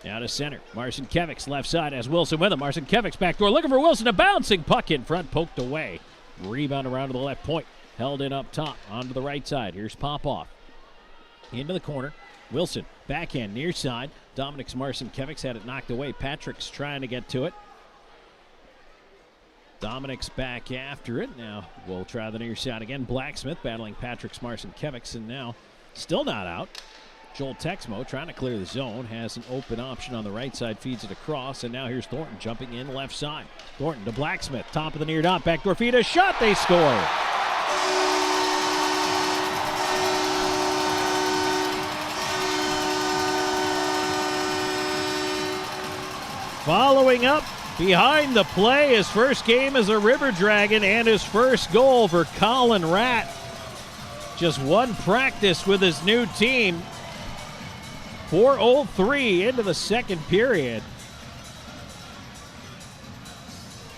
Now to center. Marcinkiewicz left side has Wilson with him. Marcinkiewicz backdoor looking for Wilson. A bouncing puck in front, poked away. Rebound around to the left point. Held in up top onto the right side. Here's Popoff. Into the corner. Wilson backhand near side. Dominic Marcinkiewicz had it knocked away. Patrick's trying to get to it. Dominic's back after it. Now we'll try the near side again. Blacksmith battling Patrick Marcinkiewicz, and now still not out. Joel Texmo trying to clear the zone. Has an open option on the right side. Feeds it across, and now here's Thornton jumping in left side. Thornton to Blacksmith. Top of the near dot. Backdoor feed. A shot. They score. Following up behind the play, his first game as a River Dragon and his first goal for Colin Ratt. Just one practice with his new team. 4:03 into the second period.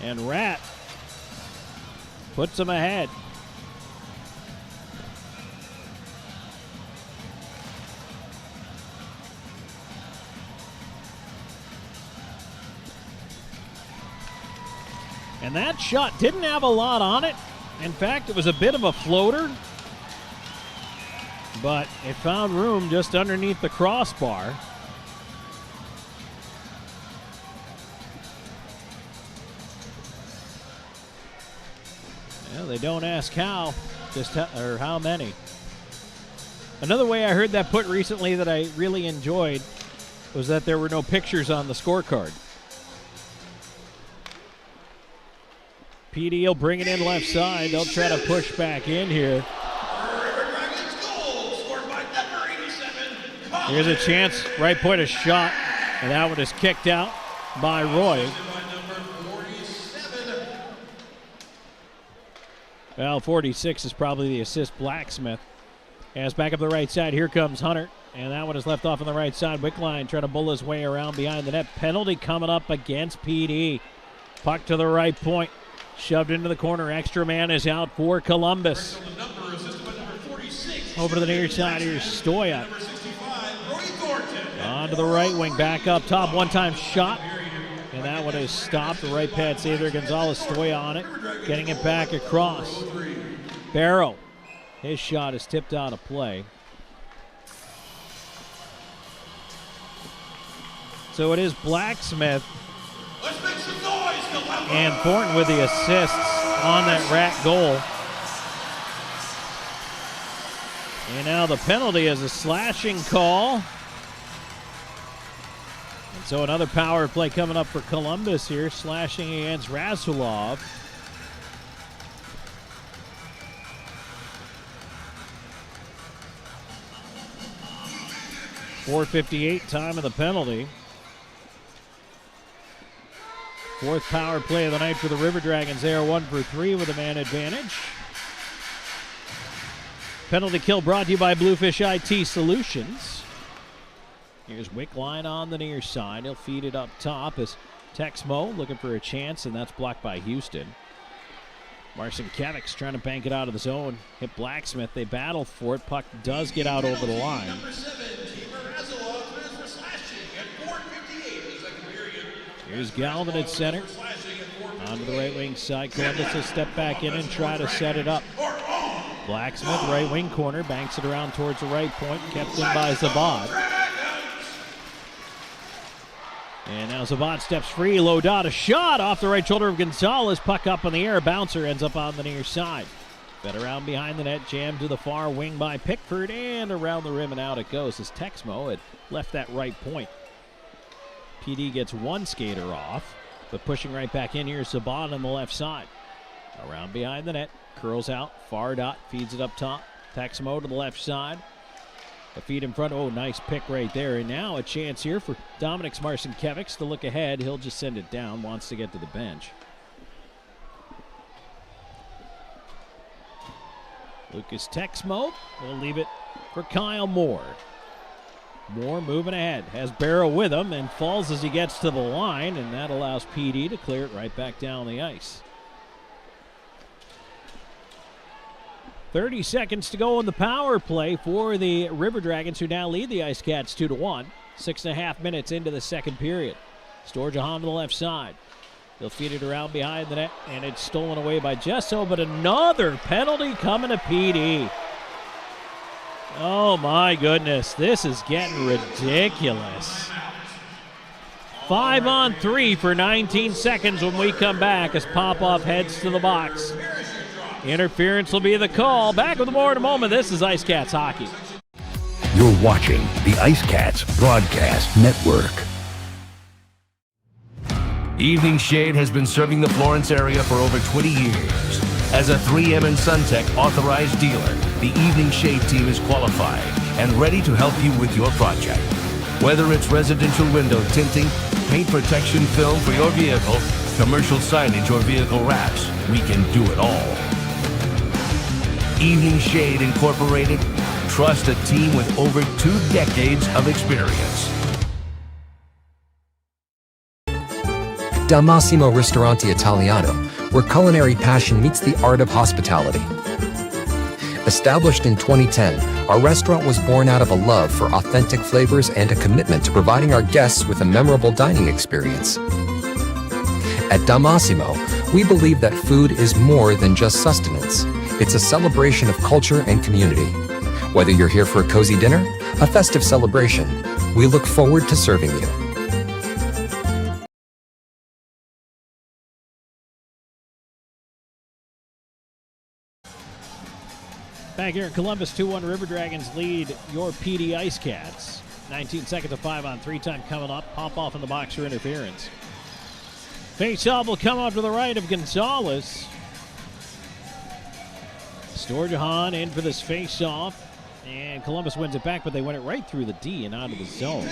And Ratt puts him ahead. And that shot didn't have a lot on it. In fact, it was a bit of a floater, but it found room just underneath the crossbar. Well, they don't ask how, just or how many. Another way I heard that put recently that I really enjoyed was that there were no pictures on the scorecard. PD will bring it in left side. They'll try to push back in here. Here's a chance, right point, a shot, and that one is kicked out by Roy. Well, 46 is probably the assist, Blacksmith. As back up the right side, here comes Hunter, and that one is left off on the right side. Wickline trying to bull his way around behind the net. Penalty coming up against PD. Puck to the right point. Shoved into the corner. Extra man is out for Columbus. Over to the near side. Here's Stoya. On to the right wing. Back up top. One-time shot. And that one is stopped. The right pad save there. Gonzalez, Stoya on it. Getting it back across. Barrow. His shot is tipped out of play. So it is Blacksmith and Thornton with the assists on that Rat goal. And now the penalty is a slashing call. And so another power play coming up for Columbus here, slashing against Rasulov. .458 time of the penalty. Fourth power play of the night for the River Dragons. They are 1 for 3 with a man advantage. Penalty kill brought to you by Bluefish IT Solutions. Here's Wickline on the near side. He'll feed it up top as Texmo looking for a chance, and that's blocked by Houston. Marcinkiewicz trying to bank it out of the zone. Hit Blacksmith. They battle for it. Puck does get out over the line. Here's Galvin at center. On to the right wing side. Columbus will step back in and try to set it up. Blacksmith, right wing corner, banks it around towards the right point. Kept in by Zabad. And now Zabad steps free. Low dot, a shot off the right shoulder of Gonzalez. Puck up in the air. Bouncer ends up on the near side. Fed around behind the net. Jammed to the far wing by Pickford. And around the rim and out it goes as Texmo had left that right point. PD gets one skater off, but pushing right back in here is Saban on the left side. Around behind the net, curls out, far dot, feeds it up top. Texmo to the left side. A feed in front, oh, nice pick right there. And now a chance here for Dominic Marcinkiewicz to look ahead. He'll just send it down, wants to get to the bench. Lucas Texmo will leave it for Kyle Moore. Moore moving ahead, has Barrow with him and falls as he gets to the line, and that allows PD to clear it right back down the ice. 30 seconds to go in the power play for the River Dragons, who now lead the IceCats 2-1. 6.5 minutes into the second period. Storjahan to the left side. They'll feed it around behind the net, and it's stolen away by Gesso, but another penalty coming to PD. Oh my goodness, this is getting ridiculous. 5-on-3 for 19 seconds when we come back as Popov heads to the box. Interference will be the call. Back with more in a moment. This is IceCats Hockey. You're watching the IceCats Broadcast Network. Evening Shade has been serving the Florence area for over 20 years. As a 3M and SunTech authorized dealer, the Evening Shade team is qualified and ready to help you with your project. Whether it's residential window tinting, paint protection film for your vehicle, commercial signage, or vehicle wraps, we can do it all. Evening Shade Incorporated. Trust a team with over 2 decades of experience. Dal Massimo Ristorante Italiano, where culinary passion meets the art of hospitality. Established in 2010, our restaurant was born out of a love for authentic flavors and a commitment to providing our guests with a memorable dining experience. At Dal Massimo, we believe that food is more than just sustenance. It's a celebration of culture and community. Whether you're here for a cozy dinner, a festive celebration, we look forward to serving you. Back here in Columbus, 2-1 River Dragons lead your PD IceCats. 19 seconds of 5-on-3 time coming up. Pop off in the box for interference. Face-off will come out to the right of Gonzalez. Storjahan in for this face-off. And Columbus wins it back, but they went it right through the D and out of the zone.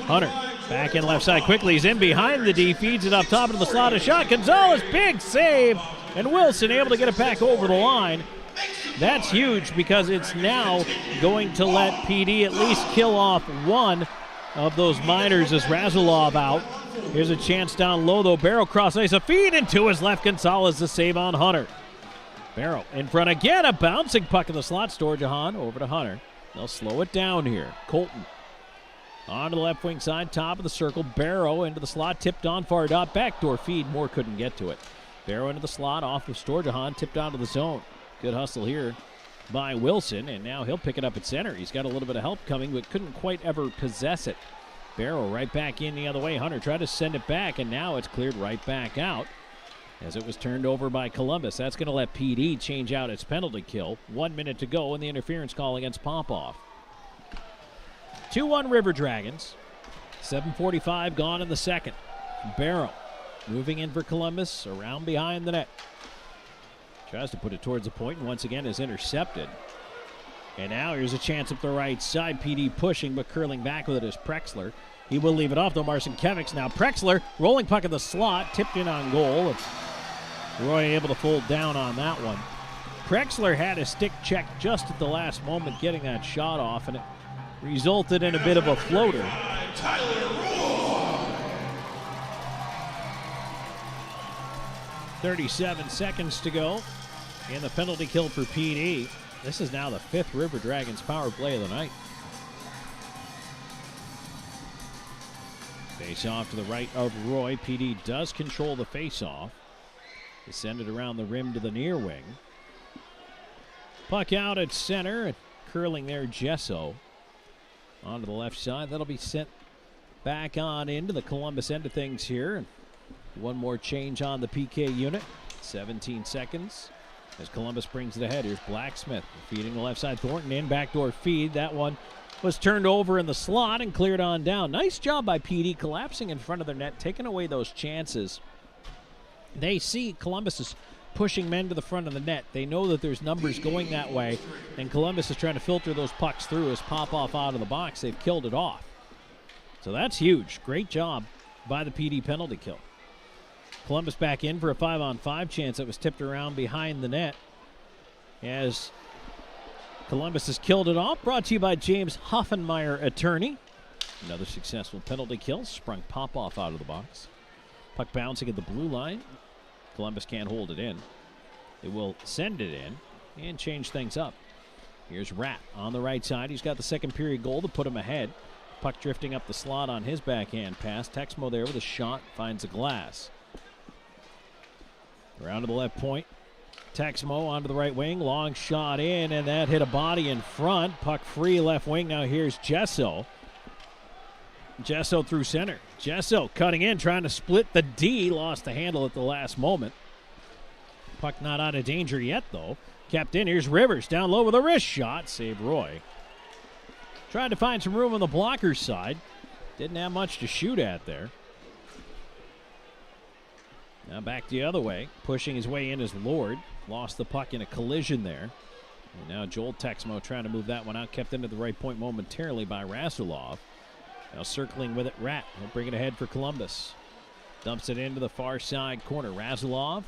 Hunter back in left side quickly. He's in behind the D. Feeds it up top into the slot. A shot. Gonzalez, big save. And Wilson able to get it back over the line. That's huge because it's now going to let PD at least kill off one of those minors as Razulov out. Here's a chance down low, though. Barrow cross ice, a feed into his left. Gonzalez the save on Hunter. Barrow in front again, a bouncing puck in the slot. Storjahan over to Hunter. They'll slow it down here. Colton on to the left wing side, top of the circle. Barrow into the slot, tipped on far dot. Backdoor feed, Moore couldn't get to it. Barrow into the slot, off of Storjahan, tipped onto the zone. Good hustle here by Wilson, and now he'll pick it up at center. He's got a little bit of help coming, but couldn't quite ever possess it. Barrow right back in the other way. Hunter tried to send it back, and now it's cleared right back out as it was turned over by Columbus. That's going to let PD change out its penalty kill. 1 minute to go in the interference call against Popoff. 2-1 River Dragons. 7:45 gone in the second. Barrow moving in for Columbus, around behind the net. Tries to put it towards the point and once again is intercepted. And now here's a chance up the right side. PD pushing but curling back with it is Prexler. He will leave it off though. Marcinkiewicz now. Prexler rolling puck in the slot, tipped in on goal. Roy able to fold down on that one. Prexler had a stick check just at the last moment getting that shot off, and it resulted in a bit of a floater. 37 seconds to go. And the penalty kill for PD. This is now the 5th River Dragons power play of the night. Face off to the right of Roy. PD does control the face off. They send it around the rim to the near wing. Puck out at center. Curling there, Gesso. Onto the left side. That'll be sent back on into the Columbus end of things here. One more change on the PK unit. 17 seconds as Columbus brings it ahead. Here's Blacksmith feeding the left side. Thornton in, backdoor feed. That one was turned over in the slot and cleared on down. Nice job by PD collapsing in front of their net, taking away those chances. They see Columbus is pushing men to the front of the net. They know that there's numbers going that way, and Columbus is trying to filter those pucks through as Popoff out of the box. They've killed it off. So that's huge. Great job by the PD penalty kill. Columbus back in for a 5-on-5 chance that was tipped around behind the net as Columbus has killed it off. Brought to you by James Hoffenmeyer Attorney. Another successful penalty kill. Sprung Popoff out of the box. Puck bouncing at the blue line. Columbus can't hold it in. They will send it in and change things up. Here's Rat on the right side. He's got the second period goal to put him ahead. Puck drifting up the slot on his backhand pass. Texmo there with a shot. Finds a glass. Around to the left point. Texmo onto the right wing. Long shot in, and that hit a body in front. Puck free left wing. Now here's Gesso. Gesso through center. Gesso cutting in, trying to split the D. Lost the handle at the last moment. Puck not out of danger yet, though. Kept in. Here's Rivers down low with a wrist shot. Save Roy. Tried to find some room on the blocker's side. Didn't have much to shoot at there. Now back the other way. Pushing his way in is Lord. Lost the puck in a collision there. And now Joel Texmo trying to move that one out. Kept into the right point momentarily by Razulov. Now circling with it, Rat. He'll bring it ahead for Columbus. Dumps it into the far side corner. Razilov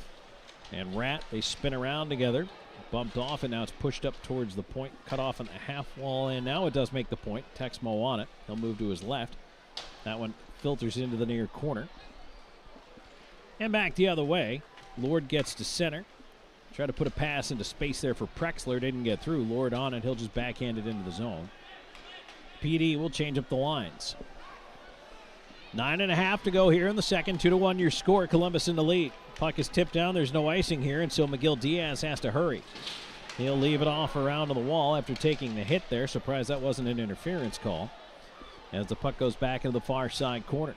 and Rat, they spin around together. Bumped off, and now it's pushed up towards the point. Cut off on the half wall, and now it does make the point. Texmo on it. He'll move to his left. That one filters into the near corner. And back the other way. Lord gets to center. Try to put a pass into space there for Prexler. Didn't get through. Lord on it. He'll just backhand it into the zone. PD will change up the lines. 9.5 to go here in the second. 2-1 your score. Columbus in the lead. Puck is tipped down. There's no icing here, and so Miguel Diaz has to hurry. He'll leave it off around to the wall after taking the hit there. Surprised that wasn't an interference call. As the puck goes back into the far side corner.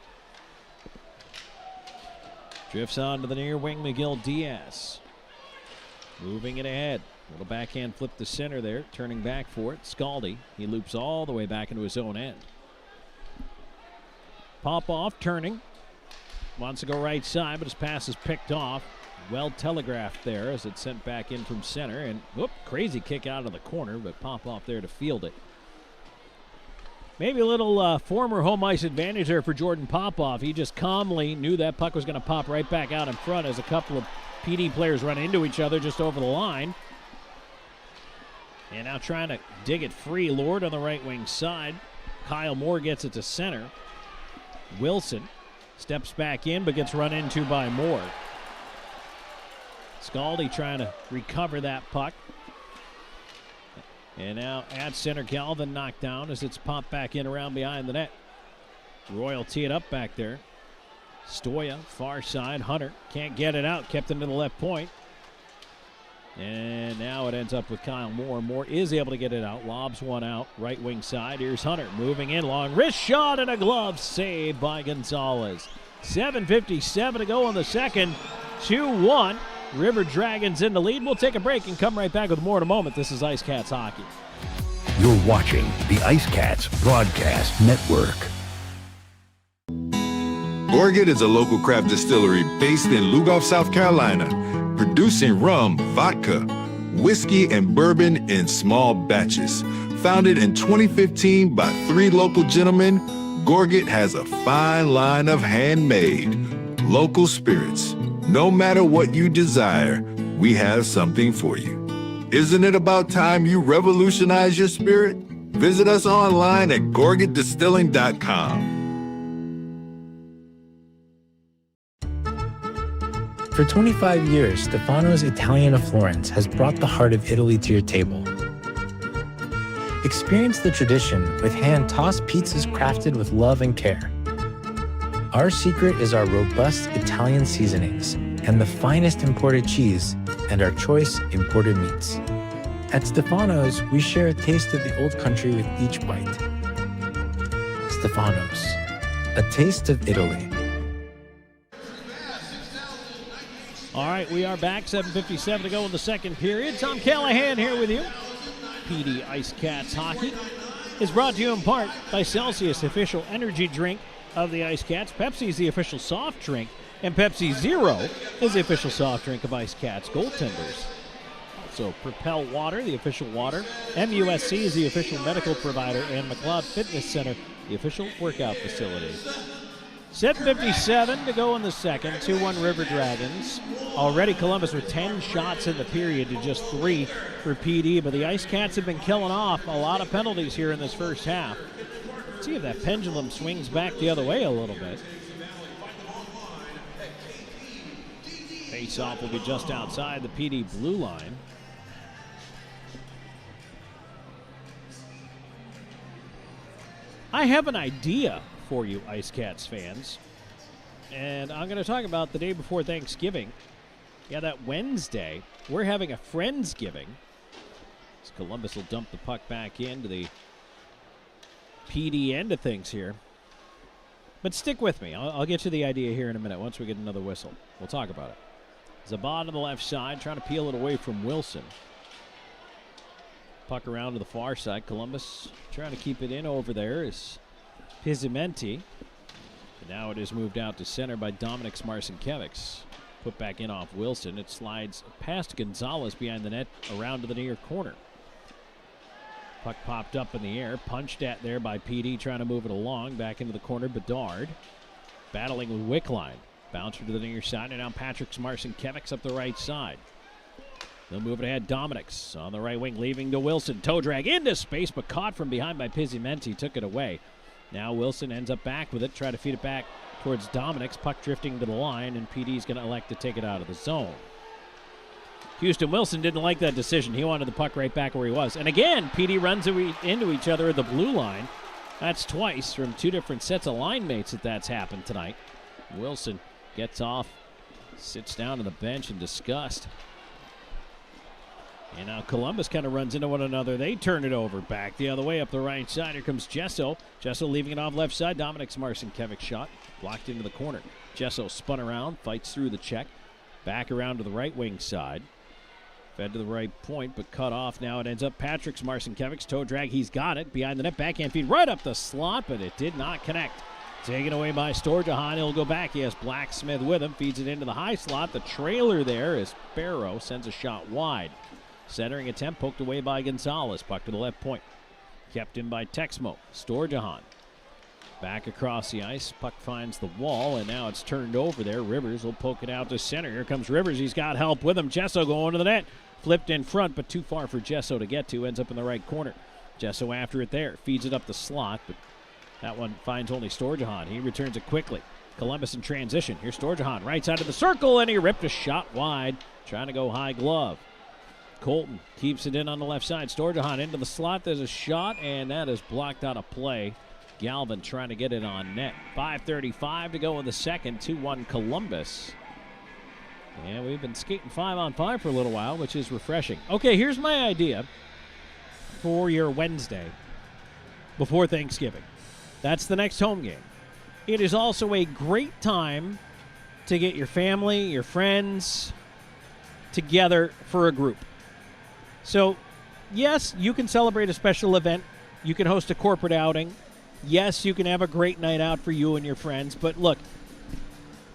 Drifts on to the near wing, Miguel Diaz. Moving it ahead. Little backhand flip to center there. Turning back for it. Scaldi. He loops all the way back into his own end. Popoff turning. Wants to go right side, but his pass is picked off. Well telegraphed there as it's sent back in from center. And whoop, crazy kick out of the corner, but Popoff there to field it. Maybe a little former home ice advantage there for Jordan Popoff. He just calmly knew that puck was going to pop right back out in front as a couple of PD players run into each other just over the line. And now trying to dig it free. Lord on the right wing side. Kyle Moore gets it to center. Wilson steps back in but gets run into by Moore. Scaldi trying to recover that puck. And now at center, Galvin knocked down as it's popped back in around behind the net. Royal tee it up back there. Stoya, far side. Hunter can't get it out. Kept into the left point. And now it ends up with Kyle Moore. Moore is able to get it out. Lobs one out. Right wing side. Here's Hunter moving in. Long wrist shot and a glove save by Gonzalez. 7:57 to go in the second. 2-1. River Dragons in the lead. We'll take a break and come right back with more in a moment. This is IceCats Hockey. You're watching the IceCats Broadcast Network. Gorget is a local craft distillery based in Lugoff, South Carolina, producing rum, vodka, whiskey, and bourbon in small batches. Founded in 2015 by 3 local gentlemen, Gorget has a fine line of handmade, local spirits. No matter what you desire, we have something for you. Isn't it about time you revolutionize your spirit? Visit us online at gorgetdistilling.com. For 25 years, Stefano's Italian of Florence has brought the heart of Italy to your table. Experience the tradition with hand-tossed pizzas crafted with love and care. Our secret is our robust Italian seasonings and the finest imported cheese and our choice imported meats. At Stefano's, we share a taste of the old country with each bite. Stefano's, a taste of Italy. All right, we are back. 7:57 to go in the second period. Tom Callahan here with you. PD IceCats Hockey is brought to you in part by Celsius, official energy drink of the IceCats. Pepsi is the official soft drink, and Pepsi Zero is the official soft drink of IceCats goaltenders. Also, Propel Water, the official water. MUSC is the official medical provider, and McLeod Fitness Center, the official workout facility. 7:57 to go in the second. 2-1 River Dragons. Already Columbus with 10 shots in the period to just 3 for PD, but the IceCats have been killing off a lot of penalties here in this first half. Let's see if that pendulum swings back the other way a little bit. Face-off will be just outside the PD blue line. I have an idea for you IceCats fans, and I'm going to talk about the day before Thanksgiving. Yeah, that Wednesday, we're having a Friendsgiving. So Columbus will dump the puck back into the PD end of things here. But stick with me. I'll get you the idea here in a minute once we get another whistle. We'll talk about it. Zabad on the left side, trying to peel it away from Wilson. Puck around to the far side. Columbus trying to keep it in over there is Pizimenti. And now it is moved out to center by Dominic Marcinkiewicz. Put back in off Wilson. It slides past Gonzalez behind the net around to the near corner. Puck popped up in the air, punched at there by PD, trying to move it along. Back into the corner, Bedard. Battling with Wickline. Bouncer to the near side, and now Patrick Marcinkiewicz up the right side. They'll move it ahead. Dominics on the right wing, leaving to Wilson. Toe drag into space, but caught from behind by Pizzimenti. Took it away. Now Wilson ends up back with it, try to feed it back towards Dominics. Puck drifting to the line, and PD's going to elect to take it out of the zone. Houston Wilson didn't like that decision. He wanted the puck right back where he was. And again, PD runs into each other at the blue line. That's twice from two different sets of line mates that's happened tonight. Wilson gets off, sits down on the bench in disgust. And now Columbus kind of runs into one another. They turn it over back the other way up the right side. Here comes Jesso. Jesso leaving it off left side. Dominic Marcinkiewicz shot blocked into the corner. Jesso spun around, fights through the check. Back around to the right wing side. Fed to the right point, but cut off. Now it ends up Patrick Marcinkiewicz. Toe drag, he's got it. Behind the net, backhand feed right up the slot, but it did not connect. Taken away by Storjahan. He'll go back. He has Blacksmith with him. Feeds it into the high slot. The trailer there is Barrow. Sends a shot wide. Centering attempt poked away by Gonzalez. Puck to the left point. Kept in by Texmo. Storjahan. Back across the ice. Puck finds the wall, and now it's turned over there. Rivers will poke it out to center. Here comes Rivers. He's got help with him. Jesso going to the net. Flipped in front, but too far for Jesso to get to. Ends up in the right corner. Jesso after it there. Feeds it up the slot, but that one finds only Storjahan. He returns it quickly. Columbus in transition. Here's Storjahan. Right side of the circle, and he ripped a shot wide. Trying to go high glove. Colton keeps it in on the left side. Storjahan into the slot. There's a shot, and that is blocked out of play. Galvin trying to get it on net. 5:35 to go in the second. 2-1 Columbus. And we've been skating 5-on-5 for a little while, which is refreshing. Okay, here's my idea for your Wednesday before Thanksgiving. That's the next home game. It is also a great time to get your family, your friends together for a group. So, yes, you can celebrate a special event. You can host a corporate outing. Yes, you can have a great night out for you and your friends. But look,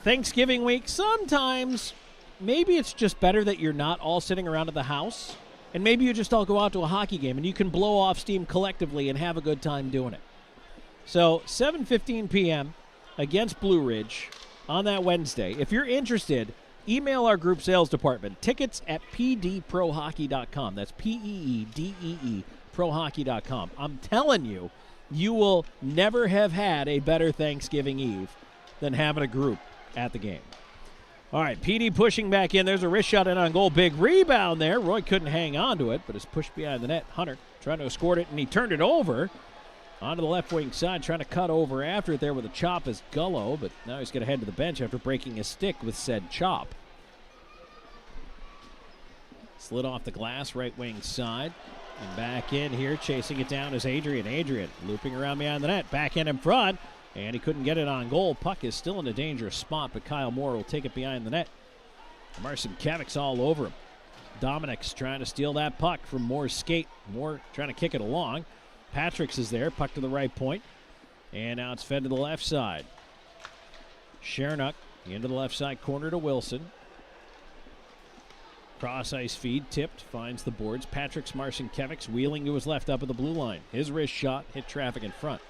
Thanksgiving week, sometimes maybe it's just better that you're not all sitting around at the house. And maybe you just all go out to a hockey game and you can blow off steam collectively and have a good time doing it. So 7:15 p.m. against Blue Ridge on that Wednesday. If you're interested, email our group sales department. Tickets at pdprohockey.com. That's P-E-E-D-E-E prohockey.com. I'm telling you, you will never have had a better Thanksgiving Eve than having a group at the game. All right, PD pushing back in. There's a wrist shot in on goal. Big rebound there. Roy couldn't hang on to it, but it's pushed behind the net. Hunter trying to escort it, and he turned it over onto the left wing side, trying to cut over after it there with a chop as Gullo, but now he's going to head to the bench after breaking his stick with said chop. Slid off the glass, right wing side. And back in here, chasing it down is Adrian. Adrian looping around behind the net. Back in front, and he couldn't get it on goal. Puck is still in a dangerous spot, but Kyle Moore will take it behind the net. Marcinkiewicz all over him. Dominic's trying to steal that puck from Moore's skate. Moore trying to kick it along. Patrick's is there, puck to the right point. And now it's fed to the left side. Shernock into the left side corner to Wilson. Cross ice feed, tipped, finds the boards. Patrick Marcinkiewicz wheeling to his left up at the blue line. His wrist shot hit traffic in front.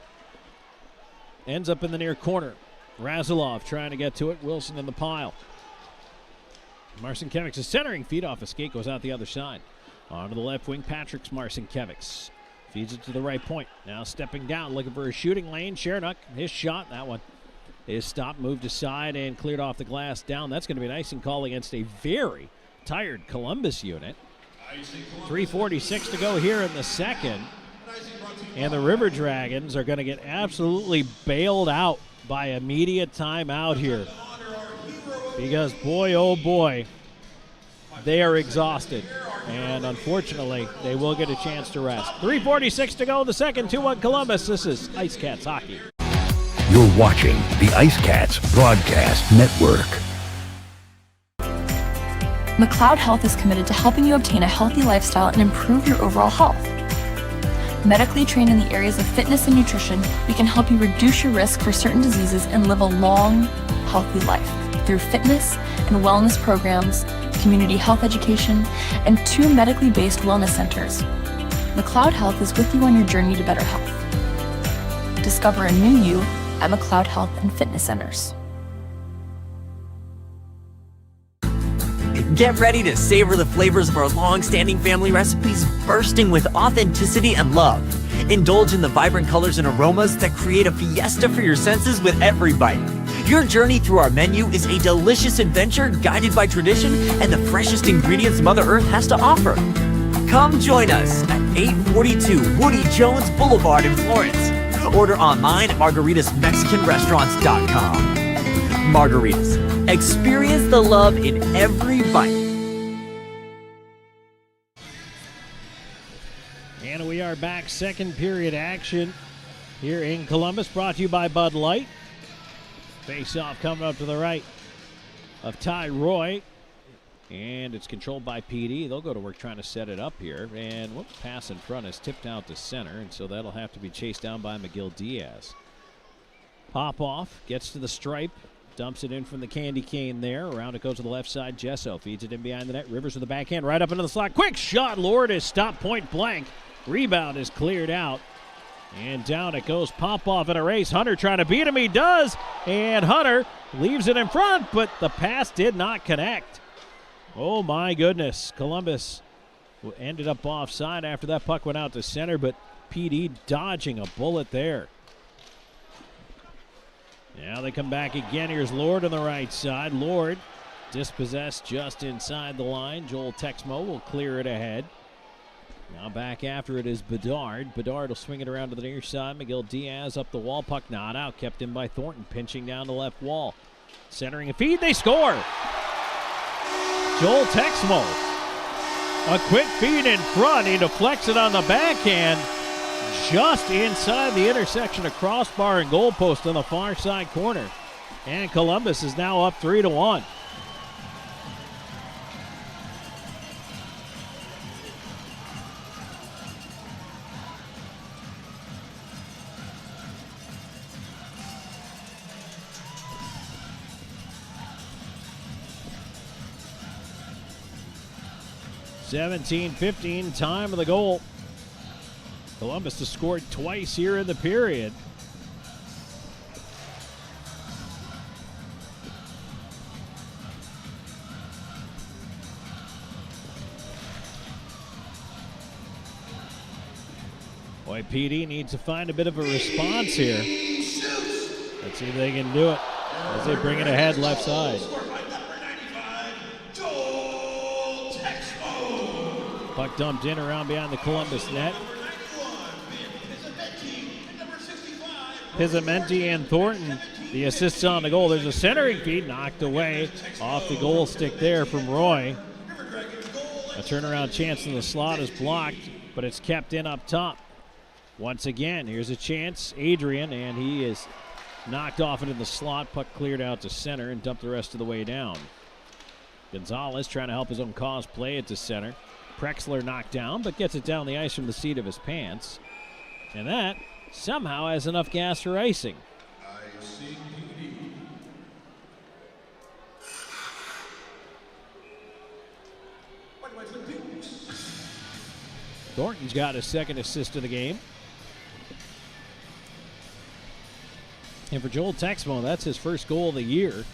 Ends up in the near corner. Razilov trying to get to it. Wilson in the pile. Marcinkiewicz is centering feed off a skate, goes out the other side. Onto the left wing, Patrick Marcinkiewicz. Feeds it to the right point. Now stepping down, looking for a shooting lane. Shernock, his shot, that one is stopped, moved aside, and cleared off the glass down. That's going to be an icing call against a very tired Columbus unit. 3:46 to go here in the second. And the River Dragons are going to get absolutely bailed out by immediate timeout here. Because boy, oh boy, they are exhausted. And unfortunately, they will get a chance to rest. 3:46 to go in the second. 2-1 Columbus. This is IceCats Hockey. You're watching the IceCats Broadcast Network. McLeod Health is committed to helping you obtain a healthy lifestyle and improve your overall health. Medically trained in the areas of fitness and nutrition, we can help you reduce your risk for certain diseases and live a long, healthy life through fitness and wellness programs, community health education, and 2 medically based wellness centers. McLeod Health is with you on your journey to better health. Discover a new you at McLeod Health and Fitness Centers. Get ready to savor the flavors of our long-standing family recipes bursting with authenticity and love. Indulge in the vibrant colors and aromas that create a fiesta for your senses with every bite. Your journey through our menu is a delicious adventure guided by tradition and the freshest ingredients Mother Earth has to offer. Come join us at 842 Woody Jones Boulevard in Florence. Order online at margaritasmexicanrestaurants.com. Margaritas. Experience the love in every bite. And we are back, second period action here in Columbus, brought to you by Bud Light. Face-off coming up to the right of Ty Roy, and it's controlled by PD. They'll go to work trying to set it up here, and pass in front is tipped out to center, and so that'll have to be chased down by McGill Diaz. Pop off, gets to the stripe, dumps it in from the candy cane there. Around it goes to the left side. Jesso feeds it in behind the net. Rivers with the backhand right up into the slot. Quick shot. Lord is stopped point blank. Rebound is cleared out. And down it goes. Pop-off in a race. Hunter trying to beat him. He does. And Hunter leaves it in front, but the pass did not connect. Oh, my goodness. Columbus ended up offside after that puck went out to center, but PD dodging a bullet there. Now they come back again. Here's Lord on the right side. Lord dispossessed just inside the line. Joel Texmo will clear it ahead. Now back after it is Bedard. Bedard will swing it around to the near side. McGill Diaz up the wall. Puck not out. Kept in by Thornton. Pinching down the left wall. Centering a feed. They score. Joel Texmo. A quick feed in front. He deflects it on the backhand. Just inside the intersection of crossbar and goalpost on the far side corner. And Columbus is now up 3-1. (17:15) time of the goal. Columbus has scored twice here in the period. Boy, PD needs to find a bit of a response here. Let's see if they can do it as they bring it ahead left side. Puck dumped in around behind the Columbus net. Pizzamenti and Thornton, the assists on the goal. There's a centering feed knocked away off the goal stick there from Roy. A turnaround chance in the slot is blocked, but it's kept in up top. Once again, here's a chance. Adrian, and he is knocked off into the slot. Puck cleared out to center and dumped the rest of the way down. Gonzalez trying to help his own cause play it to center. Prexler knocked down, but gets it down the ice from the seat of his pants. And that somehow has enough gas for icing. Thornton's got his second assist of the game. And for Joel Texmo, that's his first goal of the year.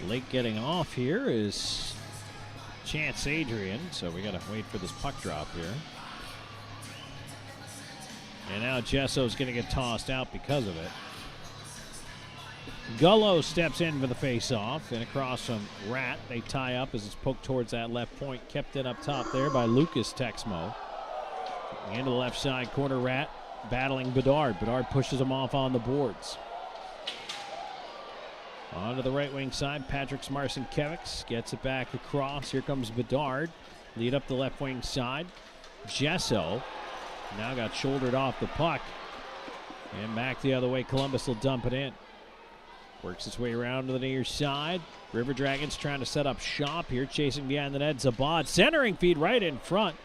Late getting off here is Chance Adrian, so we got to wait for this puck drop here. And now Jesso's going to get tossed out because of it. Gullo steps in for the face-off, and across from Rat, they tie up as it's poked towards that left point. Kept in up top there by Lucas Texmo. Into the left side corner, Rat battling Bedard. Bedard pushes him off on the boards. On to the right wing side, Patrick Smarson-Kevics gets it back across. Here comes Bedard. Lead up the left wing side. Jesso now got shouldered off the puck. And back the other way, Columbus will dump it in. Works its way around to the near side. River Dragons trying to set up shop here, chasing behind the net. Zabad centering feed right in front.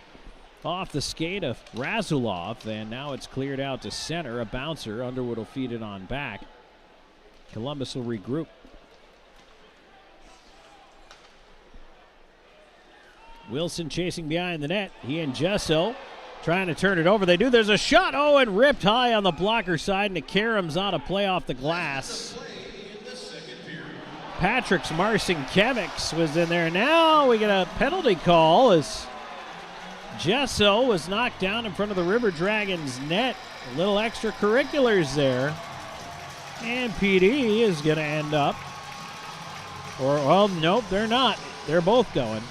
off the skate of Razulov, and now it's cleared out to center. A bouncer. Underwood will feed it on back. Columbus will regroup. Wilson chasing behind the net. He and Gesso trying to turn it over. They do. There's a shot. Oh, and ripped high on the blocker side. Nikarem's out of play off the glass. Patrick's Marcinkiewicz was in there. Now we get a penalty call as Gesso was knocked down in front of the River Dragons net. A little extracurriculars there. And PD is going to end up. Or, well, nope, they're not. They're both going.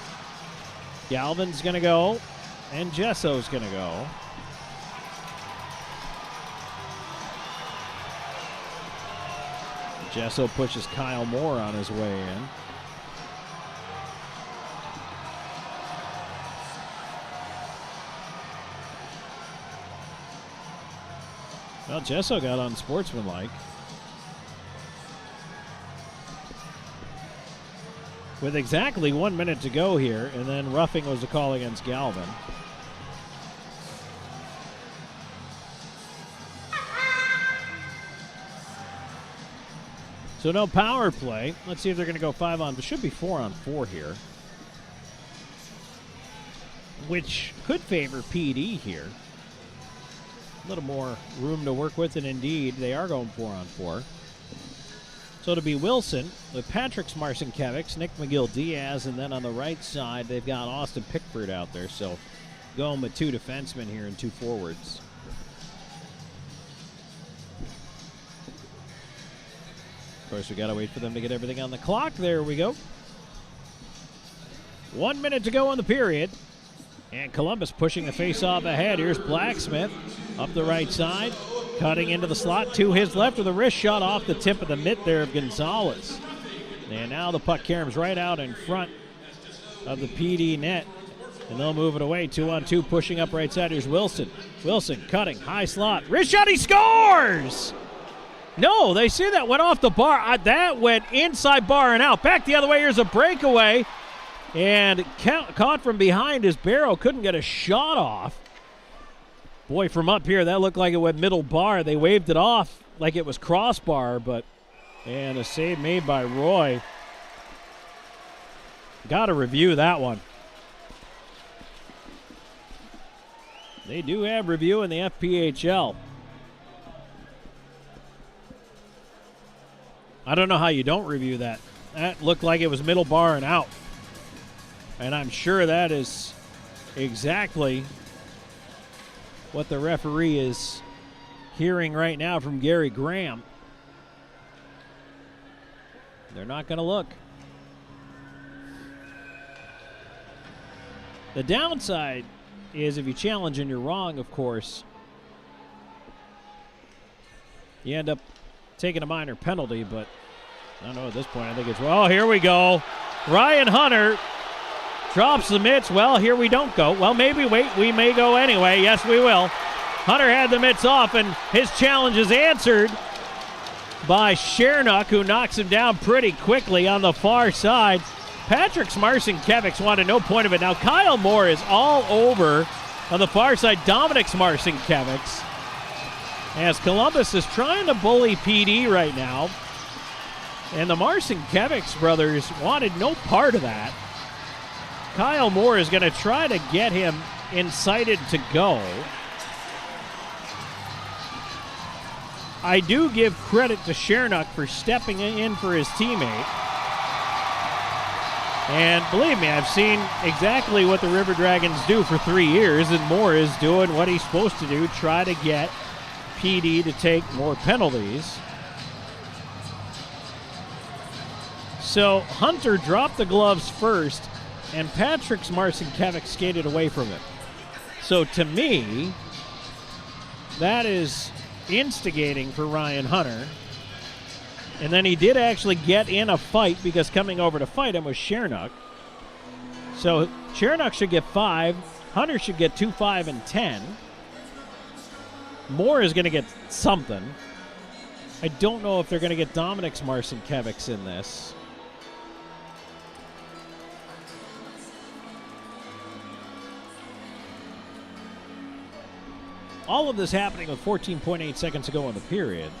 Galvin's going to go, and Jesso's going to go. Gesso pushes Kyle Moore on his way in. Well, Gesso got unsportsmanlike. With exactly 1 minute to go here, and then roughing was a call against Galvin. So no power play. Let's see if they're going to go 5 on. It should be 4 on 4 here, which could favor PD here. A little more room to work with, and indeed they are going 4 on 4. So it'll be Wilson with Patrick's Marcinkiewicz, Nick McGill-Diaz, and then on the right side they've got Austin Pickford out there. So going with 2 defensemen here and 2 forwards. Of course, we got to wait for them to get everything on the clock. There we go. 1 minute to go in the period. And Columbus pushing the face-off ahead. Here's Blacksmith up the right side, cutting into the slot to his left with a wrist shot off the tip of the mitt there of Gonzalez. And now the puck caroms right out in front of the PD net. And they'll move it away. 2 on 2, pushing up right side. Here's Wilson. Wilson cutting, high slot. Wrist shot, he scores! No, they see that went off the bar. That went inside bar and out. Back the other way. Here's a breakaway. And caught from behind his barrel. Couldn't get a shot off. Boy, from up here, that looked like it went middle bar. They waved it off like it was crossbar, and a save made by Roy. Got to review that one. They do have review in the FPHL. I don't know how you don't review that. That looked like it was middle bar and out. And I'm sure that is exactly what the referee is hearing right now from Gary Graham. They're not going to look. The downside is if you challenge and you're wrong, of course, you end up taking a minor penalty, but I don't know at this point. I think it's, well, here we go. Ryan Hunter drops the mitts. Well, here we don't go. Well, maybe wait. We may go anyway. Yes, we will. Hunter had the mitts off, and his challenge is answered by Chernock, who knocks him down pretty quickly on the far side. Patrick's Marcinkiewicz wanted no point of it. Now Kyle Moore is all over on the far side. Dominic's Marcinkiewicz, as Columbus is trying to bully PD right now. And the Marcinkiewicz brothers wanted no part of that. Kyle Moore is going to try to get him incited to go. I do give credit to Chernock for stepping in for his teammate. And believe me, I've seen exactly what the River Dragons do for 3 years, and Moore is doing what he's supposed to do, try to get PD to take more penalties. So Hunter dropped the gloves first, and Patrick's Marcinkiewicz skated away from it. So to me, that is instigating for Ryan Hunter. And then he did actually get in a fight, because coming over to fight him was Chernock. So Chernock should get 5. Hunter should get 2, 5, and 10. Moore is going to get something. I don't know if they're going to get Dominic's Marcinkiewicz in this. All of this happening with 14.8 seconds to go in the period.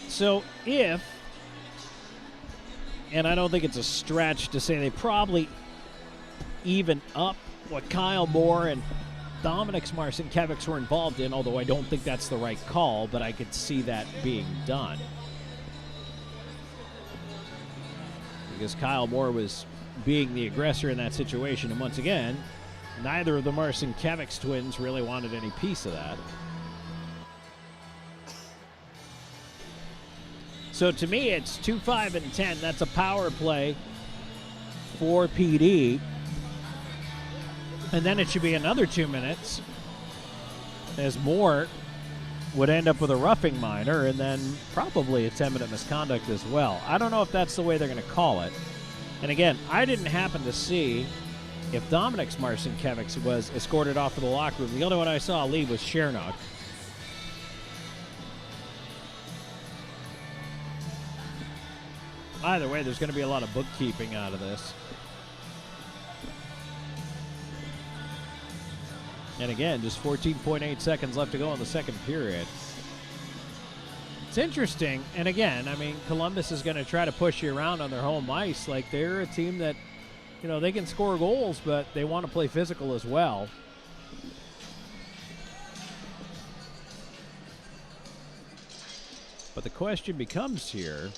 So if, and I don't think it's a stretch to say they probably even up what Kyle Moore and Dominic Marcinkiewicz were involved in, although I don't think that's the right call, but I could see that being done. Because Kyle Moore was being the aggressor in that situation, and once again, neither of the Marcinkiewicz twins really wanted any piece of that. So to me, it's 2, 5, and 10. That's a power play for PD. And then it should be another 2 minutes as Moore would end up with a roughing minor and then probably a 10-minute misconduct as well. I don't know if that's the way they're going to call it. And again, I didn't happen to see if Dominic Marcinkiewicz was escorted off to the locker room. The only one I saw leave was Chernock. Either way, there's going to be a lot of bookkeeping out of this. And again, just 14.8 seconds left to go in the second period. It's interesting. And again, I mean, Columbus is going to try to push you around on their home ice. Like, they're a team that, you know, they can score goals, but they want to play physical as well. But the question becomes here,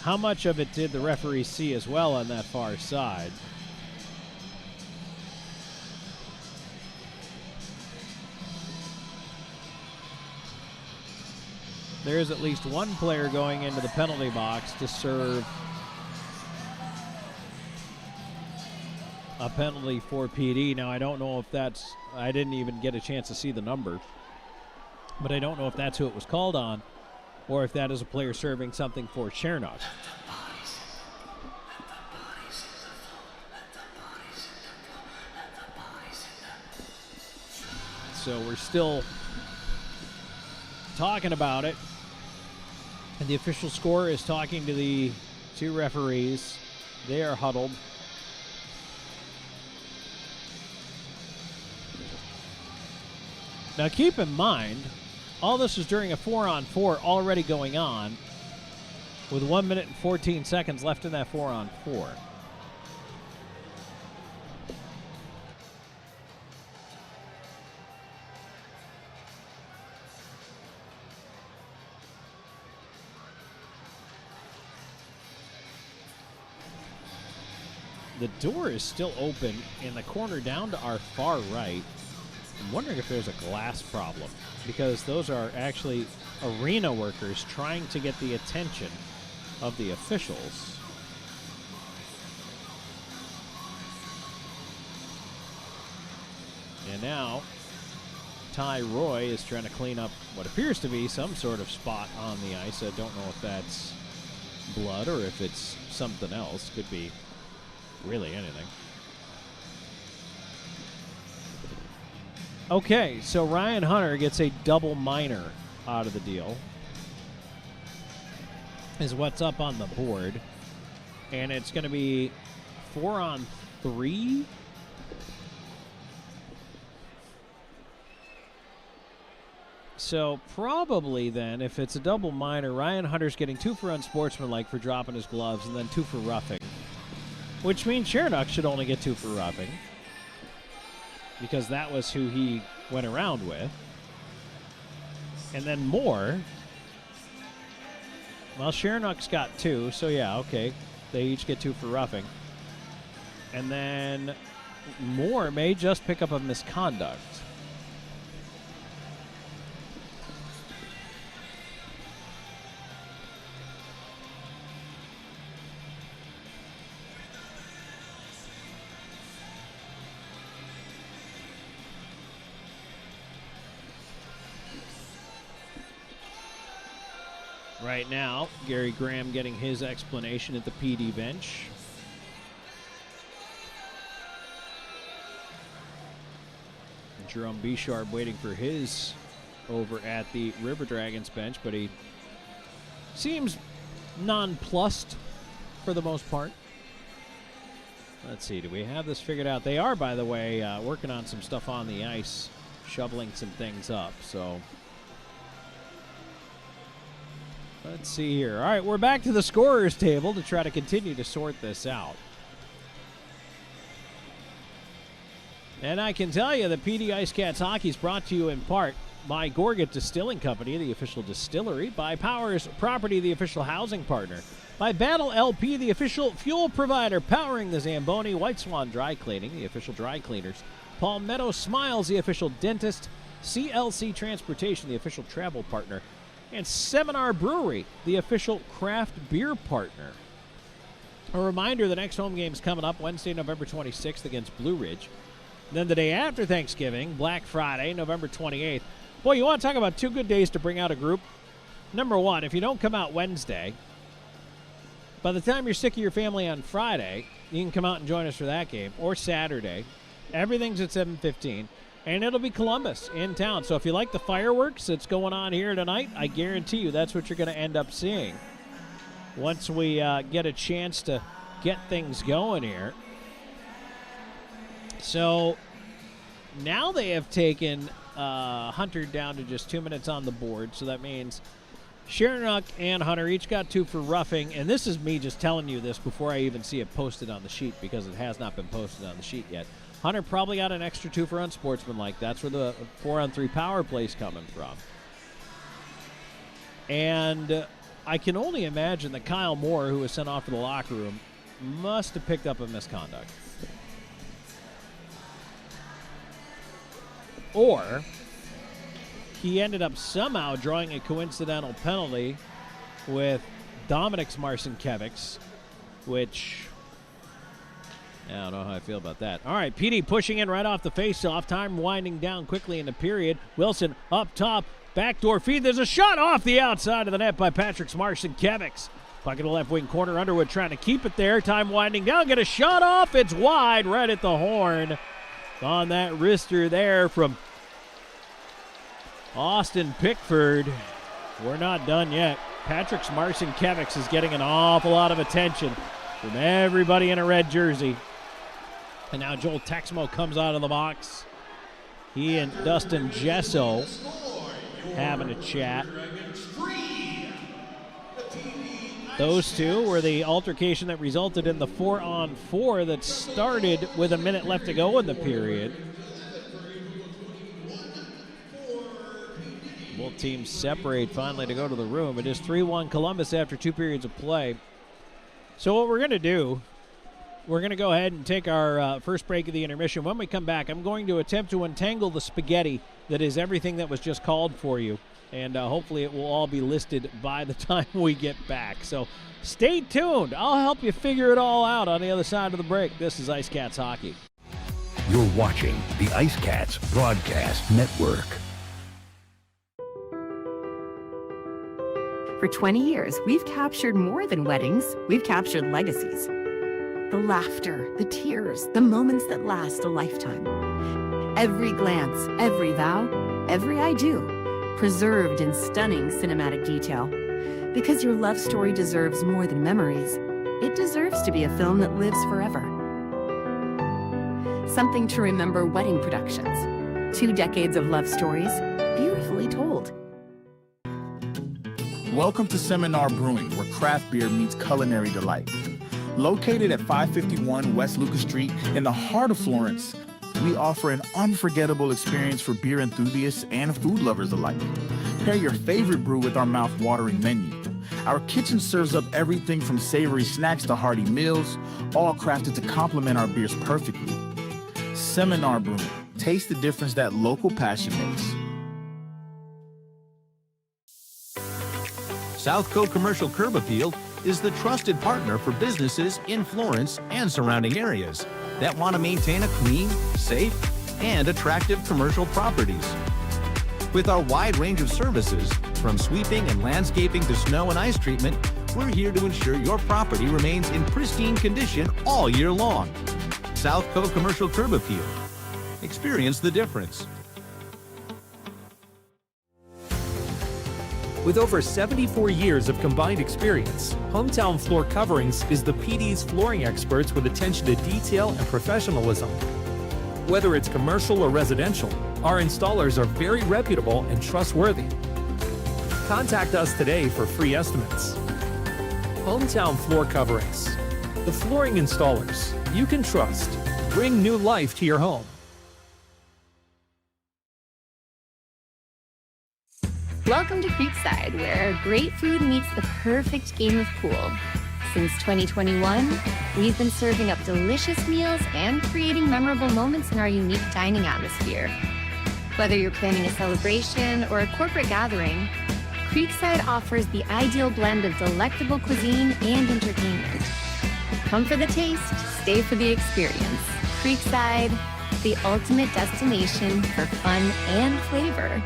how much of it did the referee see as well on that far side? There is at least one player going into the penalty box to serve a penalty for PD. Now, I don't know if that's, I didn't even get a chance to see the number, but I don't know if that's who it was called on or if that is a player serving something for Chernock. So we're still talking about it. And the official scorer is talking to the two referees. They are huddled. Now keep in mind, all this is during a 4-on-4 already going on with 1 minute and 14 seconds left in that 4-on-4. The door is still open in the corner down to our far right. I'm wondering if there's a glass problem, because those are actually arena workers trying to get the attention of the officials. And now Ty Roy is trying to clean up what appears to be some sort of spot on the ice. I don't know if that's blood or if it's something else. Could be really anything. Okay, so Ryan Hunter gets a double minor out of the deal, is what's up on the board. And it's going to be 4-on-3. So probably then, if it's a double minor, Ryan Hunter's getting 2 for unsportsmanlike for dropping his gloves and then 2 for roughing. Which means Chernock should only get 2 for roughing, because that was who he went around with. And then Moore, well, Chernock's got 2, so yeah, okay. They each get 2 for roughing. And then Moore may just pick up a misconduct. Right now, Gary Graham getting his explanation at the PD bench. Jerome Bicharb waiting for his over at the River Dragons bench, but he seems nonplussed for the most part. Let's see, do we have this figured out? They are, by the way, working on some stuff on the ice, shoveling some things up, so let's see here. All right, we're back to the scorer's table to try to continue to sort this out. And I can tell you that PD IceCats Hockey is brought to you in part by Gorgat Distilling Company, the official distillery, by Powers Property, the official housing partner, by Battle LP, the official fuel provider, powering the Zamboni, White Swan Dry Cleaning, the official dry cleaners, Palmetto Smiles, the official dentist, CLC Transportation, the official travel partner, and Seminar Brewery, the official craft beer partner. A reminder, the next home game is coming up Wednesday, November 26th against Blue Ridge. And then the day after Thanksgiving, Black Friday, November 28th. Boy, you want to talk about 2 good days to bring out a group? Number one, if you don't come out Wednesday, by the time you're sick of your family on Friday, you can come out and join us for that game, or Saturday. Everything's at 7:15, and it'll be Columbus in town. So if you like the fireworks that's going on here tonight, I guarantee you that's what you're going to end up seeing once we get a chance to get things going here. So now they have taken Hunter down to just 2 minutes on the board, so that means Shernock and Hunter each got 2 for roughing, and this is me just telling you this before I even see it posted on the sheet because it has not been posted on the sheet yet. Hunter probably got an extra 2 for unsportsmanlike. That's where the 4-on-3 power play's coming from. And I can only imagine that Kyle Moore, who was sent off to the locker room, must have picked up a misconduct. Or he ended up somehow drawing a coincidental penalty with Dominik's Marcinkiewicz, which I don't know how I feel about that. All right, PD pushing in right off the faceoff. Time winding down quickly in the period. Wilson up top, backdoor feed. There's a shot off the outside of the net by Patrick Marcinkiewicz. Puck in the left wing corner. Underwood trying to keep it there. Time winding down. Get a shot off. It's wide right at the horn. On that wrister there from Austin Pickford. We're not done yet. Patrick Marcinkiewicz is getting an awful lot of attention from everybody in a red jersey. And now Joel Texmo comes out of the box. He and Dustin Gesso having a chat. Those two were the altercation that resulted in the 4-on-4 that started with a minute left to go in the period. Both teams separate finally to go to the room. It is 3-1 Columbus after 2 periods of play. So what we're going to do, we're going to go ahead and take our first break of the intermission. When we come back, I'm going to attempt to untangle the spaghetti that is everything that was just called for you. And hopefully it will all be listed by the time we get back. So stay tuned. I'll help you figure it all out on the other side of the break. This is IceCats Hockey. You're watching the IceCats Broadcast Network. For 20 years, we've captured more than weddings. We've captured legacies. The laughter, the tears, the moments that last a lifetime. Every glance, every vow, every I do, preserved in stunning cinematic detail. Because your love story deserves more than memories. It deserves to be a film that lives forever. Something to remember wedding productions. 2 decades of love stories, beautifully told. Welcome to Seminar Brewing, where craft beer meets culinary delight. Located at 551 West Lucas Street in the heart of Florence, we offer an unforgettable experience for beer enthusiasts and food lovers alike. Pair your favorite brew with our mouth-watering menu. Our kitchen serves up everything from savory snacks to hearty meals, all crafted to complement our beers perfectly. Seminar Brewing. Taste the difference that local passion makes. Southco Commercial Curb Appeal is the trusted partner for businesses in Florence and surrounding areas that want to maintain a clean, safe, and attractive commercial properties. With our wide range of services, from sweeping and landscaping to snow and ice treatment, we're here to ensure your property remains in pristine condition all year long. Southco Commercial Curb Appeal. Experience the difference. With over 74 years of combined experience, Hometown Floor Coverings is the PD's flooring experts with attention to detail and professionalism. Whether it's commercial or residential, our installers are very reputable and trustworthy. Contact us today for free estimates. Hometown Floor Coverings, the flooring installers you can trust. Bring new life to your home. Welcome to Creekside, where great food meets the perfect game of pool. Since 2021, we've been serving up delicious meals and creating memorable moments in our unique dining atmosphere. Whether you're planning a celebration or a corporate gathering, Creekside offers the ideal blend of delectable cuisine and entertainment. Come for the taste, stay for the experience. Creekside, the ultimate destination for fun and flavor.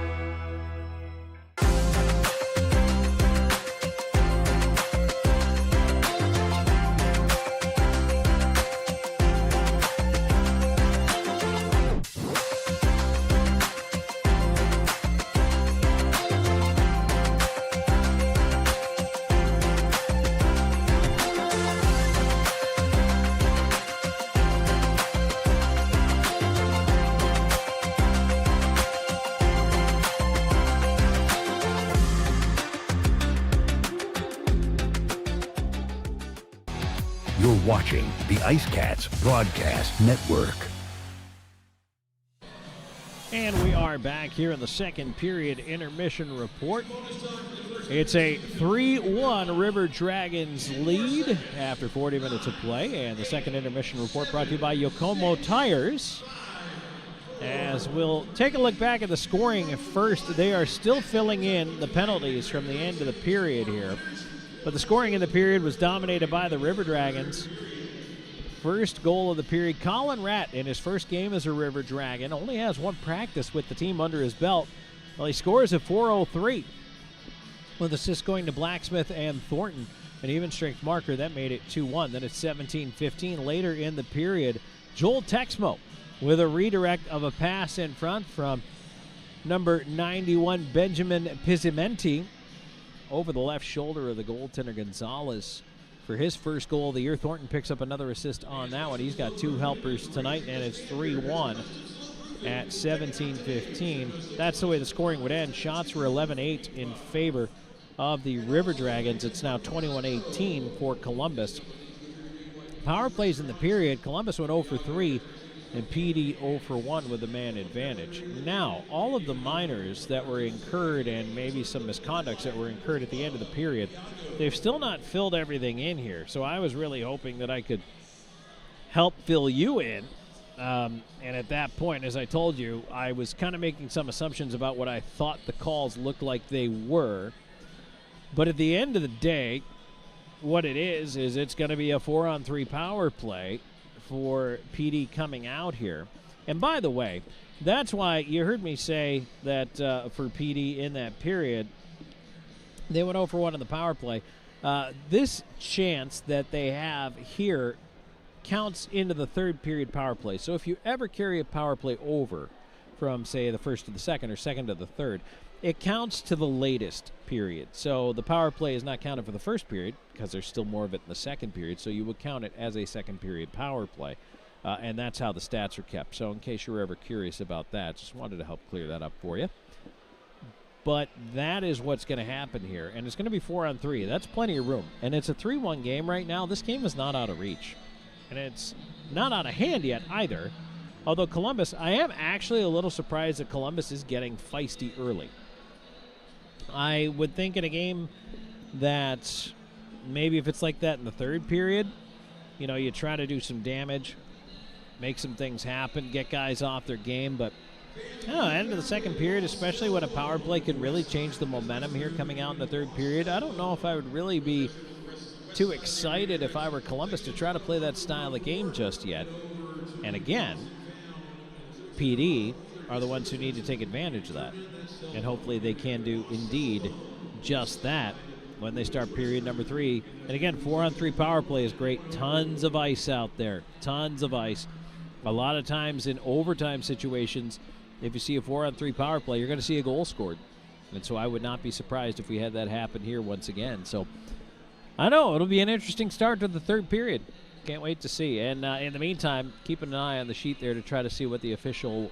You're watching the IceCats Broadcast Network. And we are back here in the second period intermission report. It's a 3-1 River Dragons lead after 40 minutes of play. And the second intermission report brought to you by Yokomo Tires. As we'll take a look back at the scoring first, they are still filling in the penalties from the end of the period here. But the scoring in the period was dominated by the River Dragons. First goal of the period, Colin Ratt, in his first game as a River Dragon, only has one practice with the team under his belt. Well, he scores at 4:03, with assists going to Blacksmith and Thornton. An even strength marker, that made it 2-1. Then it's 17-15 later in the period. Joel Texmo with a redirect of a pass in front from number 91, Benjamin Pizzimenti, over the left shoulder of the goaltender Gonzalez for his first goal of the year. Thornton picks up another assist on that one. He's got two helpers tonight, and it's 3-1 at 17-15. That's the way the scoring would end. Shots were 11-8 in favor of the River Dragons. It's now 21-18 for Columbus. Power plays in the period. Columbus went 0 for 3. And PD 0 for 1 with the man advantage. Now, all of the minors that were incurred and maybe some misconducts that were incurred at the end of the period, they've still not filled everything in here. So I was really hoping that I could help fill you in. And at that point, as I told you, I was kind of making some assumptions about what I thought the calls looked like they were. But at the end of the day, what it is it's going to be a 4-on-3 power play for PD coming out here. And by the way, that's why you heard me say that for PD in that period, they went 0 for 1 in the power play. This chance that they have here counts into the third period power play. So if you ever carry a power play over from, say, the first to the second or second to the third, it counts to the latest period. So the power play is not counted for the first period because there's still more of it in the second period, so you would count it as a second period power play. And that's how the stats are kept. So in case you were ever curious about that, just wanted to help clear that up for you. But that is what's going to happen here, and it's going to be 4-on-3. That's plenty of room. And it's a 3-1 game right now. This game is not out of reach. And it's not out of hand yet either. Although Columbus, I am actually a little surprised that Columbus is getting feisty early. I would think in a game that maybe if it's like that in the third period, you know, you try to do some damage, make some things happen, get guys off their game. But end of the second period, especially when a power play could really change the momentum here coming out in the third period, I don't know if I would really be too excited if I were Columbus to try to play that style of game just yet. And again, PD are the ones who need to take advantage of that. And hopefully they can do indeed just that when they start period number 3. And again, 4-on-3 power play is great. Tons of ice out there. Tons of ice. A lot of times in overtime situations, if you see a 4-on-3 power play, you're going to see a goal scored. And so I would not be surprised if we had that happen here once again. So I know it'll be an interesting start to the third period. Can't wait to see. And in the meantime, keep an eye on the sheet there to try to see what the official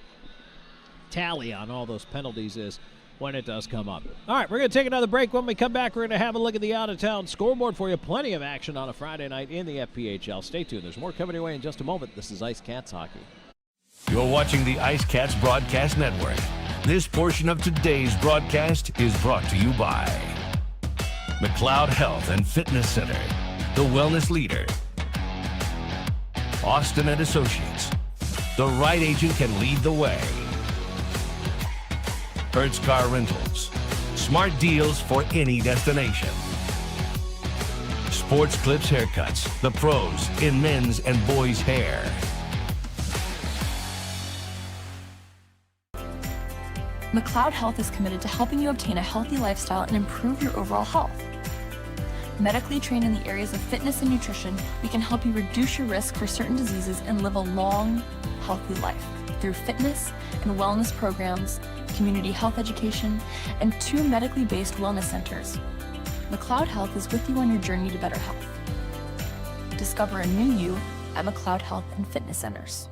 tally on all those penalties is when it does come up. All right, we're going to take another break. When we come back, we're going to have a look at the out-of-town scoreboard for you. Plenty of action on a Friday night in the FPHL. Stay tuned. There's more coming your way in just a moment. This is IceCats Hockey. You're watching the IceCats Broadcast Network. This portion of today's broadcast is brought to you by McLeod Health and Fitness Center, the wellness leader. Austin and Associates. The right agent can lead the way. Hertz Car Rentals. Smart deals for any destination. Sports Clips Haircuts. The pros in men's and boys' hair. McLeod Health is committed to helping you obtain a healthy lifestyle and improve your overall health. Medically trained in the areas of fitness and nutrition, we can help you reduce your risk for certain diseases and live a long, healthy life through fitness and wellness programs, community health education, and 2 medically based wellness centers. McLeod Health is with you on your journey to better health. Discover a new you at McLeod Health and Fitness Centers.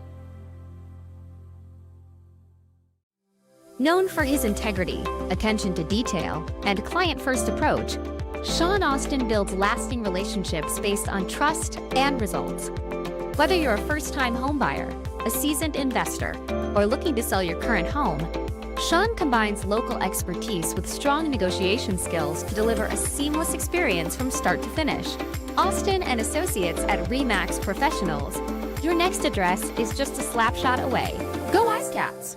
Known for his integrity, attention to detail, and client-first approach, Sean Austin builds lasting relationships based on trust and results. Whether you're a first-time homebuyer, a seasoned investor, or looking to sell your current home, Sean combines local expertise with strong negotiation skills to deliver a seamless experience from start to finish. Austin and Associates at RE/MAX Professionals. Your next address is just a slap shot away. Go IceCats!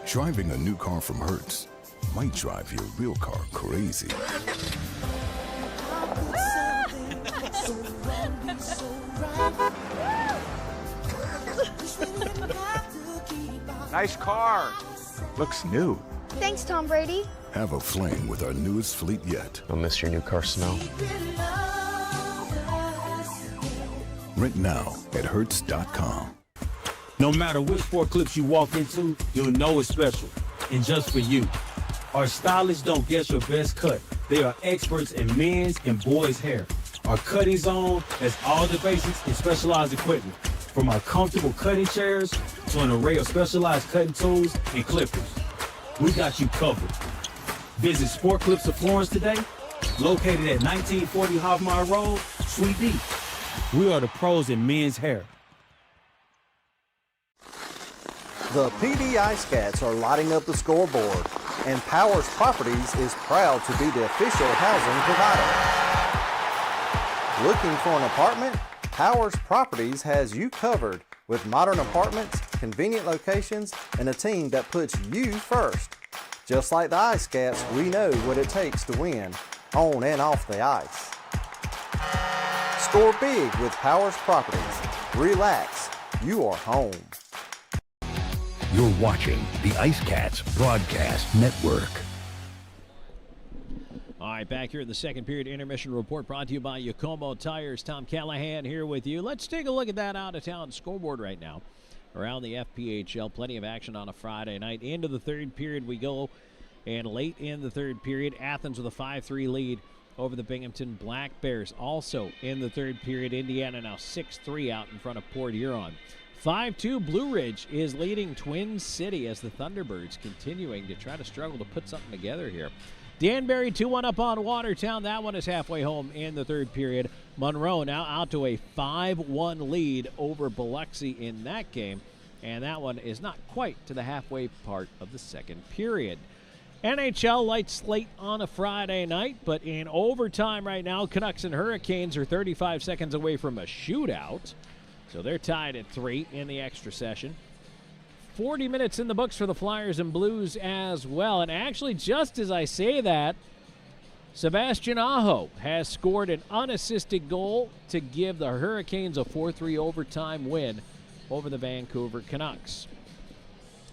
Driving a new car from Hertz might drive your real car crazy. Nice car. Looks new. Thanks, Tom Brady. Have a fling with our newest fleet yet. I'll miss your new car smell. Rent now at Hertz.com. No matter which forklift you walk into, you'll know it's special. And just for you. Our stylists don't guess your best cut. They are experts in men's and boys' hair. Our cutting zone has all the basics and specialized equipment. From our comfortable cutting chairs to an array of specialized cutting tools and clippers. We got you covered. Visit Sport Clips of Florence today, located at 1940 Hoffmeyer Road, Suite D. We are the pros in men's hair. The PD IceCats are lighting up the scoreboard, and Powers Properties is proud to be the official housing provider. Looking for an apartment? Powers Properties has you covered with modern apartments, convenient locations, and a team that puts you first. Just like the IceCats, we know what it takes to win, on and off the ice. Score big with Powers Properties. Relax, you are home. You're watching the IceCats Broadcast Network. All right, back here in the second period intermission report brought to you by Yokomo Tires. Tom Callahan here with you. Let's take a look at that out-of-town scoreboard right now. Around the FPHL, plenty of action on a Friday night. Into the third period we go, and late in the third period, Athens with a 5-3 lead over the Binghamton Black Bears. Also in the third period, Indiana now 6-3 out in front of Port Huron. 5-2, Blue Ridge is leading Twin City as the Thunderbirds continuing to try to struggle to put something together here. Danbury 2-1 up on Watertown. That one is halfway home in the third period. Monroe now out to a 5-1 lead over Biloxi in that game. And that one is not quite to the halfway part of the second period. NHL light slate on a Friday night, but in overtime right now, Canucks and Hurricanes are 35 seconds away from a shootout. So they're tied at 3 in the extra session. 40 minutes in the books for the Flyers and Blues as well. And actually, just as I say that, Sebastian Aho has scored an unassisted goal to give the Hurricanes a 4-3 overtime win over the Vancouver Canucks.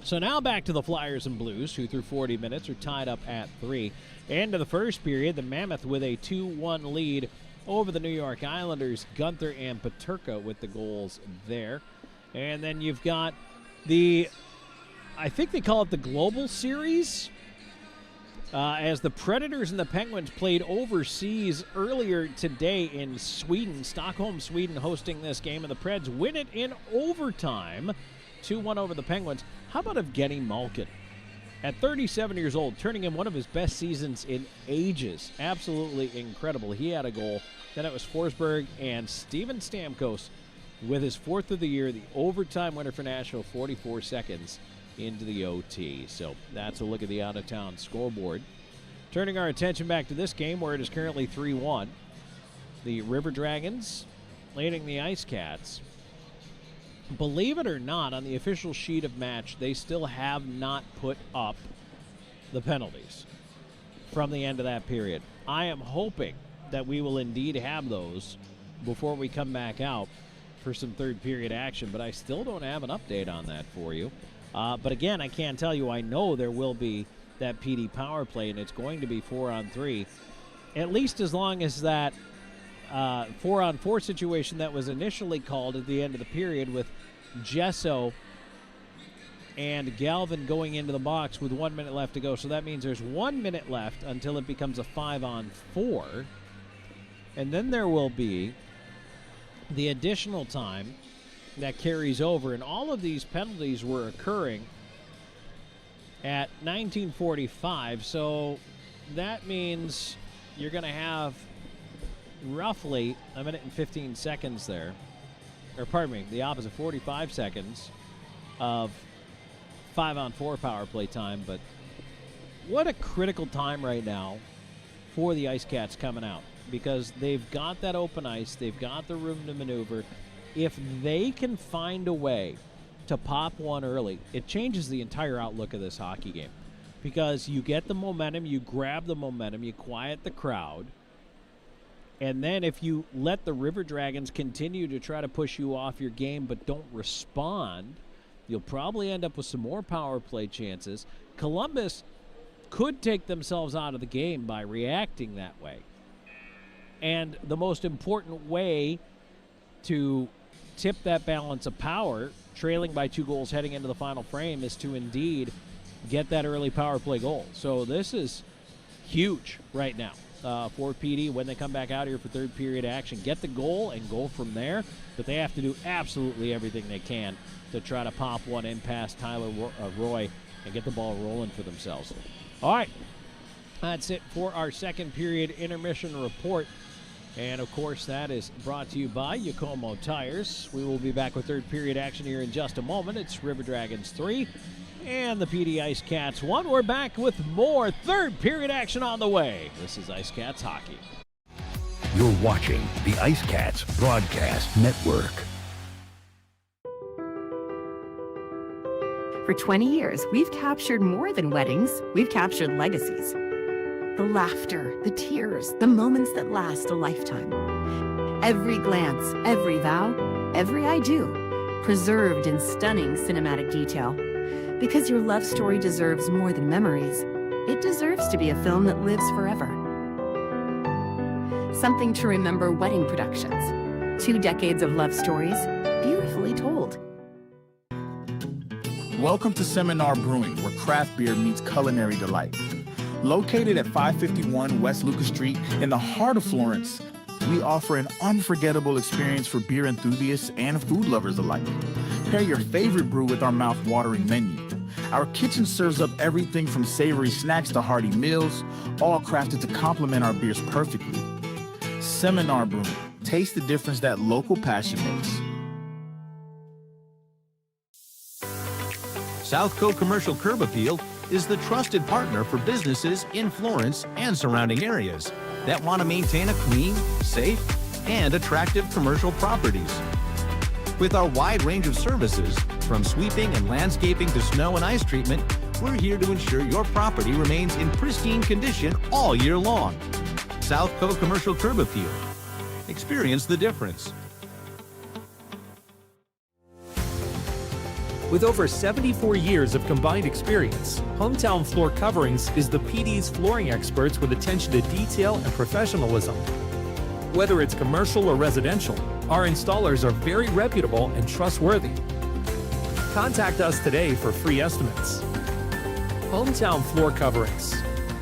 So now back to the Flyers and Blues, who through 40 minutes are tied up at 3. End of the first period, the Mammoth with a 2-1 lead over the New York Islanders. Gunther and Peterka with the goals there. And then you've got the I think they call it the Global Series, as the Predators and the Penguins played overseas earlier today in Sweden. Stockholm, Sweden hosting this game, and the Preds win it in overtime, 2-1 over the Penguins. How about Evgeny Malkin? At 37 years old, turning in one of his best seasons in ages. Absolutely incredible. He had a goal. Then it was Forsberg and Steven Stamkos with his fourth of the year, the overtime winner for Nashville, 44 seconds into the OT. So that's a look at the out-of-town scoreboard. Turning our attention back to this game where it is currently 3-1. The River Dragons leading the IceCats. Believe it or not, on the official sheet of match, they still have not put up the penalties from the end of that period. I am hoping that we will indeed have those before we come back out for some third period action, but I still don't have an update on that for you. But again, I can't tell you. I know there will be that PD power play, and it's going to be 4-on-3, at least as long as that 4-on-4 situation that was initially called at the end of the period with Gesso and Galvin going into the box with 1 minute left to go. So that means there's 1 minute left until it becomes a 5-on-4. And then there will be the additional time that carries over. And all of these penalties were occurring at 19:45. So that means you're going to have roughly a minute and 15 seconds there. Or pardon me, the opposite, 45 seconds of 5-on-4 power play time. But what a critical time right now for the IceCats coming out, because they've got that open ice, they've got the room to maneuver. If they can find a way to pop one early, it changes the entire outlook of this hockey game, because you get the momentum, you grab the momentum, you quiet the crowd. And then if you let the River Dragons continue to try to push you off your game but don't respond, you'll probably end up with some more power play chances. Columbus could take themselves out of the game by reacting that way. And the most important way to tip that balance of power, trailing by 2 goals heading into the final frame, is to indeed get that early power play goal. So this is huge right now. For PD when they come back out here for third period action. Get the goal and go from there, but they have to do absolutely everything they can to try to pop one in past Tyler Roy and get the ball rolling for themselves. All right, that's it for our second period intermission report. And, of course, that is brought to you by Yokomo Tires. We will be back with third period action here in just a moment. It's River Dragons 3 and the PD IceCats 1. We're back with more third period action on the way. This is IceCats Hockey. You're watching the IceCats Broadcast Network. For 20 years, we've captured more than weddings. We've captured legacies. The laughter, the tears, the moments that last a lifetime. Every glance, every vow, every I do, preserved in stunning cinematic detail. Because your love story deserves more than memories. It deserves to be a film that lives forever. Something to remember wedding productions. 2 decades of love stories, beautifully told. Welcome to Seminar Brewing, where craft beer meets culinary delight. Located at 551 West Lucas Street in the heart of Florence, we offer an unforgettable experience for beer enthusiasts and food lovers alike. Pair your favorite brew with our mouth-watering menu. Our kitchen serves up everything from savory snacks to hearty meals, all crafted to complement our beers perfectly. Seminar Brewing. Taste the difference that local passion makes. Southco Commercial Curb Appeal is the trusted partner for businesses in Florence and surrounding areas that want to maintain a clean, safe, and attractive commercial properties. With our wide range of services, from sweeping and landscaping to snow and ice treatment, we're here to ensure your property remains in pristine condition all year long. Southco Commercial Curb Appeal. Experience the difference. With over 74 years of combined experience, Hometown Floor Coverings is the PD's flooring experts with attention to detail and professionalism. Whether it's commercial or residential, our installers are very reputable and trustworthy. Contact us today for free estimates. Hometown Floor Coverings.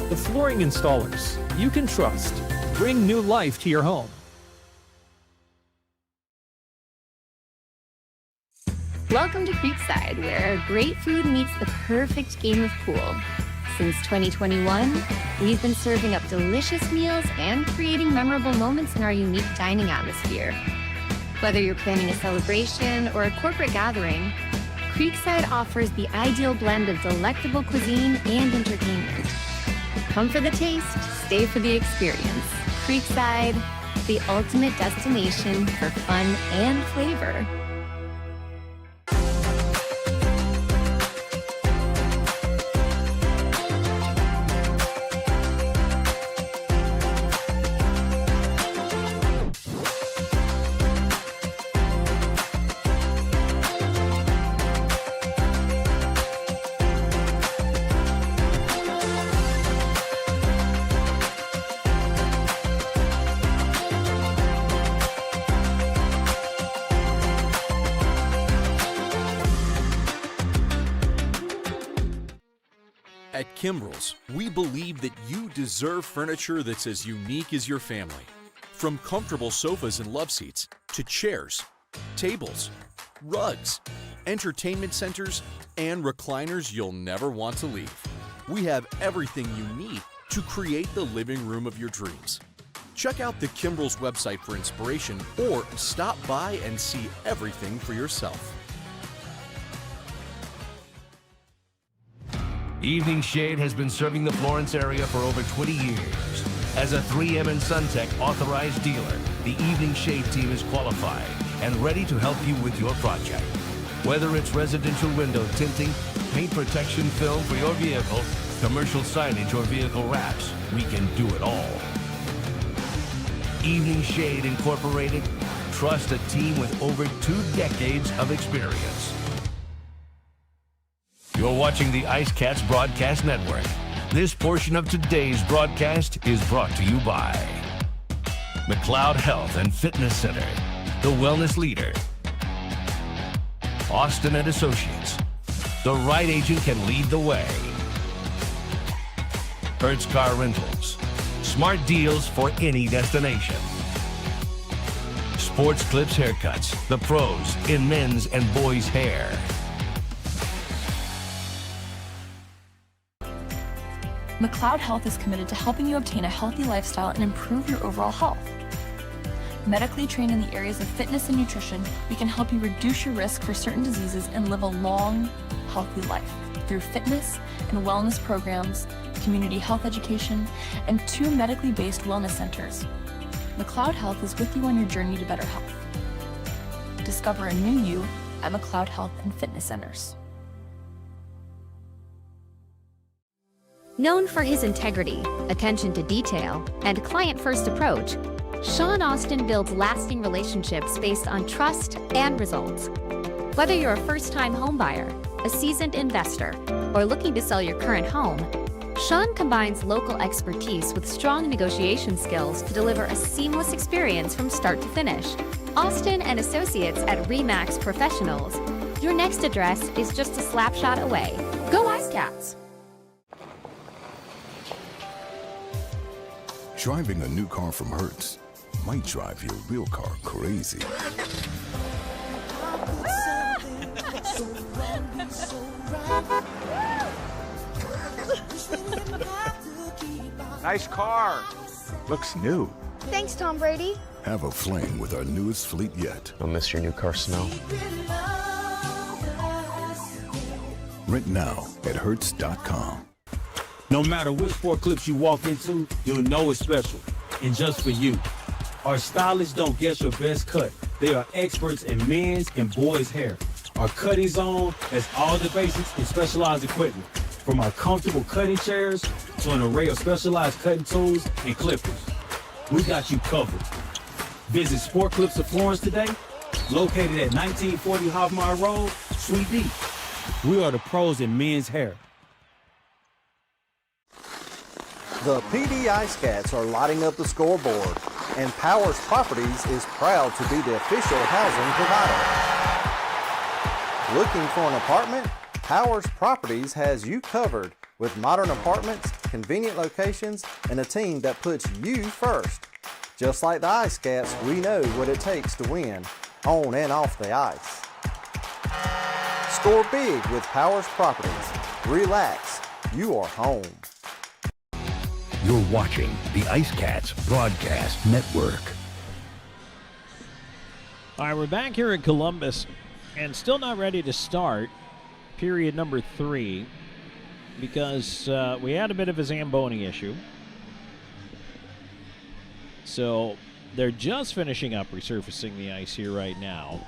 The flooring installers you can trust. Bring new life to your home. Welcome to Creekside, where great food meets the perfect game of pool. Since 2021, we've been serving up delicious meals and creating memorable moments in our unique dining atmosphere. Whether you're planning a celebration or a corporate gathering, Creekside offers the ideal blend of delectable cuisine and entertainment. Come for the taste, stay for the experience. Creekside, the ultimate destination for fun and flavor. At Kimbrell's, we believe that you deserve furniture that's as unique as your family. From comfortable sofas and love seats to chairs, tables, rugs, entertainment centers, and recliners you'll never want to leave. We have everything you need to create the living room of your dreams. Check out the Kimbrell's website for inspiration or stop by and see everything for yourself. Evening Shade has been serving the Florence area for over 20 years. As a 3M and SunTech authorized dealer, the Evening Shade team is qualified and ready to help you with your project. Whether it's residential window tinting, paint protection film for your vehicle, commercial signage, or vehicle wraps, we can do it all. Evening Shade Incorporated. Trust a team with over 2 decades of experience. You're watching the IceCats Broadcast Network. This portion of today's broadcast is brought to you by McLeod Health and Fitness Center, the wellness leader. Austin and Associates. The right agent can lead the way. Hertz Car Rentals. Smart deals for any destination. Sports Clips Haircuts, the pros in men's and boys' hair. McLeod Health is committed to helping you obtain a healthy lifestyle and improve your overall health. Medically trained in the areas of fitness and nutrition, we can help you reduce your risk for certain diseases and live a long, healthy life through fitness and wellness programs, community health education, and 2 medically based wellness centers. McLeod Health is with you on your journey to better health. Discover a new you at McLeod Health and Fitness Centers. Known for his integrity, attention to detail, and client-first approach, Sean Austin builds lasting relationships based on trust and results. Whether you're a first-time homebuyer, a seasoned investor, or looking to sell your current home, Sean combines local expertise with strong negotiation skills to deliver a seamless experience from start to finish. Austin and Associates at RE/MAX Professionals. Your next address is just a slap shot away. Go IceCats! Driving a new car from Hertz might drive your real car crazy. Nice car. Looks new. Thanks, Tom Brady. Have a fling with our newest fleet yet. Don't miss your new car smell. Rent now at Hertz.com. No matter which forklifts you walk into, you'll know it's special. And just for you. Our stylists don't guess your best cut. They are experts in men's and boys' hair. Our cutting zone has all the basics in specialized equipment. From our comfortable cutting chairs to an array of specialized cutting tools and clippers. We got you covered. Visit Sport Clips of Florence today, located at 1940 Hoffmeyer Road, Suite D. We are the pros in men's hair. The PD IceCats are lighting up the scoreboard, and Powers Properties is proud to be the official housing provider. Looking for an apartment? Powers Properties has you covered with modern apartments, convenient locations, and a team that puts you first. Just like the IceCats, we know what it takes to win, on and off the ice. Score big with Powers Properties. Relax, you are home. You're watching the IceCats Broadcast Network. All right, we're back here in Columbus and still not ready to start period number 3 because we had a bit of a Zamboni issue. So they're just finishing up resurfacing the ice here right now,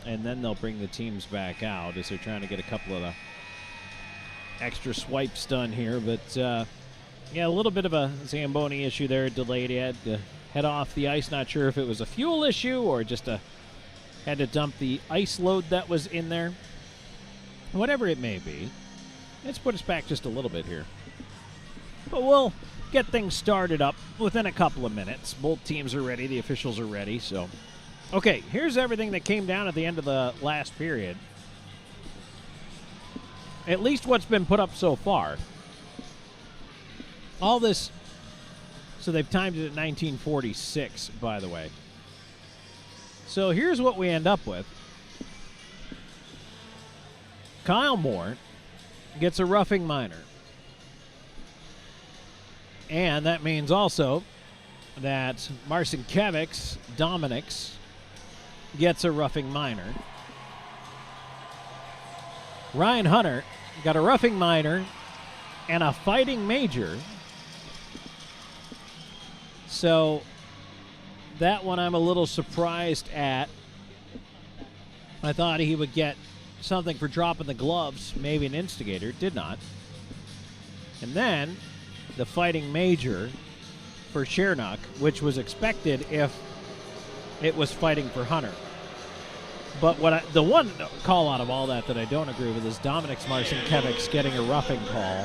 and then they'll bring the teams back out as they're trying to get a couple of the extra swipes done here. But yeah, a little bit of a Zamboni issue there, delayed. He had to head off the ice. Not sure if it was a fuel issue or just had to dump the ice load that was in there. Whatever it may be, let's put us back just a little bit here. But we'll get things started up within a couple of minutes. Both teams are ready. The officials are ready. So, okay, here's everything that came down at the end of the last period. At least what's been put up so far. All this, so they've timed it at 1946, by the way. So here's what we end up with. Kyle Moore gets a roughing minor. And that means also that Marcin Dominics gets a roughing minor. Ryan Hunter got a roughing minor and a fighting major. So that one I'm a little surprised at. I thought he would get something for dropping the gloves, maybe an instigator. Did not. And then the fighting major for Chernak, which was expected if it was fighting for Hunter. But the one call out of all that I don't agree with is Dominik's Marcinkiewicz getting a roughing call.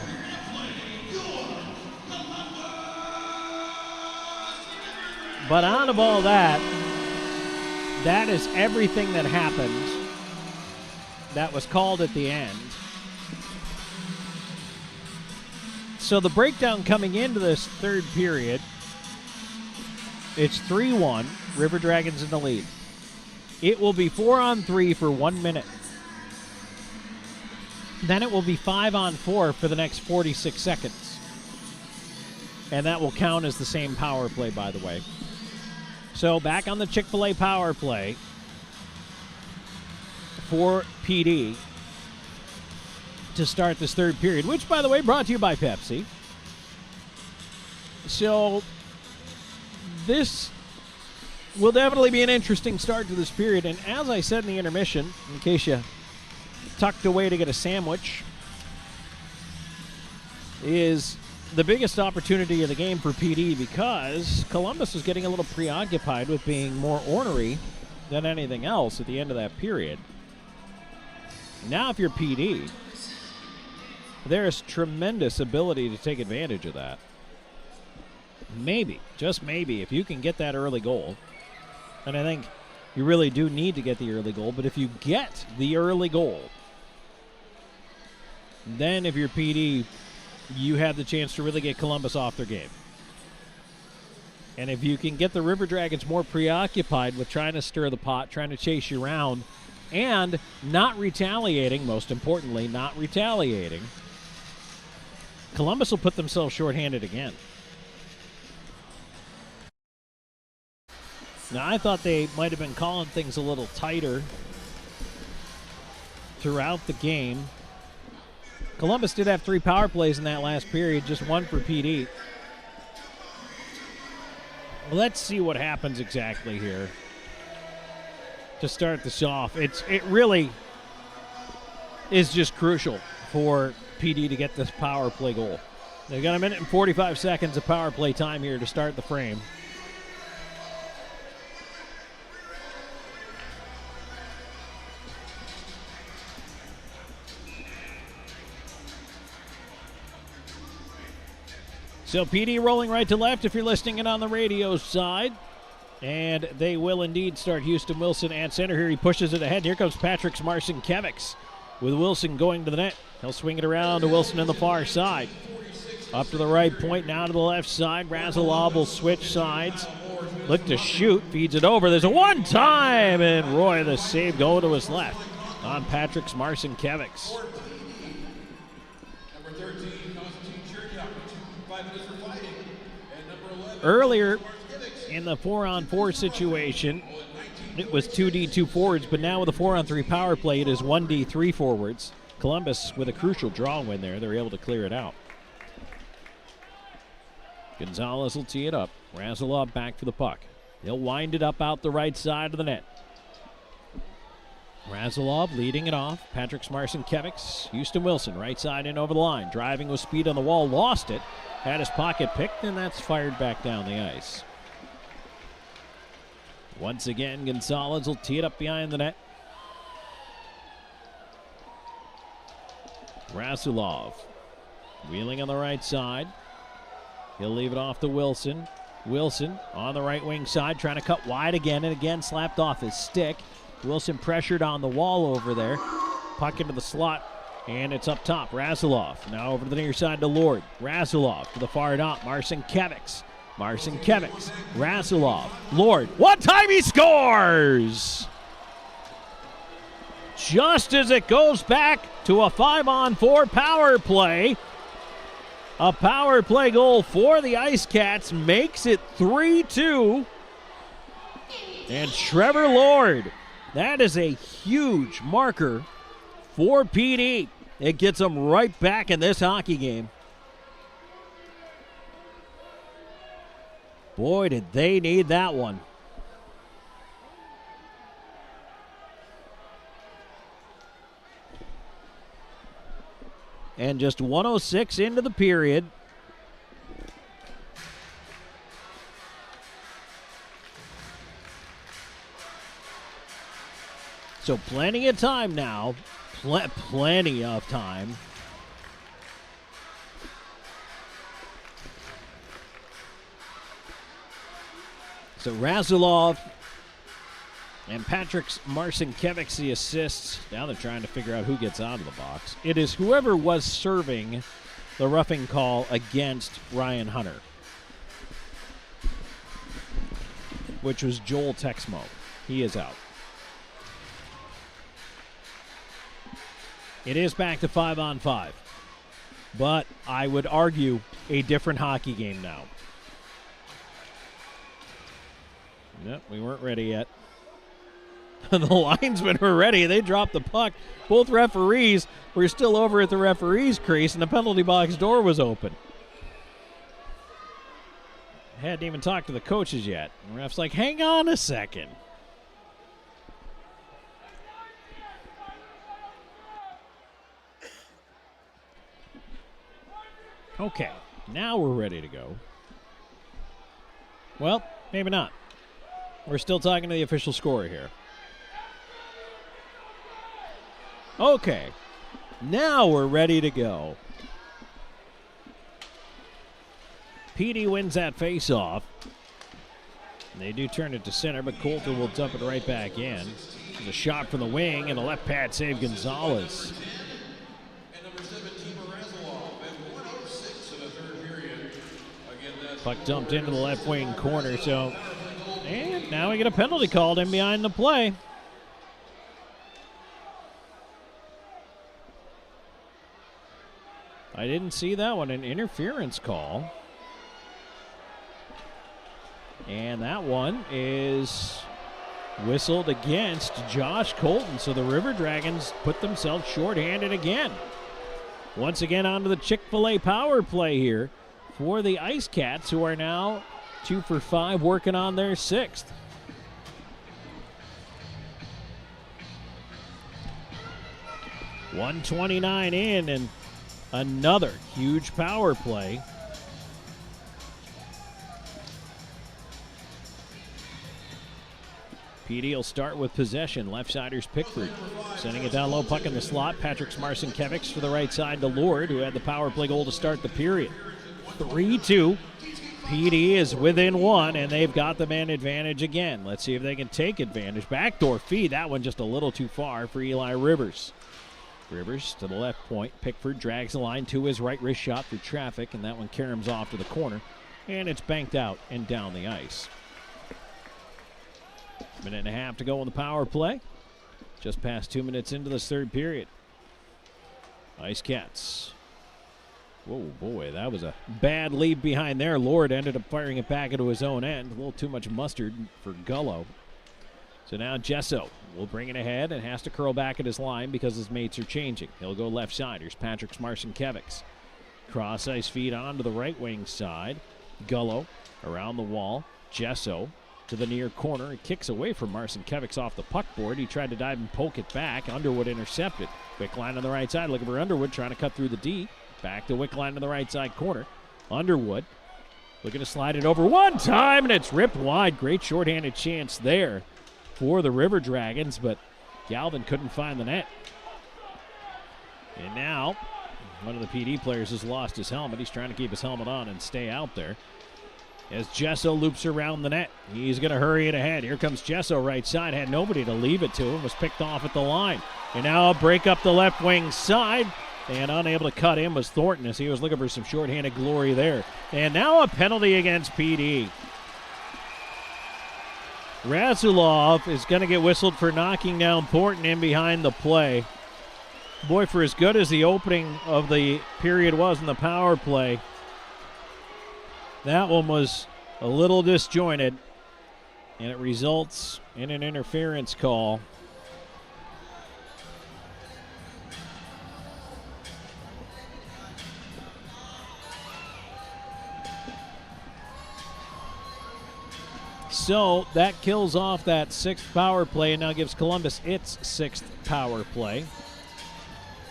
But out of all that, that is everything that happened that was called at the end. So the breakdown coming into this third period, it's 3-1, River Dragons in the lead. It will be 4-on-3 for 1 minute. Then it will be 5-on-4 for the next 46 seconds. And that will count as the same power play, by the way. So back on the Chick-fil-A power play for PD to start this third period, which, by the way, brought to you by Pepsi. So this will definitely be an interesting start to this period. And as I said in the intermission, in case you tucked away to get a sandwich, is the biggest opportunity of the game for PD because Columbus is getting a little preoccupied with being more ornery than anything else at the end of that period. Now, if you're PD, there's tremendous ability to take advantage of that. Maybe, just maybe, if you can get that early goal, and I think you really do need to get the early goal, but if you get the early goal, then if you're PD, you have the chance to really get Columbus off their game. And if you can get the River Dragons more preoccupied with trying to stir the pot, trying to chase you around, and not retaliating, most importantly, not retaliating, Columbus will put themselves shorthanded again. Now, I thought they might have been calling things a little tighter throughout the game. Columbus did have 3 power plays in that last period, just 1 for PD. Let's see what happens exactly here to start this off. It really is just crucial for PD to get this power play goal. They've got 1 minute and 45 seconds of power play time here to start the frame. So PD rolling right to left if you're listening in on the radio side. And they will indeed start Houston Wilson at center here. He pushes it ahead. Here comes Patrick Marcinkiewicz with Wilson going to the net. He'll swing it around to Wilson on the far side. Up to the right point, now to the left side. Razilov will switch sides. Look to shoot, feeds it over. There's a one-time, and Roy, the save going to his left on Patrick Marcinkiewicz. Earlier in the 4-on-4 situation, it was 2D, 2 forwards, but now with a 4-on-3 power play, it is 1D, 3 forwards. Columbus with a crucial draw win there. They're able to clear it out. Gonzalez will tee it up. Razilov back for the puck. He'll wind it up out the right side of the net. Razilov leading it off. Patrick Marcinkiewicz. Houston Wilson right side in over the line. Driving with speed on the wall. Lost it. Had his pocket picked, and that's fired back down the ice. Once again, Gonzalez will tee it up behind the net. Razilov wheeling on the right side. He'll leave it off to Wilson. Wilson on the right wing side, trying to cut wide again, and again slapped off his stick. Wilson pressured on the wall over there. Puck into the slot, and it's up top. Razilov now over to the near side to Lord. Razilov to the far dot. Marcinkiewicz. Razilov. Lord. One time he scores! Just as it goes back to a 5-on-4 power play. A power play goal for the IceCats makes it 3-2. And Trevor Lord, that is a huge marker for PD. It gets them right back in this hockey game. Boy, did they need that one. And just 1:06 into the period. So plenty of time now. Plenty of time. So Razilov and Patrick Marcinkiewicz the assists. Now they're trying to figure out who gets out of the box. It is whoever was serving the roughing call against Ryan Hunter, which was Joel Texmo. He is out. It is back to 5-on-5, but I would argue a different hockey game now. Nope, we weren't ready yet. The linesmen were ready. They dropped the puck. Both referees were still over at the referee's crease, and the penalty box door was open. Hadn't even talked to the coaches yet. The ref's like, hang on a second. Okay, now we're ready to go. Well, maybe not. We're still talking to the official scorer here. Okay, now we're ready to go. PD wins that face-off. They do turn it to center, but Coulter will dump it right back in. There's a shot from the wing, and a left pad save Gonzalez. Puck dumped into the left wing corner, so... And now we get a penalty called in behind the play. I didn't see that one, an interference call. And that one is whistled against Josh Colton, so the River Dragons put themselves shorthanded again. Once again onto the Chick-fil-A power play here for the IceCats, who are now 2 for 5, working on their 6th. .129 in, and another huge power play. PD will start with possession. Left-siders Pickford sending it down low, puck in the slot. Patrick Marcinkiewicz for the right side to Lord, who had the power play goal to start the period. 3-2. PD is within one, and they've got the man advantage again. Let's see if they can take advantage. Backdoor feed, that one just a little too far for Eli Rivers. Rivers to the left point. Pickford drags the line to his right wrist shot through traffic, and that one caroms off to the corner, and it's banked out and down the ice. Minute and a half to go on the power play. Just past 2 minutes into this third period. IceCats. Whoa, boy, that was a bad lead behind there. Lord ended up firing it back into his own end. A little too much mustard for Gullo. So now Gesso will bring it ahead and has to curl back at his line because his mates are changing. He'll go left side. Here's Patrick Marcinkiewicz. Cross ice feed onto the right wing side. Gullo around the wall. Gesso to the near corner. It kicks away from Marcinkiewicz off the puck board. He tried to dive and poke it back. Underwood intercepted. Quick line on the right side. Looking for Underwood trying to cut through the D. Back to Wick line to the right side corner. Underwood looking to slide it over one time, and it's ripped wide. Great shorthanded chance there for the River Dragons, but Galvin couldn't find the net. And now one of the PD players has lost his helmet. He's trying to keep his helmet on and stay out there. As Gesso loops around the net, he's going to hurry it ahead. Here comes Gesso right side. Had nobody to leave it to him. Was picked off at the line. And now a break up the left wing side. And unable to cut in was Thornton as he was looking for some shorthanded glory there. And now a penalty against PD. Razulov is going to get whistled for knocking down Thornton in behind the play. Boy, for as good as the opening of the period was in the power play, that one was a little disjointed, and it results in an interference call. So that kills off that sixth power play and now gives Columbus its sixth power play.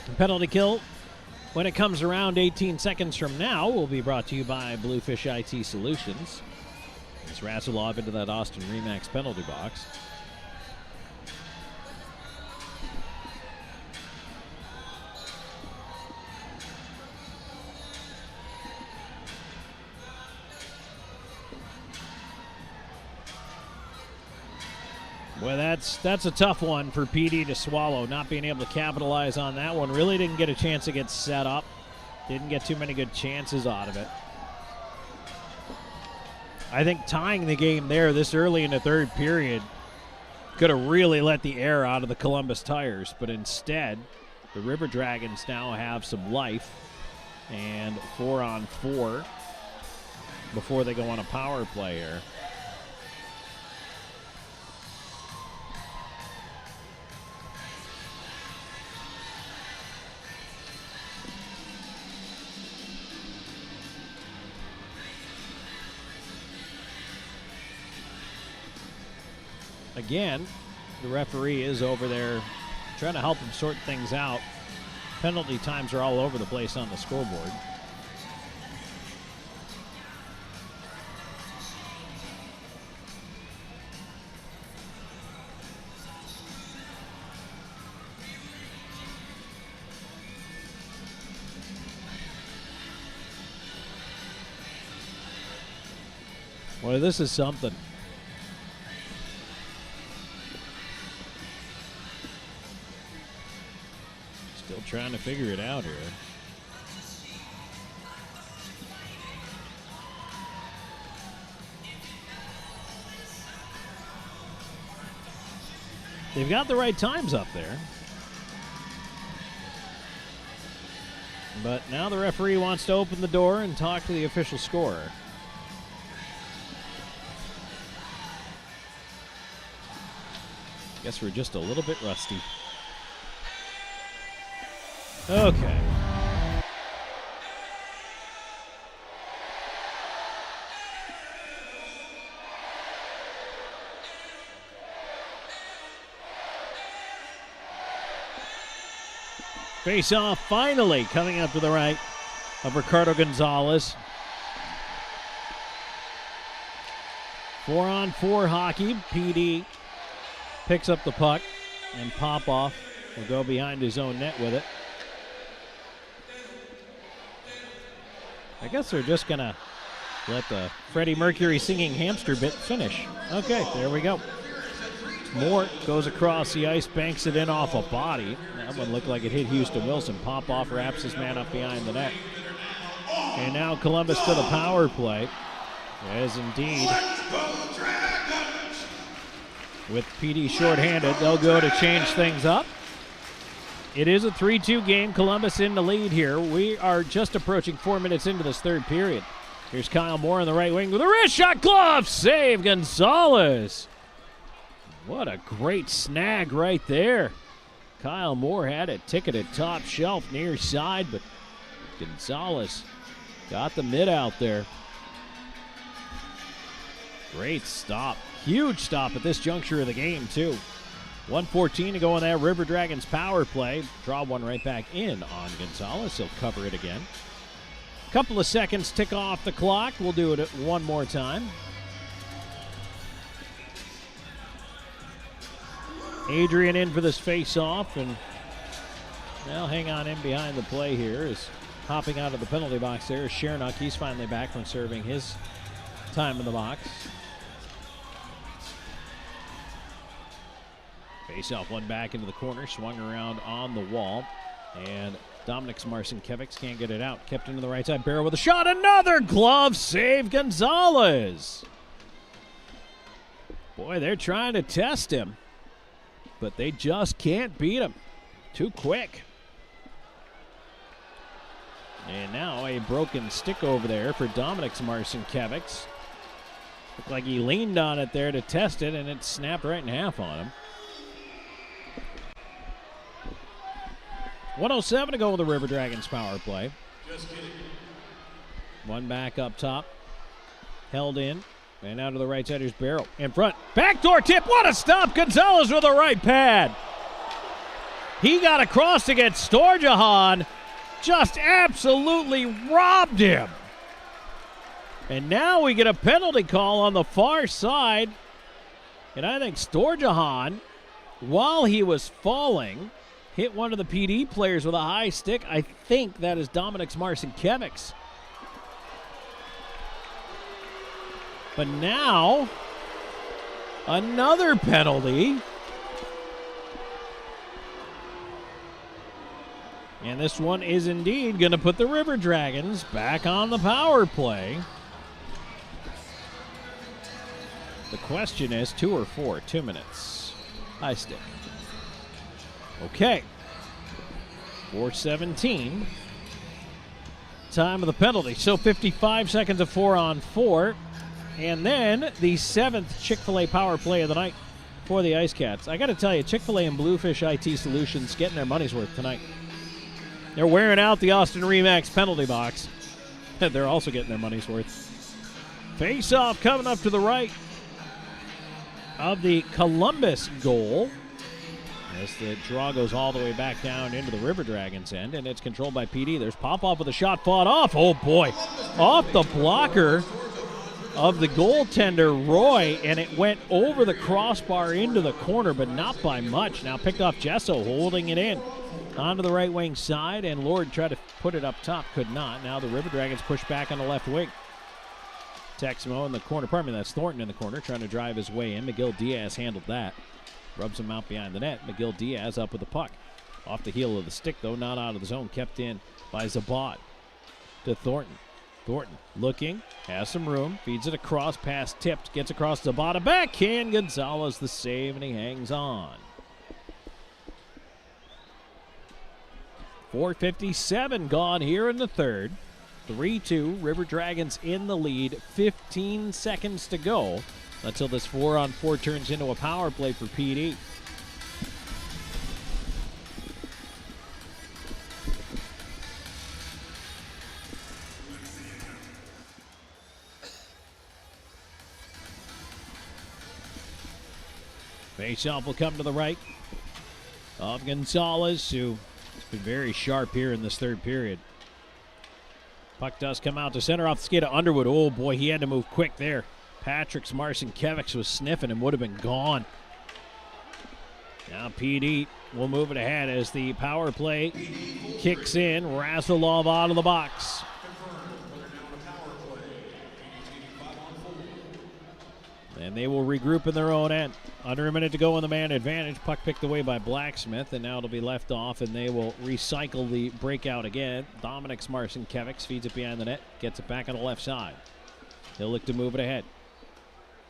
The penalty kill, when it comes around 18 seconds from now, will be brought to you by Bluefish IT Solutions. It's Razulov into that Austin Remax penalty box. Well, that's a tough one for PD to swallow, not being able to capitalize on that one. Really didn't get a chance to get set up. Didn't get too many good chances out of it. I think tying the game there this early in the third period could have really let the air out of the Columbus tires, but instead, the River Dragons now have some life and 4-on-4 before they go on a power play here. Again, the referee is over there trying to help them sort things out. Penalty times are all over the place on the scoreboard. Well, this is something. Still trying to figure it out here. They've got the right times up there. But now the referee wants to open the door and talk to the official scorer. Guess we're just a little bit rusty. Okay. Face off finally coming up to the right of Ricardo Gonzalez. 4-on-4 hockey. PD picks up the puck and Popoff will go behind his own net with it. I guess they're just going to Let the Freddie Mercury singing hamster bit finish. Okay, there we go. Moore goes across the ice, banks it in off a body. That one looked like it hit Houston Wilson. Popoff wraps his man up behind the net. And now Columbus to the power play. As indeed, with PD shorthanded, they'll go to change things up. It is a 3-2 game. Columbus in the lead here. We are just approaching 4 minutes into this third period. Here's Kyle Moore on the right wing with a wrist shot, glove save, Gonzalez. What a great snag right there. Kyle Moore had it ticketed top shelf near side, but Gonzalez got the mid out there. Great stop. Huge stop at this juncture of the game, too. 1:14 to go on that River Dragons power play. Draw one right back in on Gonzalez. He'll cover it again. Couple of seconds tick off the clock. We'll do it one more time. Adrian in for this face-off, and they'll hang on in behind the play here. Is hopping out of the penalty box there is Shernock. He's finally back from serving his time in the box. Face-off one back into the corner, swung around on the wall, and Dominic Marcinkiewicz can't get it out. Kept into the right side. Barrow with a shot. Another glove save, Gonzalez. Boy, they're trying to test him, but they just can't beat him. Too quick. And now a broken stick over there for Dominic Marcinkiewicz. Looked like he leaned on it there to test it, and it snapped right in half on him. 1:07 to go with the River Dragons power play. One back up top. Held in. And out to the right side, here's Barrow. In front. Backdoor tip. What a stop. Gonzalez with a right pad. He got across to get Storjahan. Just absolutely robbed him. And now we get a penalty call on the far side. And I think Storjahan, while he was falling, hit one of the PD players with a high stick. I think that is Dominic Marcinkiewicz. But now, another penalty. And this one is indeed going to put the River Dragons back on the power play. The question is 2 or 4, 2 minutes. High stick. Okay. 4:17. Time of the penalty. So 55 seconds of 4-on-4. And then the 7th Chick-fil-A power play of the night for the IceCats. I got to tell you, Chick-fil-A and Bluefish IT Solutions getting their money's worth tonight. They're wearing out the Austin Remax penalty box. They're also getting their money's worth. Face-off coming up to the right of the Columbus goal. As the draw goes all the way back down into the River Dragons end, and it's controlled by PD. There's Popoff with a shot fought off. Oh, boy. Off the blocker of the goaltender, Roy, and it went over the crossbar into the corner, but not by much. Now picked off Gesso, holding it in onto the right wing side, and Lord tried to put it up top, could not. Now the River Dragons push back on the left wing. Texmo in the corner, pardon me, that's Thornton in the corner, trying to drive his way in. Miguel Diaz handled that. Rubs him out behind the net. Miguel Diaz up with the puck. Off the heel of the stick, though, not out of the zone. Kept in by Zabot to Thornton. Thornton looking, has some room, feeds it across, pass tipped, gets across Zabot, backhand, Gonzalez the save, and he hangs on. 4:57 gone here in the third. 3-2, River Dragons in the lead, 15 seconds to go until this 4-on-4 turns into a power play for PD. Faceoff will come to the right of Gonzalez, who has been very sharp here in this third period. Puck does come out to center off the skate of Underwood. Oh, boy, he had to move quick there. Patrick Marcinkiewicz was sniffing and would have been gone. Now PD will move it ahead as the power play kicks in. Razilov out of the box. And they will regroup in their own end. Under a minute to go in the man advantage. Puck picked away by Blacksmith, and now it'll be left off, and they will recycle the breakout again. Dominic Marcinkiewicz feeds it behind the net, gets it back on the left side. He'll look to move it ahead.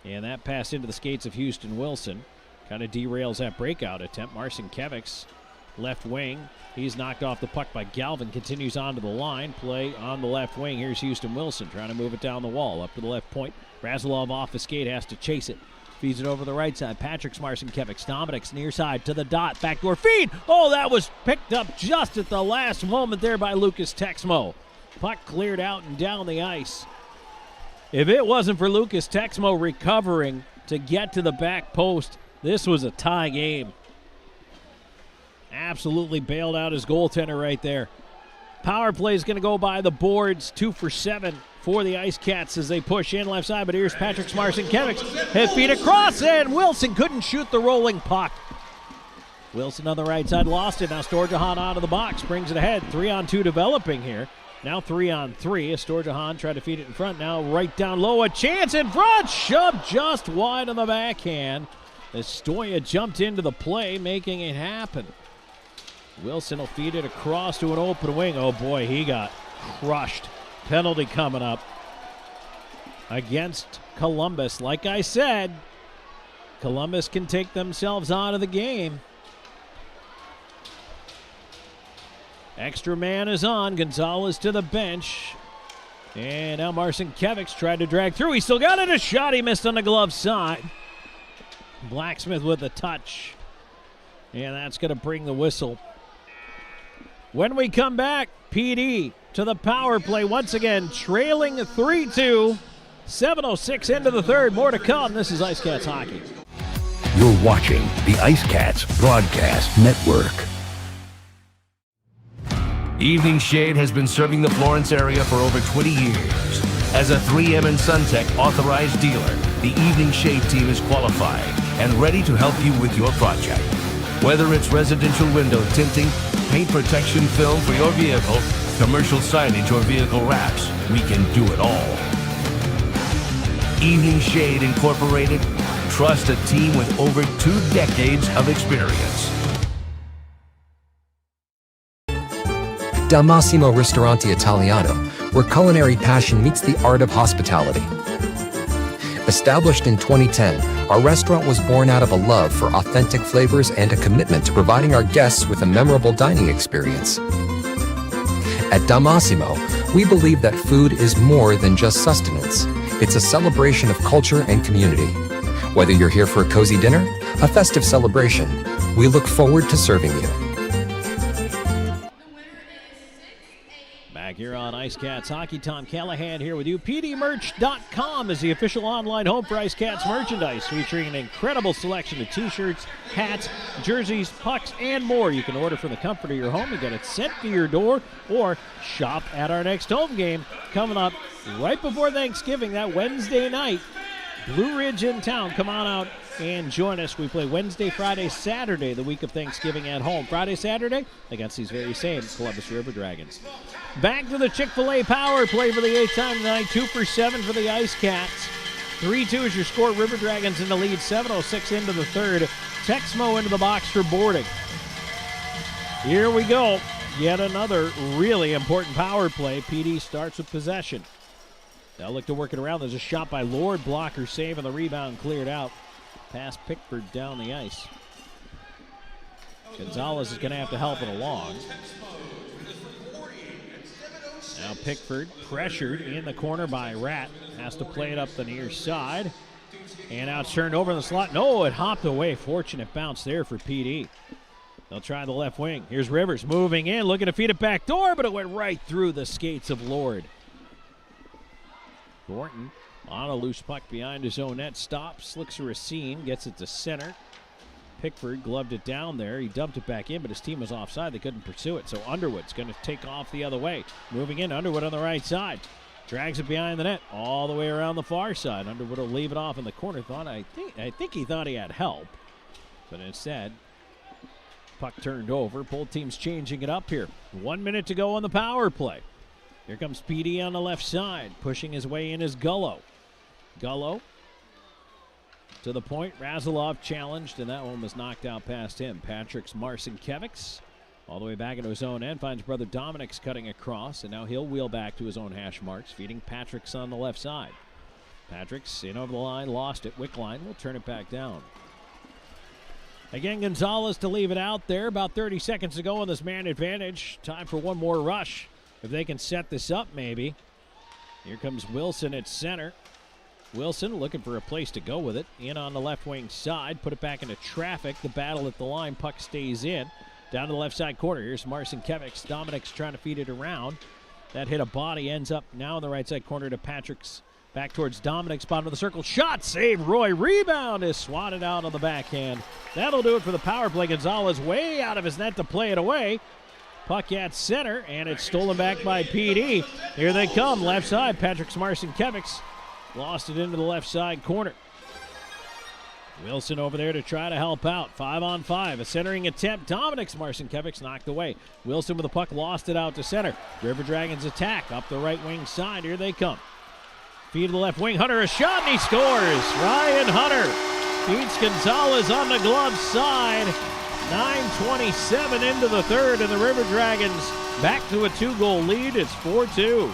And that pass into the skates of Houston Wilson kind of derails that breakout attempt. Marcinkiewicz, left wing. He's knocked off the puck by Galvin. Continues on to the line. Play on the left wing. Here's Houston Wilson trying to move it down the wall. Up to the left point. Razilov off the skate. Has to chase it. Feeds it over the right side. Patrick Marcinkiewicz. Dominic's near side to the dot. Backdoor feed. Oh, that was picked up just at the last moment there by Lucas Texmo. Puck cleared out and down the ice. If it wasn't for Lucas Texmo recovering to get to the back post, this was a tie game. Absolutely bailed out his goaltender right there. Power play is going to go by the boards. 2 for 7 for the IceCats as they push in left side. But here's Patrick Marcinkiewicz. Hit feet across, and Wilson couldn't shoot the rolling puck. Wilson on the right side lost it. Now Storjahan out of the box. Brings it ahead. 3-on-2 developing here. Now 3-on-3. Storjahan tried to feed it in front. Now right down low. A chance in front. Shoved just wide on the backhand. Estoya jumped into the play, making it happen. Wilson will feed it across to an open wing. Oh boy, he got crushed. Penalty coming up against Columbus. Like I said, Columbus can take themselves out of the game. Extra man is on. Gonzalez to the bench. And now Marcinkiewicz tried to drag through. He still got it. A shot he missed on the glove side. Blacksmith with a touch. And that's going to bring the whistle. When we come back, PD to the power play once again, trailing 3-2. 7:06 into the third. More to come. This is IceCats Hockey. You're watching the IceCats Broadcast Network. Evening Shade has been serving the Florence area for over 20 years. As a 3M and SunTech authorized dealer, the Evening Shade team is qualified and ready to help you with your project. Whether it's residential window tinting, paint protection film for your vehicle, commercial signage, or vehicle wraps, we can do it all. Evening Shade Incorporated. Trust a team with over 2 decades of experience. Dal Massimo Ristorante Italiano, where culinary passion meets the art of hospitality. Established in 2010, our restaurant was born out of a love for authentic flavors and a commitment to providing our guests with a memorable dining experience. At Dal Massimo, we believe that food is more than just sustenance. It's a celebration of culture and community. Whether you're here for a cozy dinner, a festive celebration, we look forward to serving you. Back here on IceCats Hockey, Tom Callahan here with you. PDmerch.com is the official online home for IceCats merchandise, featuring an incredible selection of t-shirts, hats, jerseys, pucks, and more. You can order from the comfort of your home and get it sent to your door, or shop at our next home game coming up right before Thanksgiving, that Wednesday night. Blue Ridge in town. Come on out and join us. We play Wednesday, Friday, Saturday, the week of Thanksgiving at home. Friday, Saturday against these very same Columbus River Dragons. Back to the Chick-fil-A power play for the 8th time tonight. 2 for 7 for the IceCats. 3-2 is your score. River Dragons in the lead. 7:06 into the third. Texmo into the box for boarding. Here we go. Yet another really important power play. PD starts with possession. They'll look to work it around. There's a shot by Lord. Blocker save, and the rebound cleared out. Pass Pickford down the ice. Gonzalez is going to have to help it along. Now Pickford pressured in the corner by Rat. Has to play it up the near side. And now it's turned over in the slot. No, it hopped away. Fortunate bounce there for PD. They'll try the left wing. Here's Rivers moving in, looking to feed it back door, but it went right through the skates of Lord. Thornton on a loose puck behind his own net. Stops, looks for a seam, gets it to center. Pickford gloved it down there. He dumped it back in, but his team was offside. They couldn't pursue it, so Underwood's going to take off the other way. Moving in, Underwood on the right side. Drags it behind the net all the way around the far side. Underwood will leave it off in the corner. I think he thought he had help, but instead, puck turned over. Both teams changing it up here. 1 minute to go on the power play. Here comes PD on the left side. Pushing his way in is Gullo. Gullo to the point. Razilov challenged, and that one was knocked out past him. Patrick's Marcinkiewicz all the way back into his own end. Finds brother Dominic's cutting across, and now he'll wheel back to his own hash marks, feeding Patrick's on the left side. Patrick's in over the line, lost it. Wickline will turn it back down. Again, Gonzalez to leave it out there. About 30 seconds to go on this man advantage. Time for one more rush. If they can set this up, maybe. Here comes Wilson at center. Wilson looking for a place to go with it. In on the left wing side. Put it back into traffic. The battle at the line. Puck stays in. Down to the left side corner. Here's Marcinkiewicz. Dominic's trying to feed it around. That hit a body. Ends up now in the right side corner to Patrick's. Back towards Dominic's bottom of the circle. Shot, save, Roy. Rebound is swatted out on the backhand. That'll do it for the power play. Gonzalez way out of his net to play it away. Puck at center, and it's stolen back by PD. Here they come, left side. Patrick's Marcinkiewicz lost it into the left side corner. Wilson over there to try to help out. 5-on-5, a centering attempt. Dominic's Marcinkiewicz knocked away. Wilson with the puck, lost it out to center. River Dragons attack up the right wing side. Here they come. Feed to the left wing. Hunter a shot, and he scores. Ryan Hunter beats Gonzalez on the glove side. 9:27 into the third, and the River Dragons back to a 2-goal lead. It's 4-2.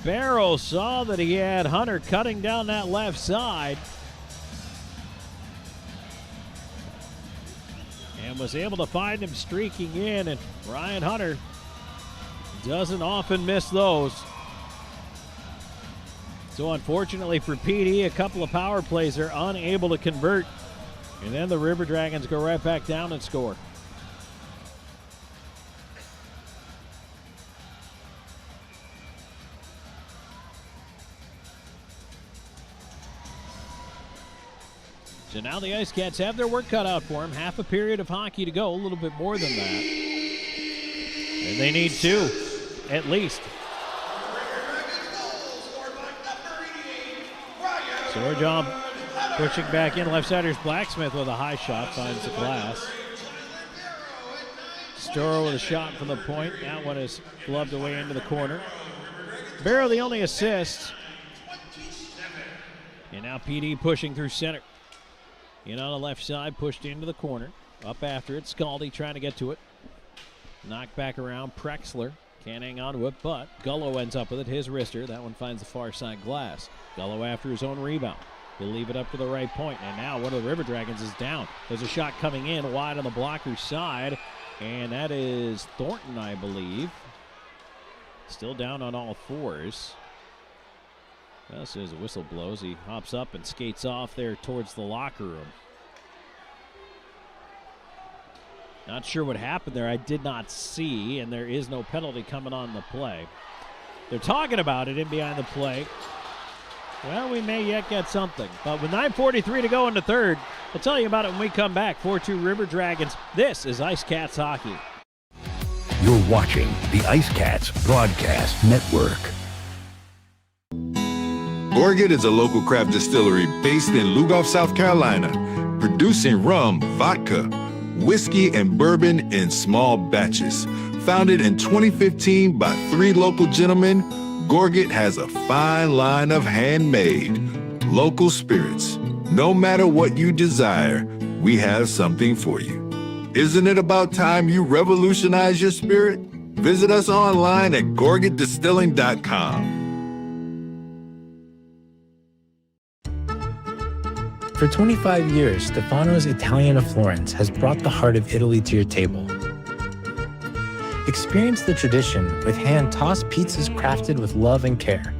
Barrow saw that he had Hunter cutting down that left side and was able to find him streaking in, and Ryan Hunter doesn't often miss those. So unfortunately for PD, a couple of power plays are unable to convert, and then the River Dragons go right back down and score. So now the IceCats have their work cut out for them. Half a period of hockey to go, a little bit more than that. And they need 2, at least. Sorjob pushing back in. Left-siders Blacksmith with a high shot, finds the glass. Storo with a shot from the point. That one is gloved away into the corner. Barrow the only assist. And now PD pushing through center. In on the left side, pushed into the corner. Up after it, Scaldi trying to get to it. Knocked back around, Prexler can't hang on to it, but Gullo ends up with it, his wrister. That one finds the far side glass. Gullo after his own rebound. He'll leave it up to the right point, and now one of the River Dragons is down. There's a shot coming in wide on the blocker's side, and that is Thornton, I believe. Still down on all fours. Well, as soon as the whistle blows, he hops up and skates off there towards the locker room. Not sure what happened there. I did not see, and there is no penalty coming on the play. They're talking about it in behind the play. Well, we may yet get something. But with 9:43 to go in the third, we'll tell you about it when we come back. 4-2 River Dragons. This is IceCats Hockey. You're watching the IceCats Broadcast Network. Gorget is a local craft distillery based in Lugoff, South Carolina, producing rum, vodka, whiskey, and bourbon in small batches. Founded in 2015 by 3 local gentlemen, Gorget has a fine line of handmade, local spirits. No matter what you desire, we have something for you. Isn't it about time you revolutionize your spirit? Visit us online at gorgetdistilling.com. For 25 years, Stefano's Italian of Florence has brought the heart of Italy to your table. Experience the tradition with hand-tossed pizzas crafted with love and care.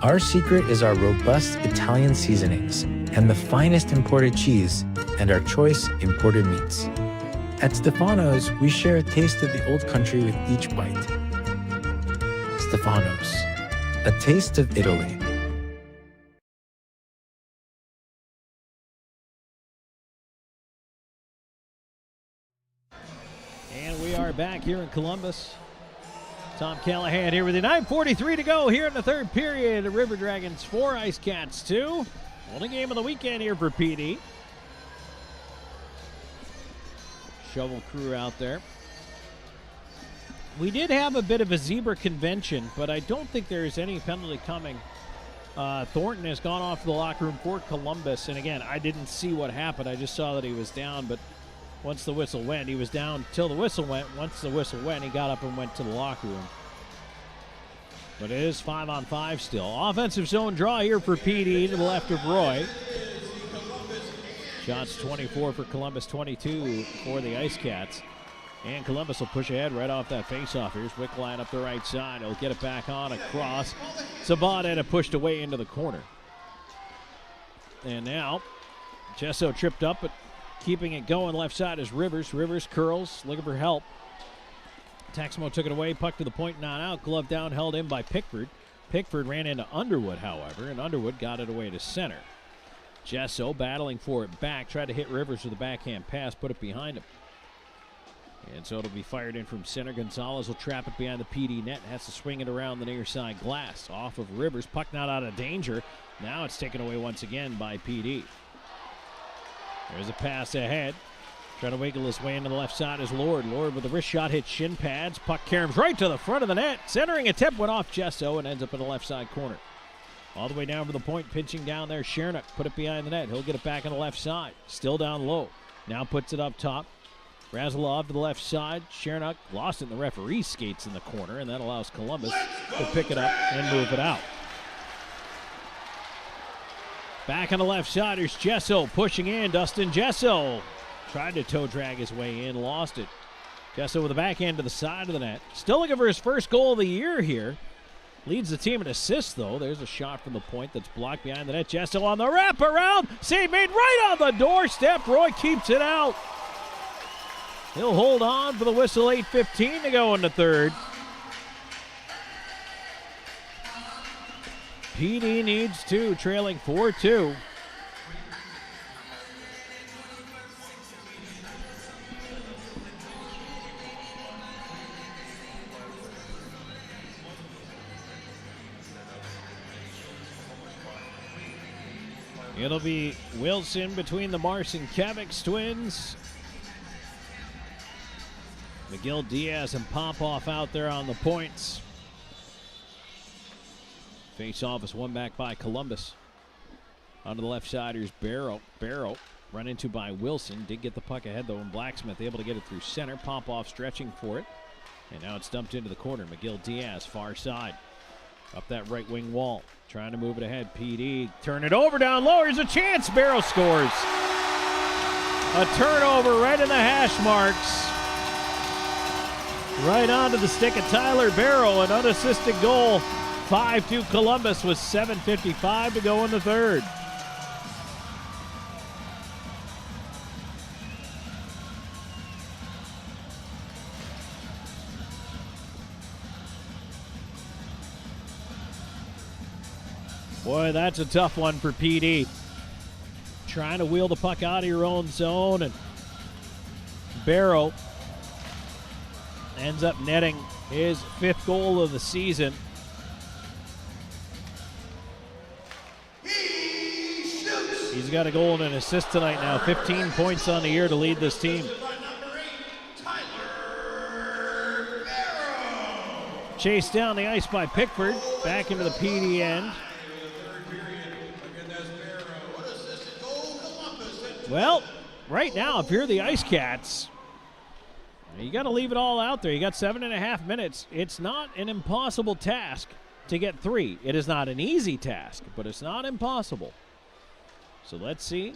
Our secret is our robust Italian seasonings and the finest imported cheese and our choice imported meats. At Stefano's, we share a taste of the old country with each bite. Stefano's, a taste of Italy. And we are back here in Columbus. Tom Callahan here with you. 9:43 to go here in the third period. The River Dragons 4, IceCats 2. Only game of the weekend here for PD. shovel crew out there. We did have a bit of a zebra convention, but I don't think there's any penalty coming. Thornton has gone off to the locker room for Columbus, and again, I didn't see what happened. I just saw that he was down, but once the whistle went, he was down till the whistle went. Once the whistle went, he got up and went to the locker room. But it is 5-on-5 still. Offensive zone draw here for PD to the left of Roy. Shots 24 for Columbus, 22 for the IceCats. And Columbus will push ahead right off that faceoff. Here's Wickline up the right side. He'll get it back on across. Sabat had it pushed away into the corner. And now, Gesso tripped up, but keeping it going left side is Rivers. Rivers curls, looking for help. Taximo took it away, puck to the point, not out. Glove down, held in by Pickford. Pickford ran into Underwood, however, and Underwood got it away to center. Gesso battling for it back, tried to hit Rivers with a backhand pass, put it behind him. And so it'll be fired in from center. Gonzalez will trap it behind the PD net. Has to swing it around the near side glass. Off of Rivers. Puck not out of danger. Now it's taken away once again by PD. There's a pass ahead. Trying to wiggle his way into the left side is Lord. Lord with a wrist shot hits shin pads. Puck caroms right to the front of the net. Centering attempt went off Gesso and ends up in the left side corner. All the way down for the point. Pinching down there. Shernock put it behind the net. He'll get it back on the left side. Still down low. Now puts it up top. Razalov to the left side. Shernock lost it in the referee skates in the corner, and that allows Columbus to pick it up and move it out. Back on the left side, here's Gesso pushing in. Dustin Gesso tried to toe drag his way in, lost it. Gesso with a backhand to the side of the net. Still looking for his first goal of the year here. Leads the team in assists, though. There's a shot from the point that's blocked behind the net. Gesso on the wraparound. Save made right on the doorstep. Roy keeps it out. He'll hold on for the whistle. 8:15 to go in the third. PD needs two, trailing 4-2. It'll be Wilson between the Marcinkiewicz twins. McGill, Diaz, and Popoff out there on the points. Face-off is won back by Columbus. On to the left side, here's Barrow. Barrow run into by Wilson. Did get the puck ahead, though, and Blacksmith able to get it through center. Popoff stretching for it. And now it's dumped into the corner. McGill, Diaz, far side. Up that right wing wall. Trying to move it ahead. PD turn it over down low. Here's a chance. Barrow scores. A turnover right in the hash marks. Right onto the stick of Tyler Barrow, an unassisted goal. 5-2 Columbus with 7:55 to go in the third. Boy, that's a tough one for PD. Trying to wheel the puck out of your own zone, and Barrow ends up netting his 5th goal of the season. He's got a goal and an assist tonight now. 15 points on the year to lead this team. Chased down the ice by Pickford. Back into the PD end. Well, right now, if you're the IceCats, you got to leave it all out there. You got 7.5 minutes. It's not an impossible task to get 3. It is not an easy task, but it's not impossible. So let's see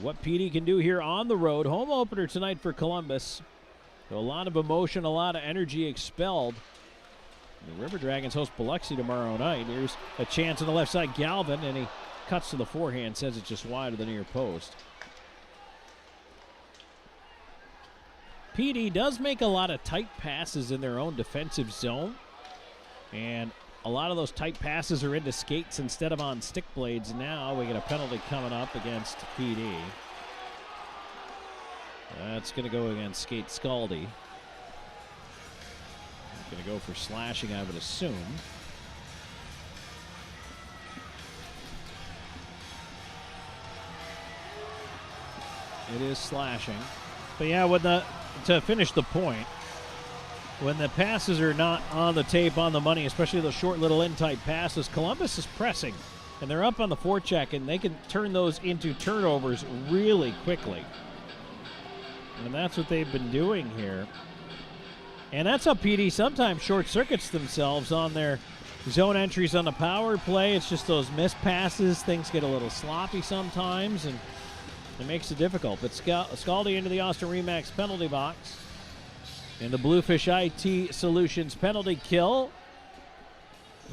what PD can do here on the road. Home opener tonight for Columbus. So a lot of emotion, a lot of energy expelled. The River Dragons host Biloxi tomorrow night. Here's a chance on the left side. Galvin, and he cuts to the forehand, says it's just wide of the near post. PD does make a lot of tight passes in their own defensive zone. And a lot of those tight passes are into skates instead of on stick blades. Now we get a penalty coming up against PD. That's going to go against Skate Scaldi. Going to go for slashing, I would assume. It is slashing. But yeah, when the to finish the point, when the passes are not on the tape, on the money, especially those short little in-type passes, Columbus is pressing, and they're up on the forecheck, and they can turn those into turnovers really quickly. And that's what they've been doing here. And that's how PD sometimes short-circuits themselves on their zone entries on the power play. It's just those missed passes. Things get a little sloppy sometimes, and it makes it difficult. But Scaldi into the Austin Remax penalty box. And the Bluefish IT Solutions penalty kill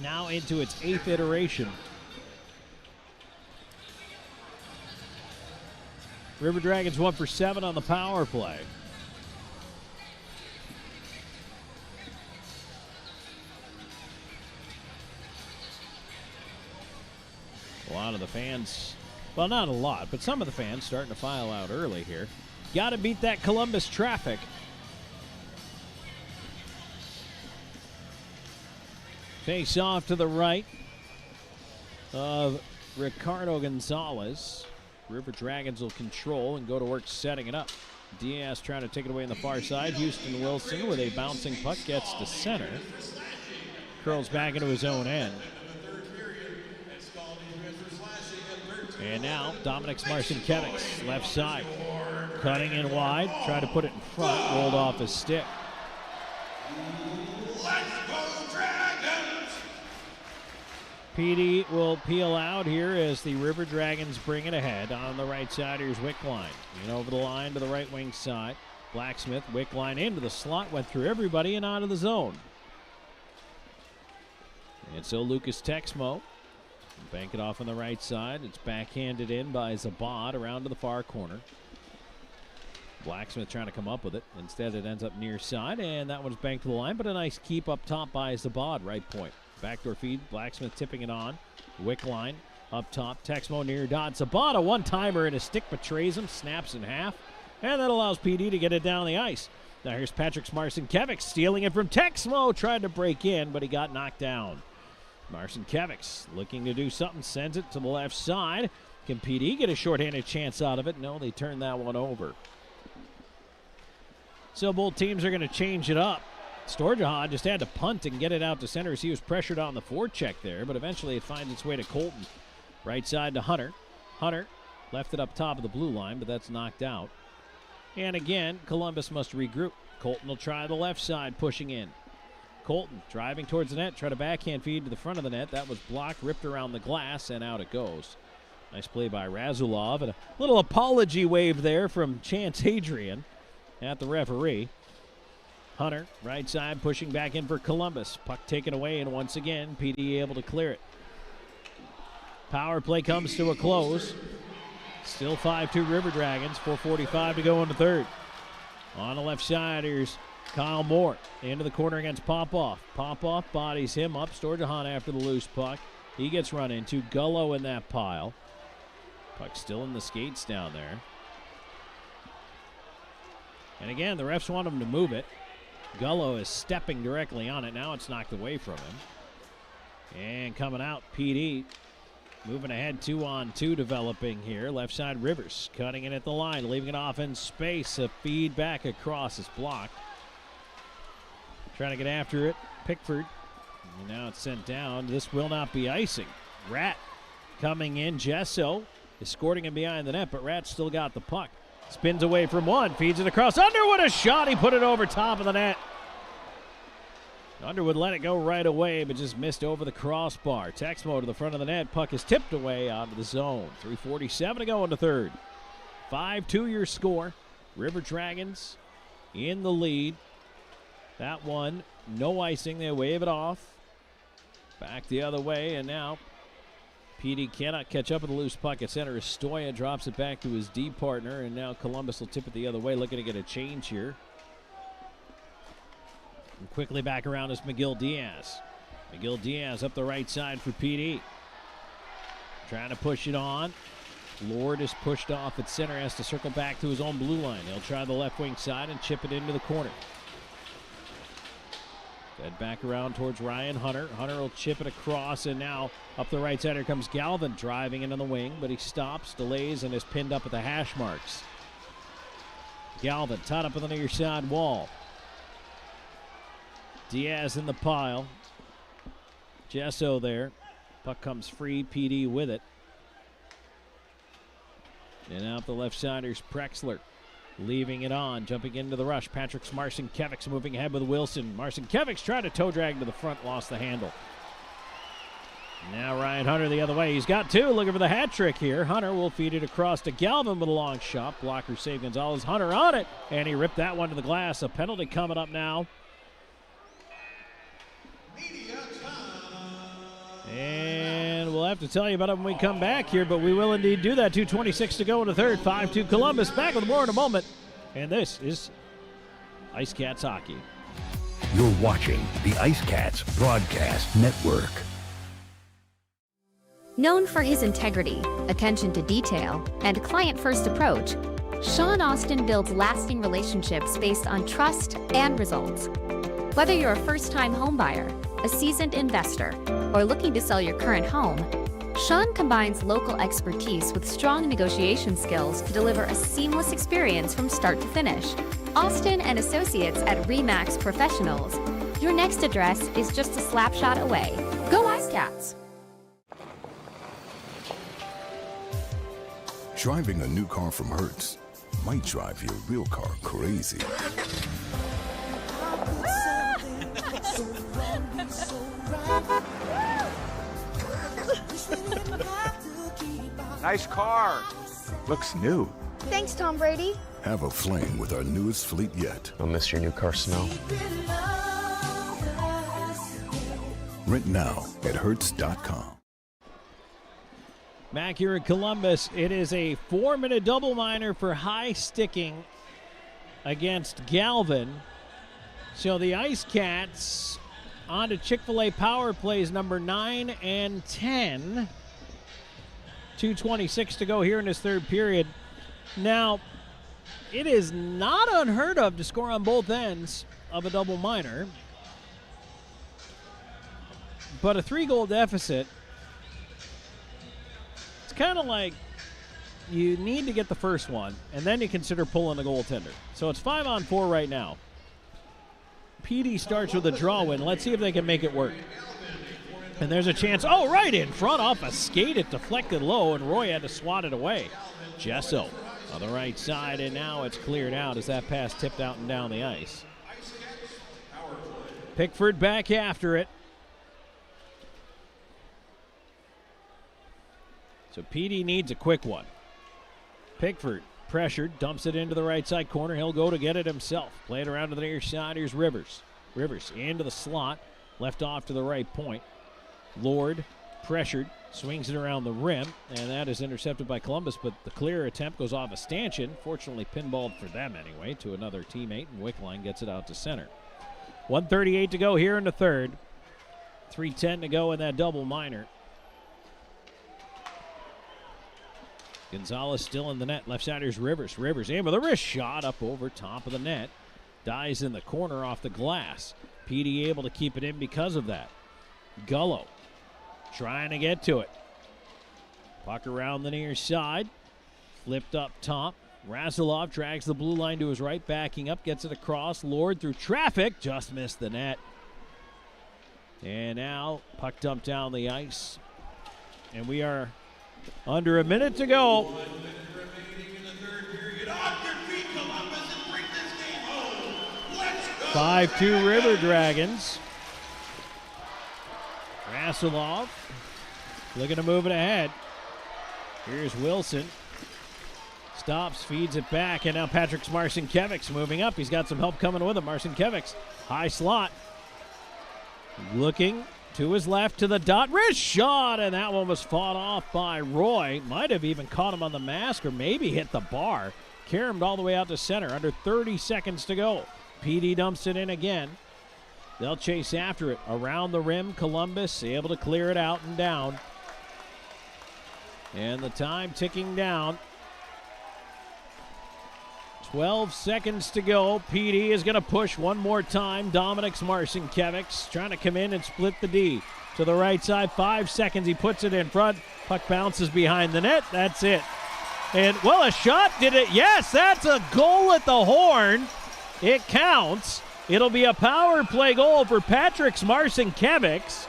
now into its 8th iteration. River Dragons 1 for 7 on the power play. A lot of the fans, well, not a lot, but some of the fans starting to file out early here. Got to beat that Columbus traffic. Face off to the right of Ricardo Gonzalez. River Dragons will control and go to work setting it up. Diaz trying to take it away on the far side. Houston Wilson with a bouncing puck gets to center. Curls back into his own end. And now Dominic Marcinkiewicz, left side. Cutting in wide, tried to put it in front, rolled off his stick. PD will peel out here as the River Dragons bring it ahead. On the right side, here's Wickline. And over the line to the right wing side. Blacksmith, Wickline into the slot, went through everybody and out of the zone. And so Lucas Texmo, bank it off on the right side. It's backhanded in by Zabad around to the far corner. Blacksmith trying to come up with it. Instead, it ends up near side, and that one's banked to the line, but a nice keep up top by Zabad, right point. Backdoor feed, Blacksmith tipping it on. Wickline up top, Texmo near dot. Zabad, a one-timer, and his stick betrays him, snaps in half, and that allows PD to get it down the ice. Now here's Patrick Marcinkiewicz stealing it from Texmo, tried to break in, but he got knocked down. Marcinkiewicz looking to do something, sends it to the left side. Can PD get a shorthanded chance out of it? No, they turn that one over. So both teams are going to change it up. Storjahan just had to punt and get it out to center as he was pressured on the forecheck there, but eventually it finds its way to Colton. Right side to Hunter. Hunter left it up top of the blue line, but that's knocked out. And again, Columbus must regroup. Colton will try the left side, pushing in. Colton driving towards the net, try to backhand feed to the front of the net. That was blocked, ripped around the glass, and out it goes. Nice play by Razulov, and a little apology wave there from Chance Adrian at the referee. Hunter, right side, pushing back in for Columbus. Puck taken away, and once again, PD able to clear it. Power play comes to a close. Still 5-2 River Dragons, 4:45 to go in the third. On the left side, here's Kyle Moore into the corner against Popoff. Popoff bodies him up. Storjahan after the loose puck. He gets run into. Gullo in that pile. Puck still in the skates down there. And again, the refs want him to move it. Gullo is stepping directly on it. Now it's knocked away from him. And coming out, PD. Moving ahead, 2-on-2 developing here. Left side, Rivers cutting it at the line, leaving it off in space. A feed back across is blocked. Trying to get after it, Pickford. And now it's sent down. This will not be icing. Rat coming in. Gesso escorting him behind the net, but Rat still got the puck. Spins away from one, feeds it across. Underwood, a shot. He put it over top of the net. Underwood let it go right away, but just missed over the crossbar. Texmo to the front of the net. Puck is tipped away out of the zone. 3:47 to go in the third. 5-2 your score. River Dragons in the lead. That one, no icing. They wave it off. Back the other way, and now PD cannot catch up with the loose puck at center. Estoya drops it back to his D partner, and now Columbus will tip it the other way, looking to get a change here. And quickly back around is McGill Diaz. McGill Diaz up the right side for PD. Trying to push it on. Lord is pushed off at center, has to circle back to his own blue line. He'll try the left wing side and chip it into the corner. Fed back around towards Ryan Hunter. Hunter will chip it across, and now up the right side, here comes Galvin driving into the wing, but he stops, delays, and is pinned up at the hash marks. Galvin tied up on the near side wall. Diaz in the pile. Gesso there. Puck comes free. PD with it. And out the left side, here's Prexler. Leaving it on, jumping into the rush. Patrick Marcinkiewicz moving ahead with Wilson. Marcinkiewicz tried to toe drag to the front, lost the handle. Now Ryan Hunter the other way. He's got two, looking for the hat trick here. Hunter will feed it across to Galvin with a long shot. Blocker save Gonzalez. Hunter on it, and he ripped that one to the glass. A penalty coming up now. And we'll have to tell you about it when we come back here, but we will indeed do that. 2:26 to go in the third. 5-2 Columbus. Back with more in a moment. And this is IceCats Hockey. You're watching the IceCats Broadcast Network. Known for his integrity, attention to detail, and client-first approach, Sean Austin builds lasting relationships based on trust and results. Whether you're a first-time homebuyer, a seasoned investor, or looking to sell your current home, Sean combines local expertise with strong negotiation skills to deliver a seamless experience from start to finish. Austin and Associates at RE/MAX Professionals. Your next address is just a slap shot away. Go IceCats! Driving a new car from Hertz might drive your real car crazy. Nice car. Looks new. Thanks, Tom Brady. Have a flame with our newest fleet yet. I'll miss your new car smell. Rent now at Hertz.com. Back here in Columbus, it is a 4-minute double minor for high sticking against Galvin. So the IceCats on to Chick-fil-A power plays number 9 and 10. 2:26 to go here in this third period. Now, it is not unheard of to score on both ends of a double minor. But a 3-goal deficit, it's kind of like you need to get the first one, and then you consider pulling the goaltender. So it's 5-on-4 right now. PD starts with a draw win. Let's see if they can make it work. And there's a chance. Oh, right in front off a skate. It deflected low, and Roy had to swat it away. Gesso on the right side, and now it's cleared out as that pass tipped out and down the ice. Pickford back after it. So PD needs a quick one. Pickford pressured, dumps it into the right side corner. He'll go to get it himself. Play it around to the near side. Here's Rivers. Rivers into the slot, left off to the right point. Lord pressured, swings it around the rim, and that is intercepted by Columbus, but the clear attempt goes off a stanchion. Fortunately, pinballed for them anyway to another teammate, and Wickline gets it out to center. 1:38 to go here in the third. 3:10 to go in that double minor. Gonzalez still in the net. Left side, here's Rivers. Rivers in with a wrist shot up over top of the net. Dies in the corner off the glass. PD able to keep it in because of that. Gullo trying to get to it. Puck around the near side. Flipped up top. Razilov drags the blue line to his right, backing up, gets it across. Lord through traffic, just missed the net. And now puck dumped down the ice. And we are under a minute to go. 5-2 River Dragons. Razilov looking to move it ahead. Here's Wilson. Stops, feeds it back, and now Patrick Marcinkiewicz moving up. He's got some help coming with him. Marcinkiewicz, high slot. Looking to his left to the dot. Wrist shot, and that one was fought off by Roy. Might have even caught him on the mask or maybe hit the bar. Carried all the way out to center. Under 30 seconds to go. PD dumps it in again. They'll chase after it. Around the rim, Columbus able to clear it out and down. And the time ticking down. 12 seconds to go. PD is going to push one more time. Dominic Marcinkiewicz trying to come in and split the D. To the right side, 5 seconds. He puts it in front. Puck bounces behind the net. That's it. And, well, a shot did it. Yes, that's a goal at the horn. It counts. It'll be a power play goal for Patrick Marcinkiewicz.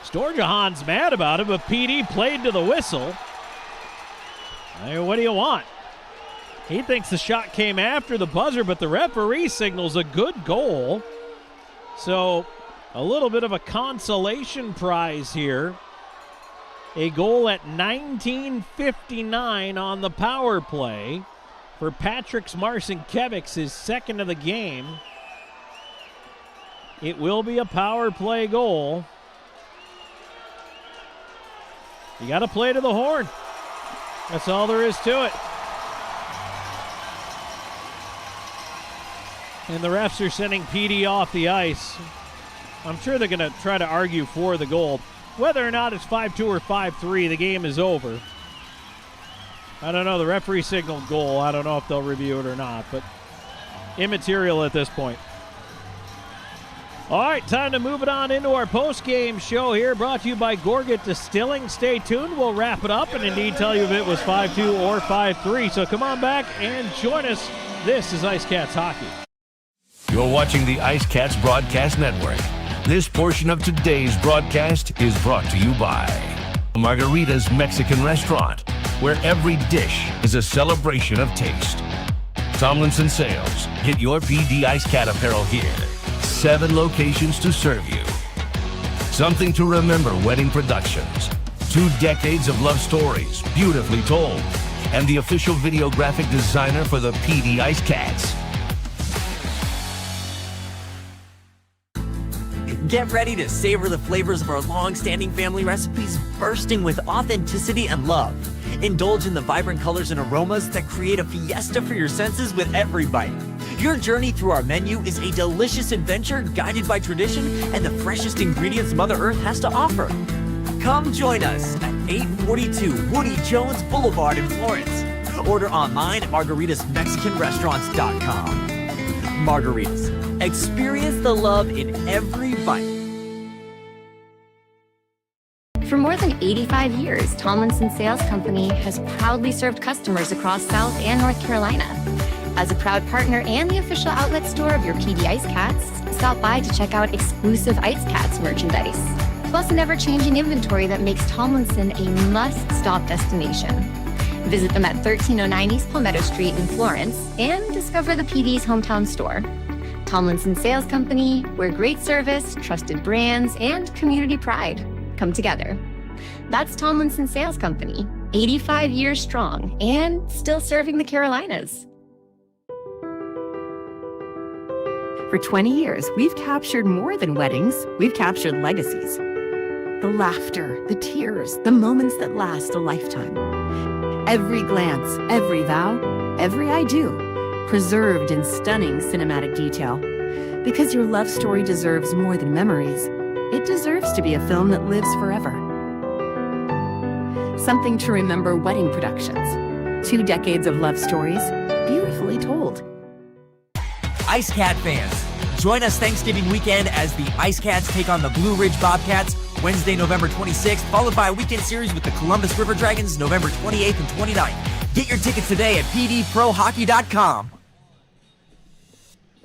Storjahan's mad about it, but PD played to the whistle. Hey, what do you want? He thinks the shot came after the buzzer, but the referee signals a good goal. So a little bit of a consolation prize here. A goal at 19:59 on the power play for Patrick Marcinkiewicz, his second of the game. It will be a power play goal. You got to play to the horn. That's all there is to it. And the refs are sending PD off the ice. I'm sure they're going to try to argue for the goal. Whether or not it's 5-2 or 5-3, the game is over. I don't know. The referee signaled goal. I don't know if they'll review it or not, but immaterial at this point. All right, time to move it on into our post-game show here, brought to you by Gorgat Distilling. Stay tuned. We'll wrap it up and indeed tell you if it was 5-2 or 5-3. So come on back and join us. This is IceCats Hockey. You're watching the IceCats Broadcast Network. This portion of today's broadcast is brought to you by Margarita's Mexican Restaurant, where every dish is a celebration of taste. Tomlinson Sales. Get your PD IceCat apparel here. 7 locations to serve you. Something to Remember Wedding Productions. 2 decades of love stories, beautifully told. And the official video graphic designer for the PD IceCats. Get ready to savor the flavors of our long-standing family recipes, bursting with authenticity and love. Indulge in the vibrant colors and aromas that create a fiesta for your senses with every bite. Your journey through our menu is a delicious adventure guided by tradition and the freshest ingredients Mother Earth has to offer. Come join us at 842 Woody Jones Boulevard in Florence. Order online at margaritasmexicanrestaurants.com. Margaritas. Experience the love in every bite. For more than 85 years, Tomlinson Sales Company has proudly served customers across South and North Carolina. As a proud partner and the official outlet store of your PD IceCats, stop by to check out exclusive IceCats merchandise, plus an ever-changing inventory that makes Tomlinson a must-stop destination. Visit them at 1309 East Palmetto Street in Florence and discover the PD's hometown store. Tomlinson Sales Company, where great service, trusted brands, and community pride come together. That's Tomlinson Sales Company, 85 years strong and still serving the Carolinas. For 20 years, we've captured more than weddings, we've captured legacies. The laughter, the tears, the moments that last a lifetime. Every glance, every vow, every I do, preserved in stunning cinematic detail. Because your love story deserves more than memories, it deserves to be a film that lives forever. Something to Remember Wedding Productions. 2 decades of love stories, beautifully told. IceCat fans, join us Thanksgiving weekend as the IceCats take on the Blue Ridge Bobcats Wednesday, November 26th, followed by a weekend series with the Columbus River Dragons November 28th and 29th. Get your tickets today at pdprohockey.com.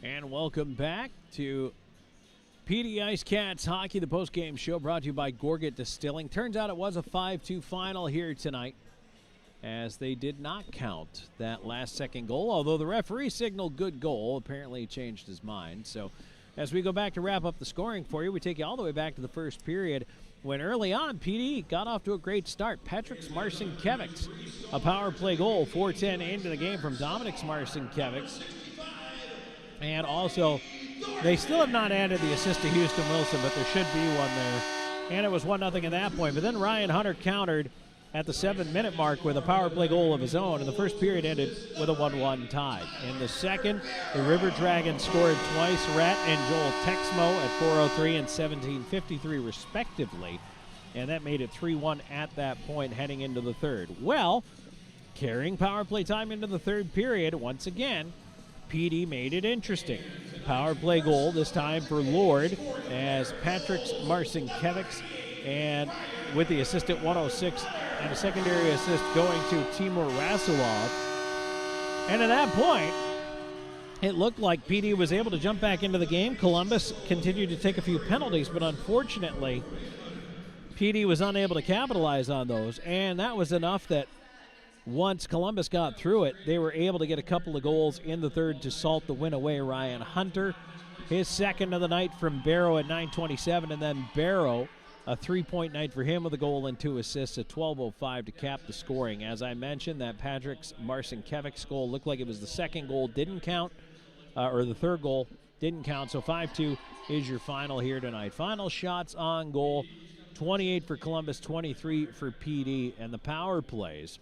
And welcome back to PD IceCats Hockey, the postgame show brought to you by Gorgat Distilling. Turns out it was a 5-2 final here tonight, as they did not count that last-second goal, although the referee signaled good goal. Apparently he changed his mind. So as we go back to wrap up the scoring for you, we take you all the way back to the first period when early on PD got off to a great start. Patrick Marcinkiewicz, a power play goal, 4:10 into the game from Dominic Marcinkiewicz. And also, they still have not added the assist to Houston Wilson, but there should be one there. And it was 1-0 at that point. But then Ryan Hunter countered at the 7-minute mark with a power play goal of his own, and the first period ended with a 1-1 tie. In the second, the River Dragons scored twice, Rat and Joel Texmo at 4:03 and 17:53 respectively, and that made it 3-1 at that point heading into the third. Well, carrying power play time into the third period, once again, PD made it interesting. Power play goal, this time for Lord, as Patrick Marcinkiewicz, and with the assist at 106 and a secondary assist going to Timur Rasulov. And at that point, it looked like PD was able to jump back into the game. Columbus continued to take a few penalties, but unfortunately, PD was unable to capitalize on those, and that was enough that once Columbus got through it, they were able to get a couple of goals in the third to salt the win away. Ryan Hunter, his second of the night from Barrow at 9:27, and then Barrow, a 3-point night for him with a goal and 2 assists at 12:05 to cap the scoring. As I mentioned, that Patrick's Marcinkevich's goal looked like it was the second goal, didn't count, or the third goal didn't count. So 5-2 is your final here tonight. Final shots on goal, 28 for Columbus, 23 for PD, and the power plays,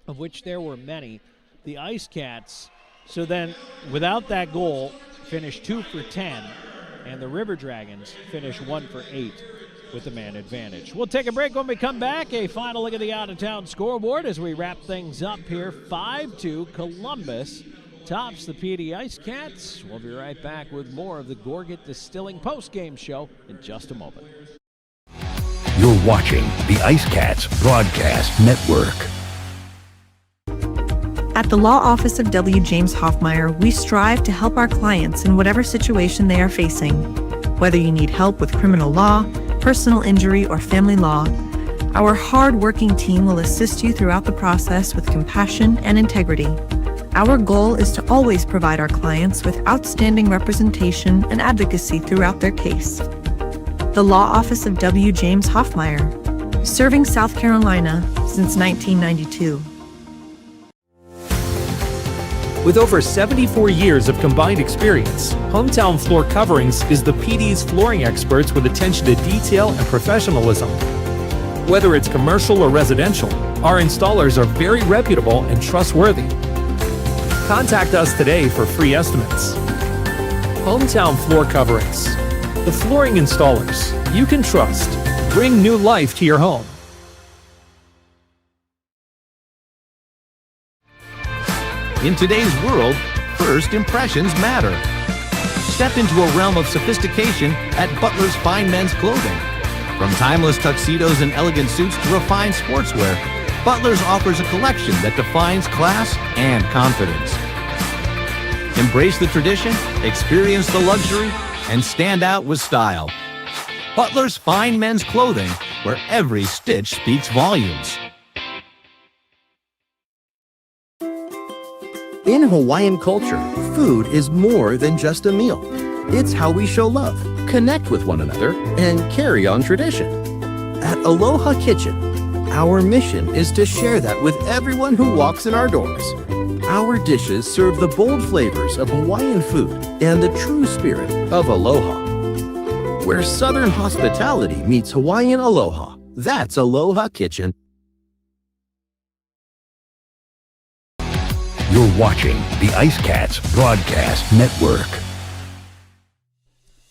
of which there were many. The IceCats, so then without that goal, finished 2 for 10, and the River Dragons finished 1 for 8 with the man advantage. We'll take a break. When we come back, a final look at the out-of-town scoreboard as we wrap things up here. 5-2, Columbus tops the PD IceCats. We'll be right back with more of the Gorget Distilling post-game show in just a moment. You're watching the IceCats Broadcast Network. At the Law Office of W. James Hoffmeyer, we strive to help our clients in whatever situation they are facing. Whether you need help with criminal law, personal injury, or family law, our hard-working team will assist you throughout the process with compassion and integrity. Our goal is to always provide our clients with outstanding representation and advocacy throughout their case. The Law Office of W. James Hoffmeyer, serving South Carolina since 1992. With over 74 years of combined experience, Hometown Floor Coverings is the PD's flooring experts with attention to detail and professionalism. Whether it's commercial or residential, our installers are very reputable and trustworthy. Contact us today for free estimates. Hometown Floor Coverings, the flooring installers you can trust. Bring new life to your home. In today's world, first impressions matter. Step into a realm of sophistication at Butler's Fine Men's Clothing. From timeless tuxedos and elegant suits to refined sportswear, Butler's offers a collection that defines class and confidence. Embrace the tradition, experience the luxury, and stand out with style. Butler's Fine Men's Clothing, where every stitch speaks volumes. In Hawaiian culture, food is more than just a meal. It's how we show love, connect with one another, and carry on tradition. At Aloha Kitchen, our mission is to share that with everyone who walks in our doors. Our dishes serve the bold flavors of Hawaiian food and the true spirit of aloha. Where Southern hospitality meets Hawaiian aloha, that's Aloha Kitchen. You're watching the IceCats Broadcast Network.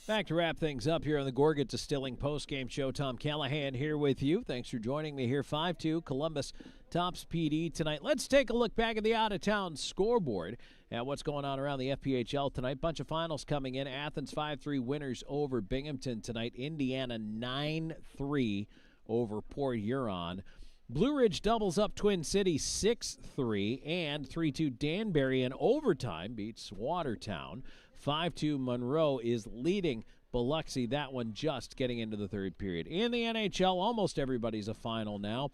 Back to wrap things up here on the Gorget Distilling postgame show. Tom Callahan here with you. Thanks for joining me here. 5-2, Columbus tops PD tonight. Let's take a look back at the out-of-town scoreboard and what's going on around the FPHL tonight. Bunch of finals coming in. Athens 5-3 winners over Binghamton tonight. Indiana 9-3 over Port Huron. Blue Ridge doubles up Twin City 6-3, and 3-2 Danbury in overtime beats Watertown. 5-2 Monroe is leading Biloxi, that one just getting into the third period. In the NHL, almost everybody's a final now.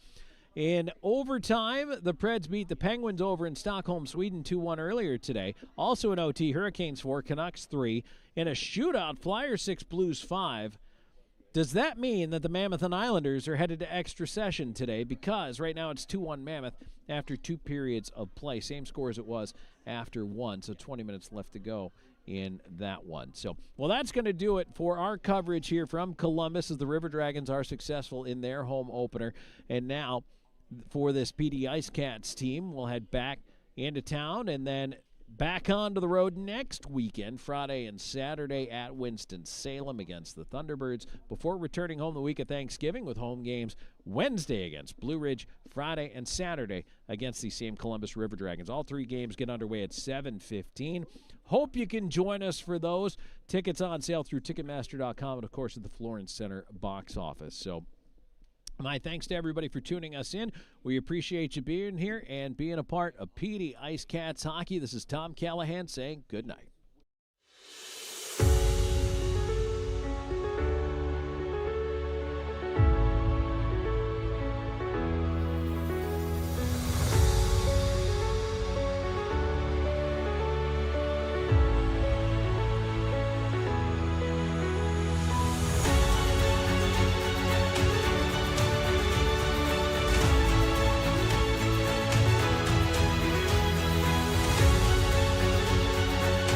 In overtime, the Preds beat the Penguins over in Stockholm, Sweden 2-1 earlier today. Also in OT, Hurricanes 4, Canucks 3. In a shootout, Flyers 6, Blues 5. Does that mean that the Mammoth and Islanders are headed to extra session today? Because right now it's 2-1 Mammoth after 2 periods of play. Same score as it was after 1, so 20 minutes left to go in that one. So, well, that's going to do it for our coverage here from Columbus as the River Dragons are successful in their home opener. And now for this PD IceCats team, we'll head back into town and then back onto the road next weekend, Friday and Saturday at Winston-Salem against the Thunderbirds, before returning home the week of Thanksgiving with home games Wednesday against Blue Ridge, Friday and Saturday against the same Columbus River Dragons. All 3 games get underway at 7:15. Hope you can join us for those. Tickets on sale through Ticketmaster.com and, of course, at the Florence Center box office. So My thanks to everybody for tuning us in. We appreciate you being here and being a part of PD IceCats Hockey. This is Tom Callahan saying good night.